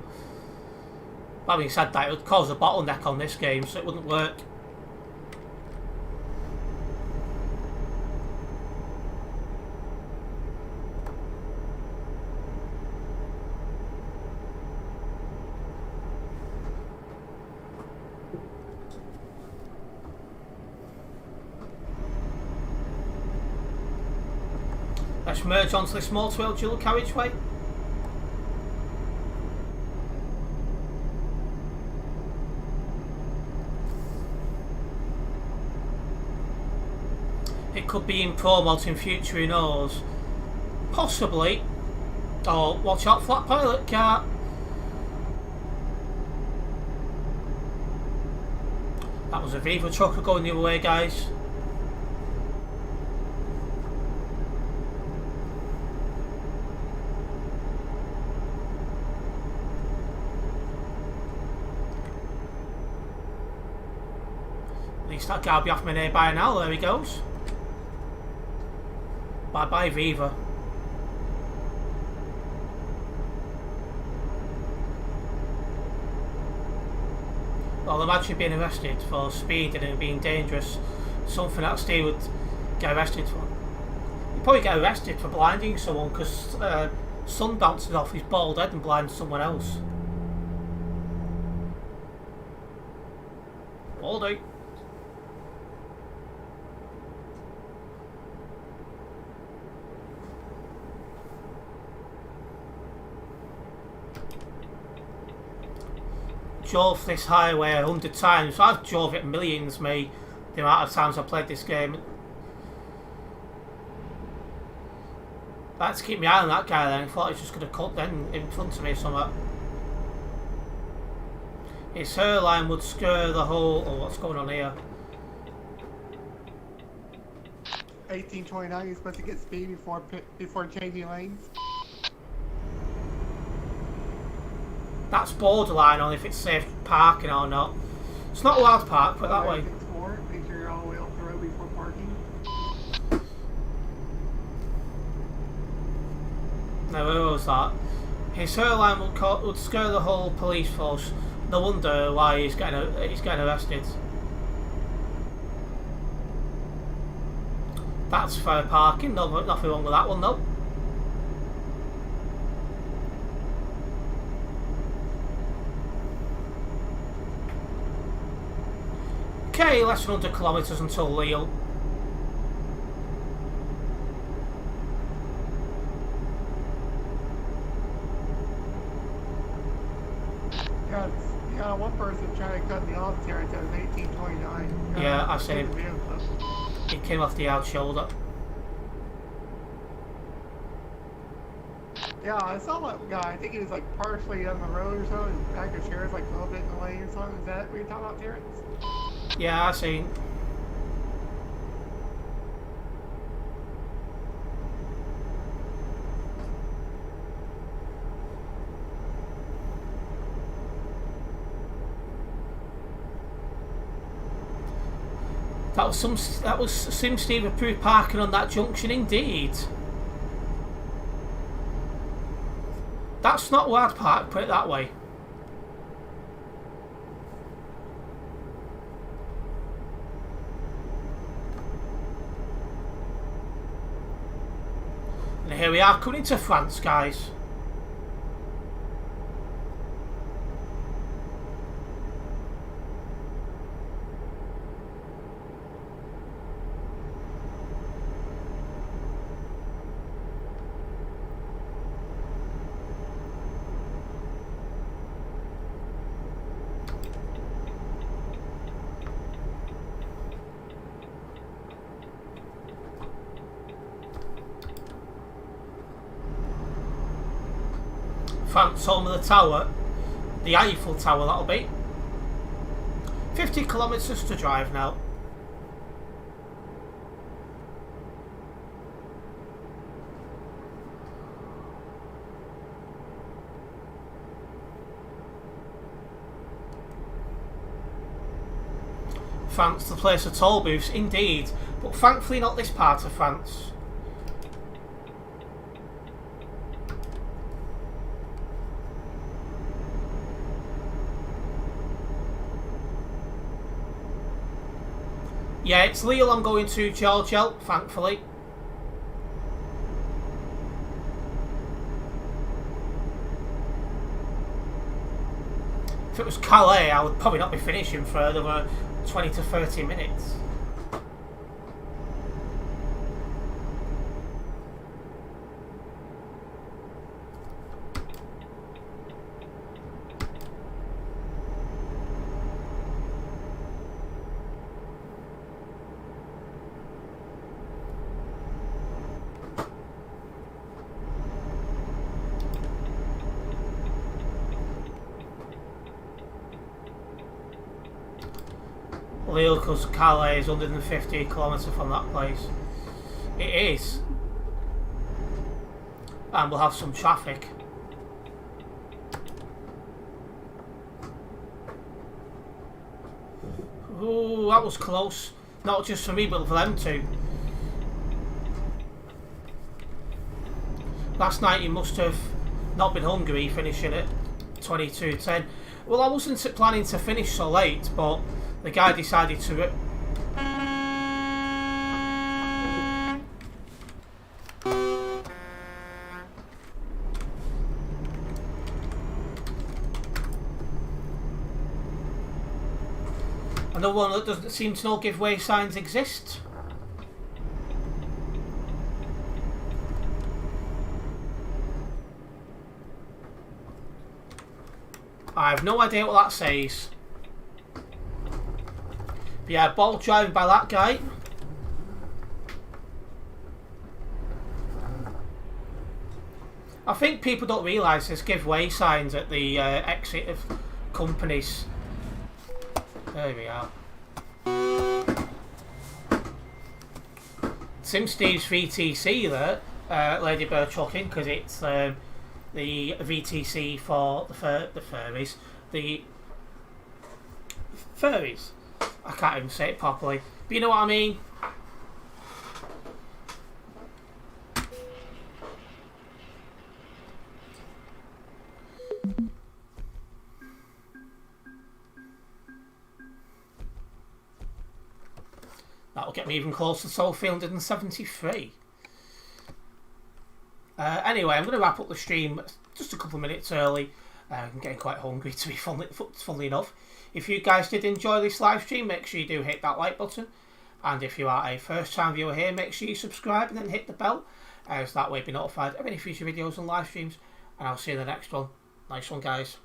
Having said that, it would cause a bottleneck on this game, so it wouldn't work. Let's merge onto this motorway dual carriageway. It could be in Pro Mods in future, who knows? Possibly. Oh, watch out, flat pilot car. That was a Viva trucker going the other way, guys. least that guy will be off my nearby now. There he goes. Bye bye, Viva. Well, imagine being arrested for speeding and being dangerous. Something that Steve would get arrested for. He'd probably get arrested for blinding someone because sun bounces off his bald head and blinds someone else. Baldy. Drove this highway 100 times. So I've drove it millions, me, the amount of times I played this game. I had to keep my eye on that guy then. I thought he was just going to cut then in front of me or something. His hairline would scare the whole... Oh, what's going on here? 1829, you're supposed to get speed before changing lanes. That's borderline on if it's safe parking or not. It's not allowed to park, put it that way. Make sure you're all the way off the road before parking. No, where was that? His hairline would scare the whole police force. No wonder why he's getting arrested. That's fair parking. No, nothing wrong with that one, though. Okay, less than 100 kilometres until Lille. You got one person trying to cut me off, Terence. That was 1829. Yeah, I seen him. He came off the out shoulder. Yeah, I saw that guy. I think he was like partially on the road or so. His back of chair is like a little bit in the lane or something. Is that what you're talking about, Terence? Yeah, I seen. That was Sim Steve approved parking on that junction indeed. That's not where I'd park, put it that way. And here we are coming into France, guys. France, home of the tower, the Eiffel Tower that'll be. 50 kilometres to drive now. France, the place of toll booths, indeed, but thankfully not this part of France. Yeah, it's Lille I'm going to, Georgia, thankfully. If it was Calais, I would probably not be finishing for another 20 to 30 minutes. Lille, because Calais is 150 kilometres from that place. It is. And we'll have some traffic. Ooh, that was close. Not just for me, but for them too. Last night you must have not been hungry, finishing at 22:10. Well, I wasn't planning to finish so late, but the guy decided to... Another one that doesn't seem to know giveaway signs exist. I have no idea what that says. But yeah, ball driving by that guy. I think people don't realise there's giveaway signs at the exit of companies. There we are. Sim Steve's VTC there, Lady Bird chucking, because it's the VTC for the furries. The furries. I can't even say it properly, but you know what I mean. That'll get me even closer to Soul 373. Anyway, I'm going to wrap up the stream just a couple of minutes early. I'm getting quite hungry, to be funnily enough. If you guys did enjoy this live stream, make sure you do hit that like button. And if you are a first time viewer here, make sure you subscribe and then hit the bell. So that way you'll be notified of any future videos and live streams. And I'll see you in the next one. Nice one, guys.